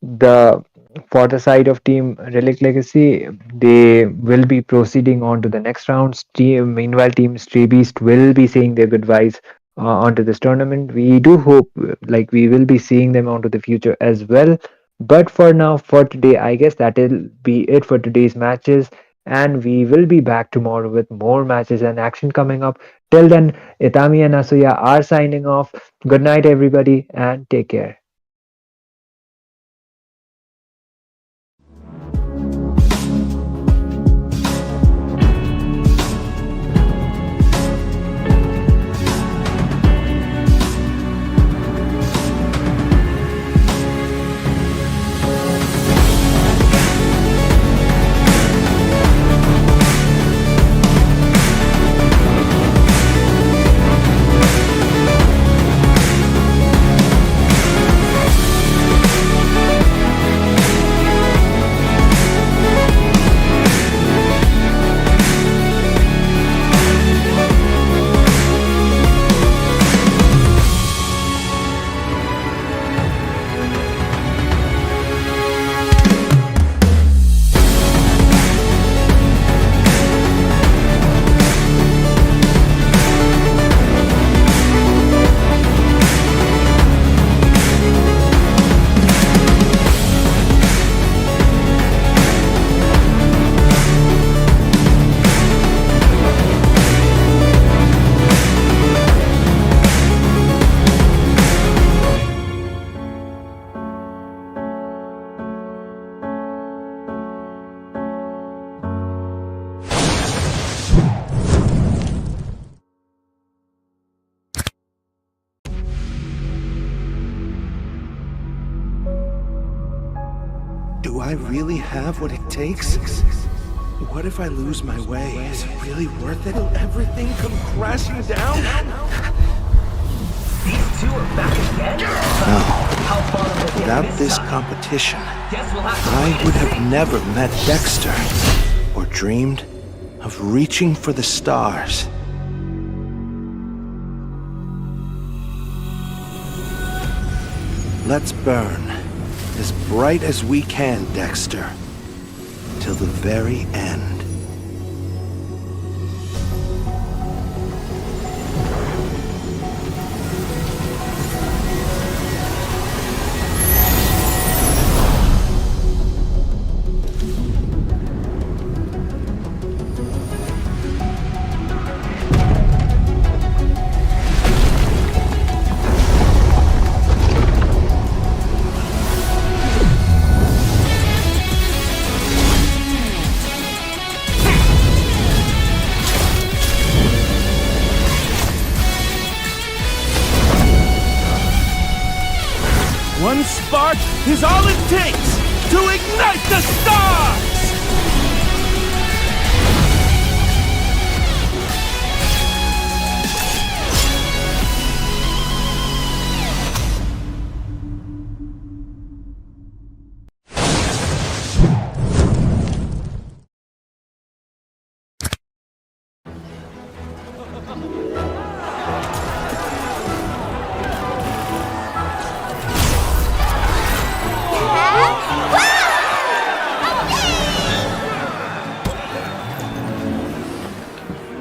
Speaker 14: the for the side of Team Relic Legacy, they will be proceeding on to the next rounds. Meanwhile, Team Stray Beast will be saying their goodbyes onto this tournament. We do hope, like, we will be seeing them onto the future as well. But for now, for today, I guess that will be it for today's matches. And we will be back tomorrow with more matches and action coming up. Till then, Itami and Asuya are signing off. Good night, everybody, and take care.
Speaker 2: Do I really have what it takes? What if I lose my way? Is it really worth it? Will everything come crashing down?
Speaker 3: These two are back again?
Speaker 2: No. Without this competition, I would have never met Dexter or dreamed of reaching for the stars. Let's burn as bright as we can, Dexter, till the very end.
Speaker 1: One spark is all it takes to ignite the stars!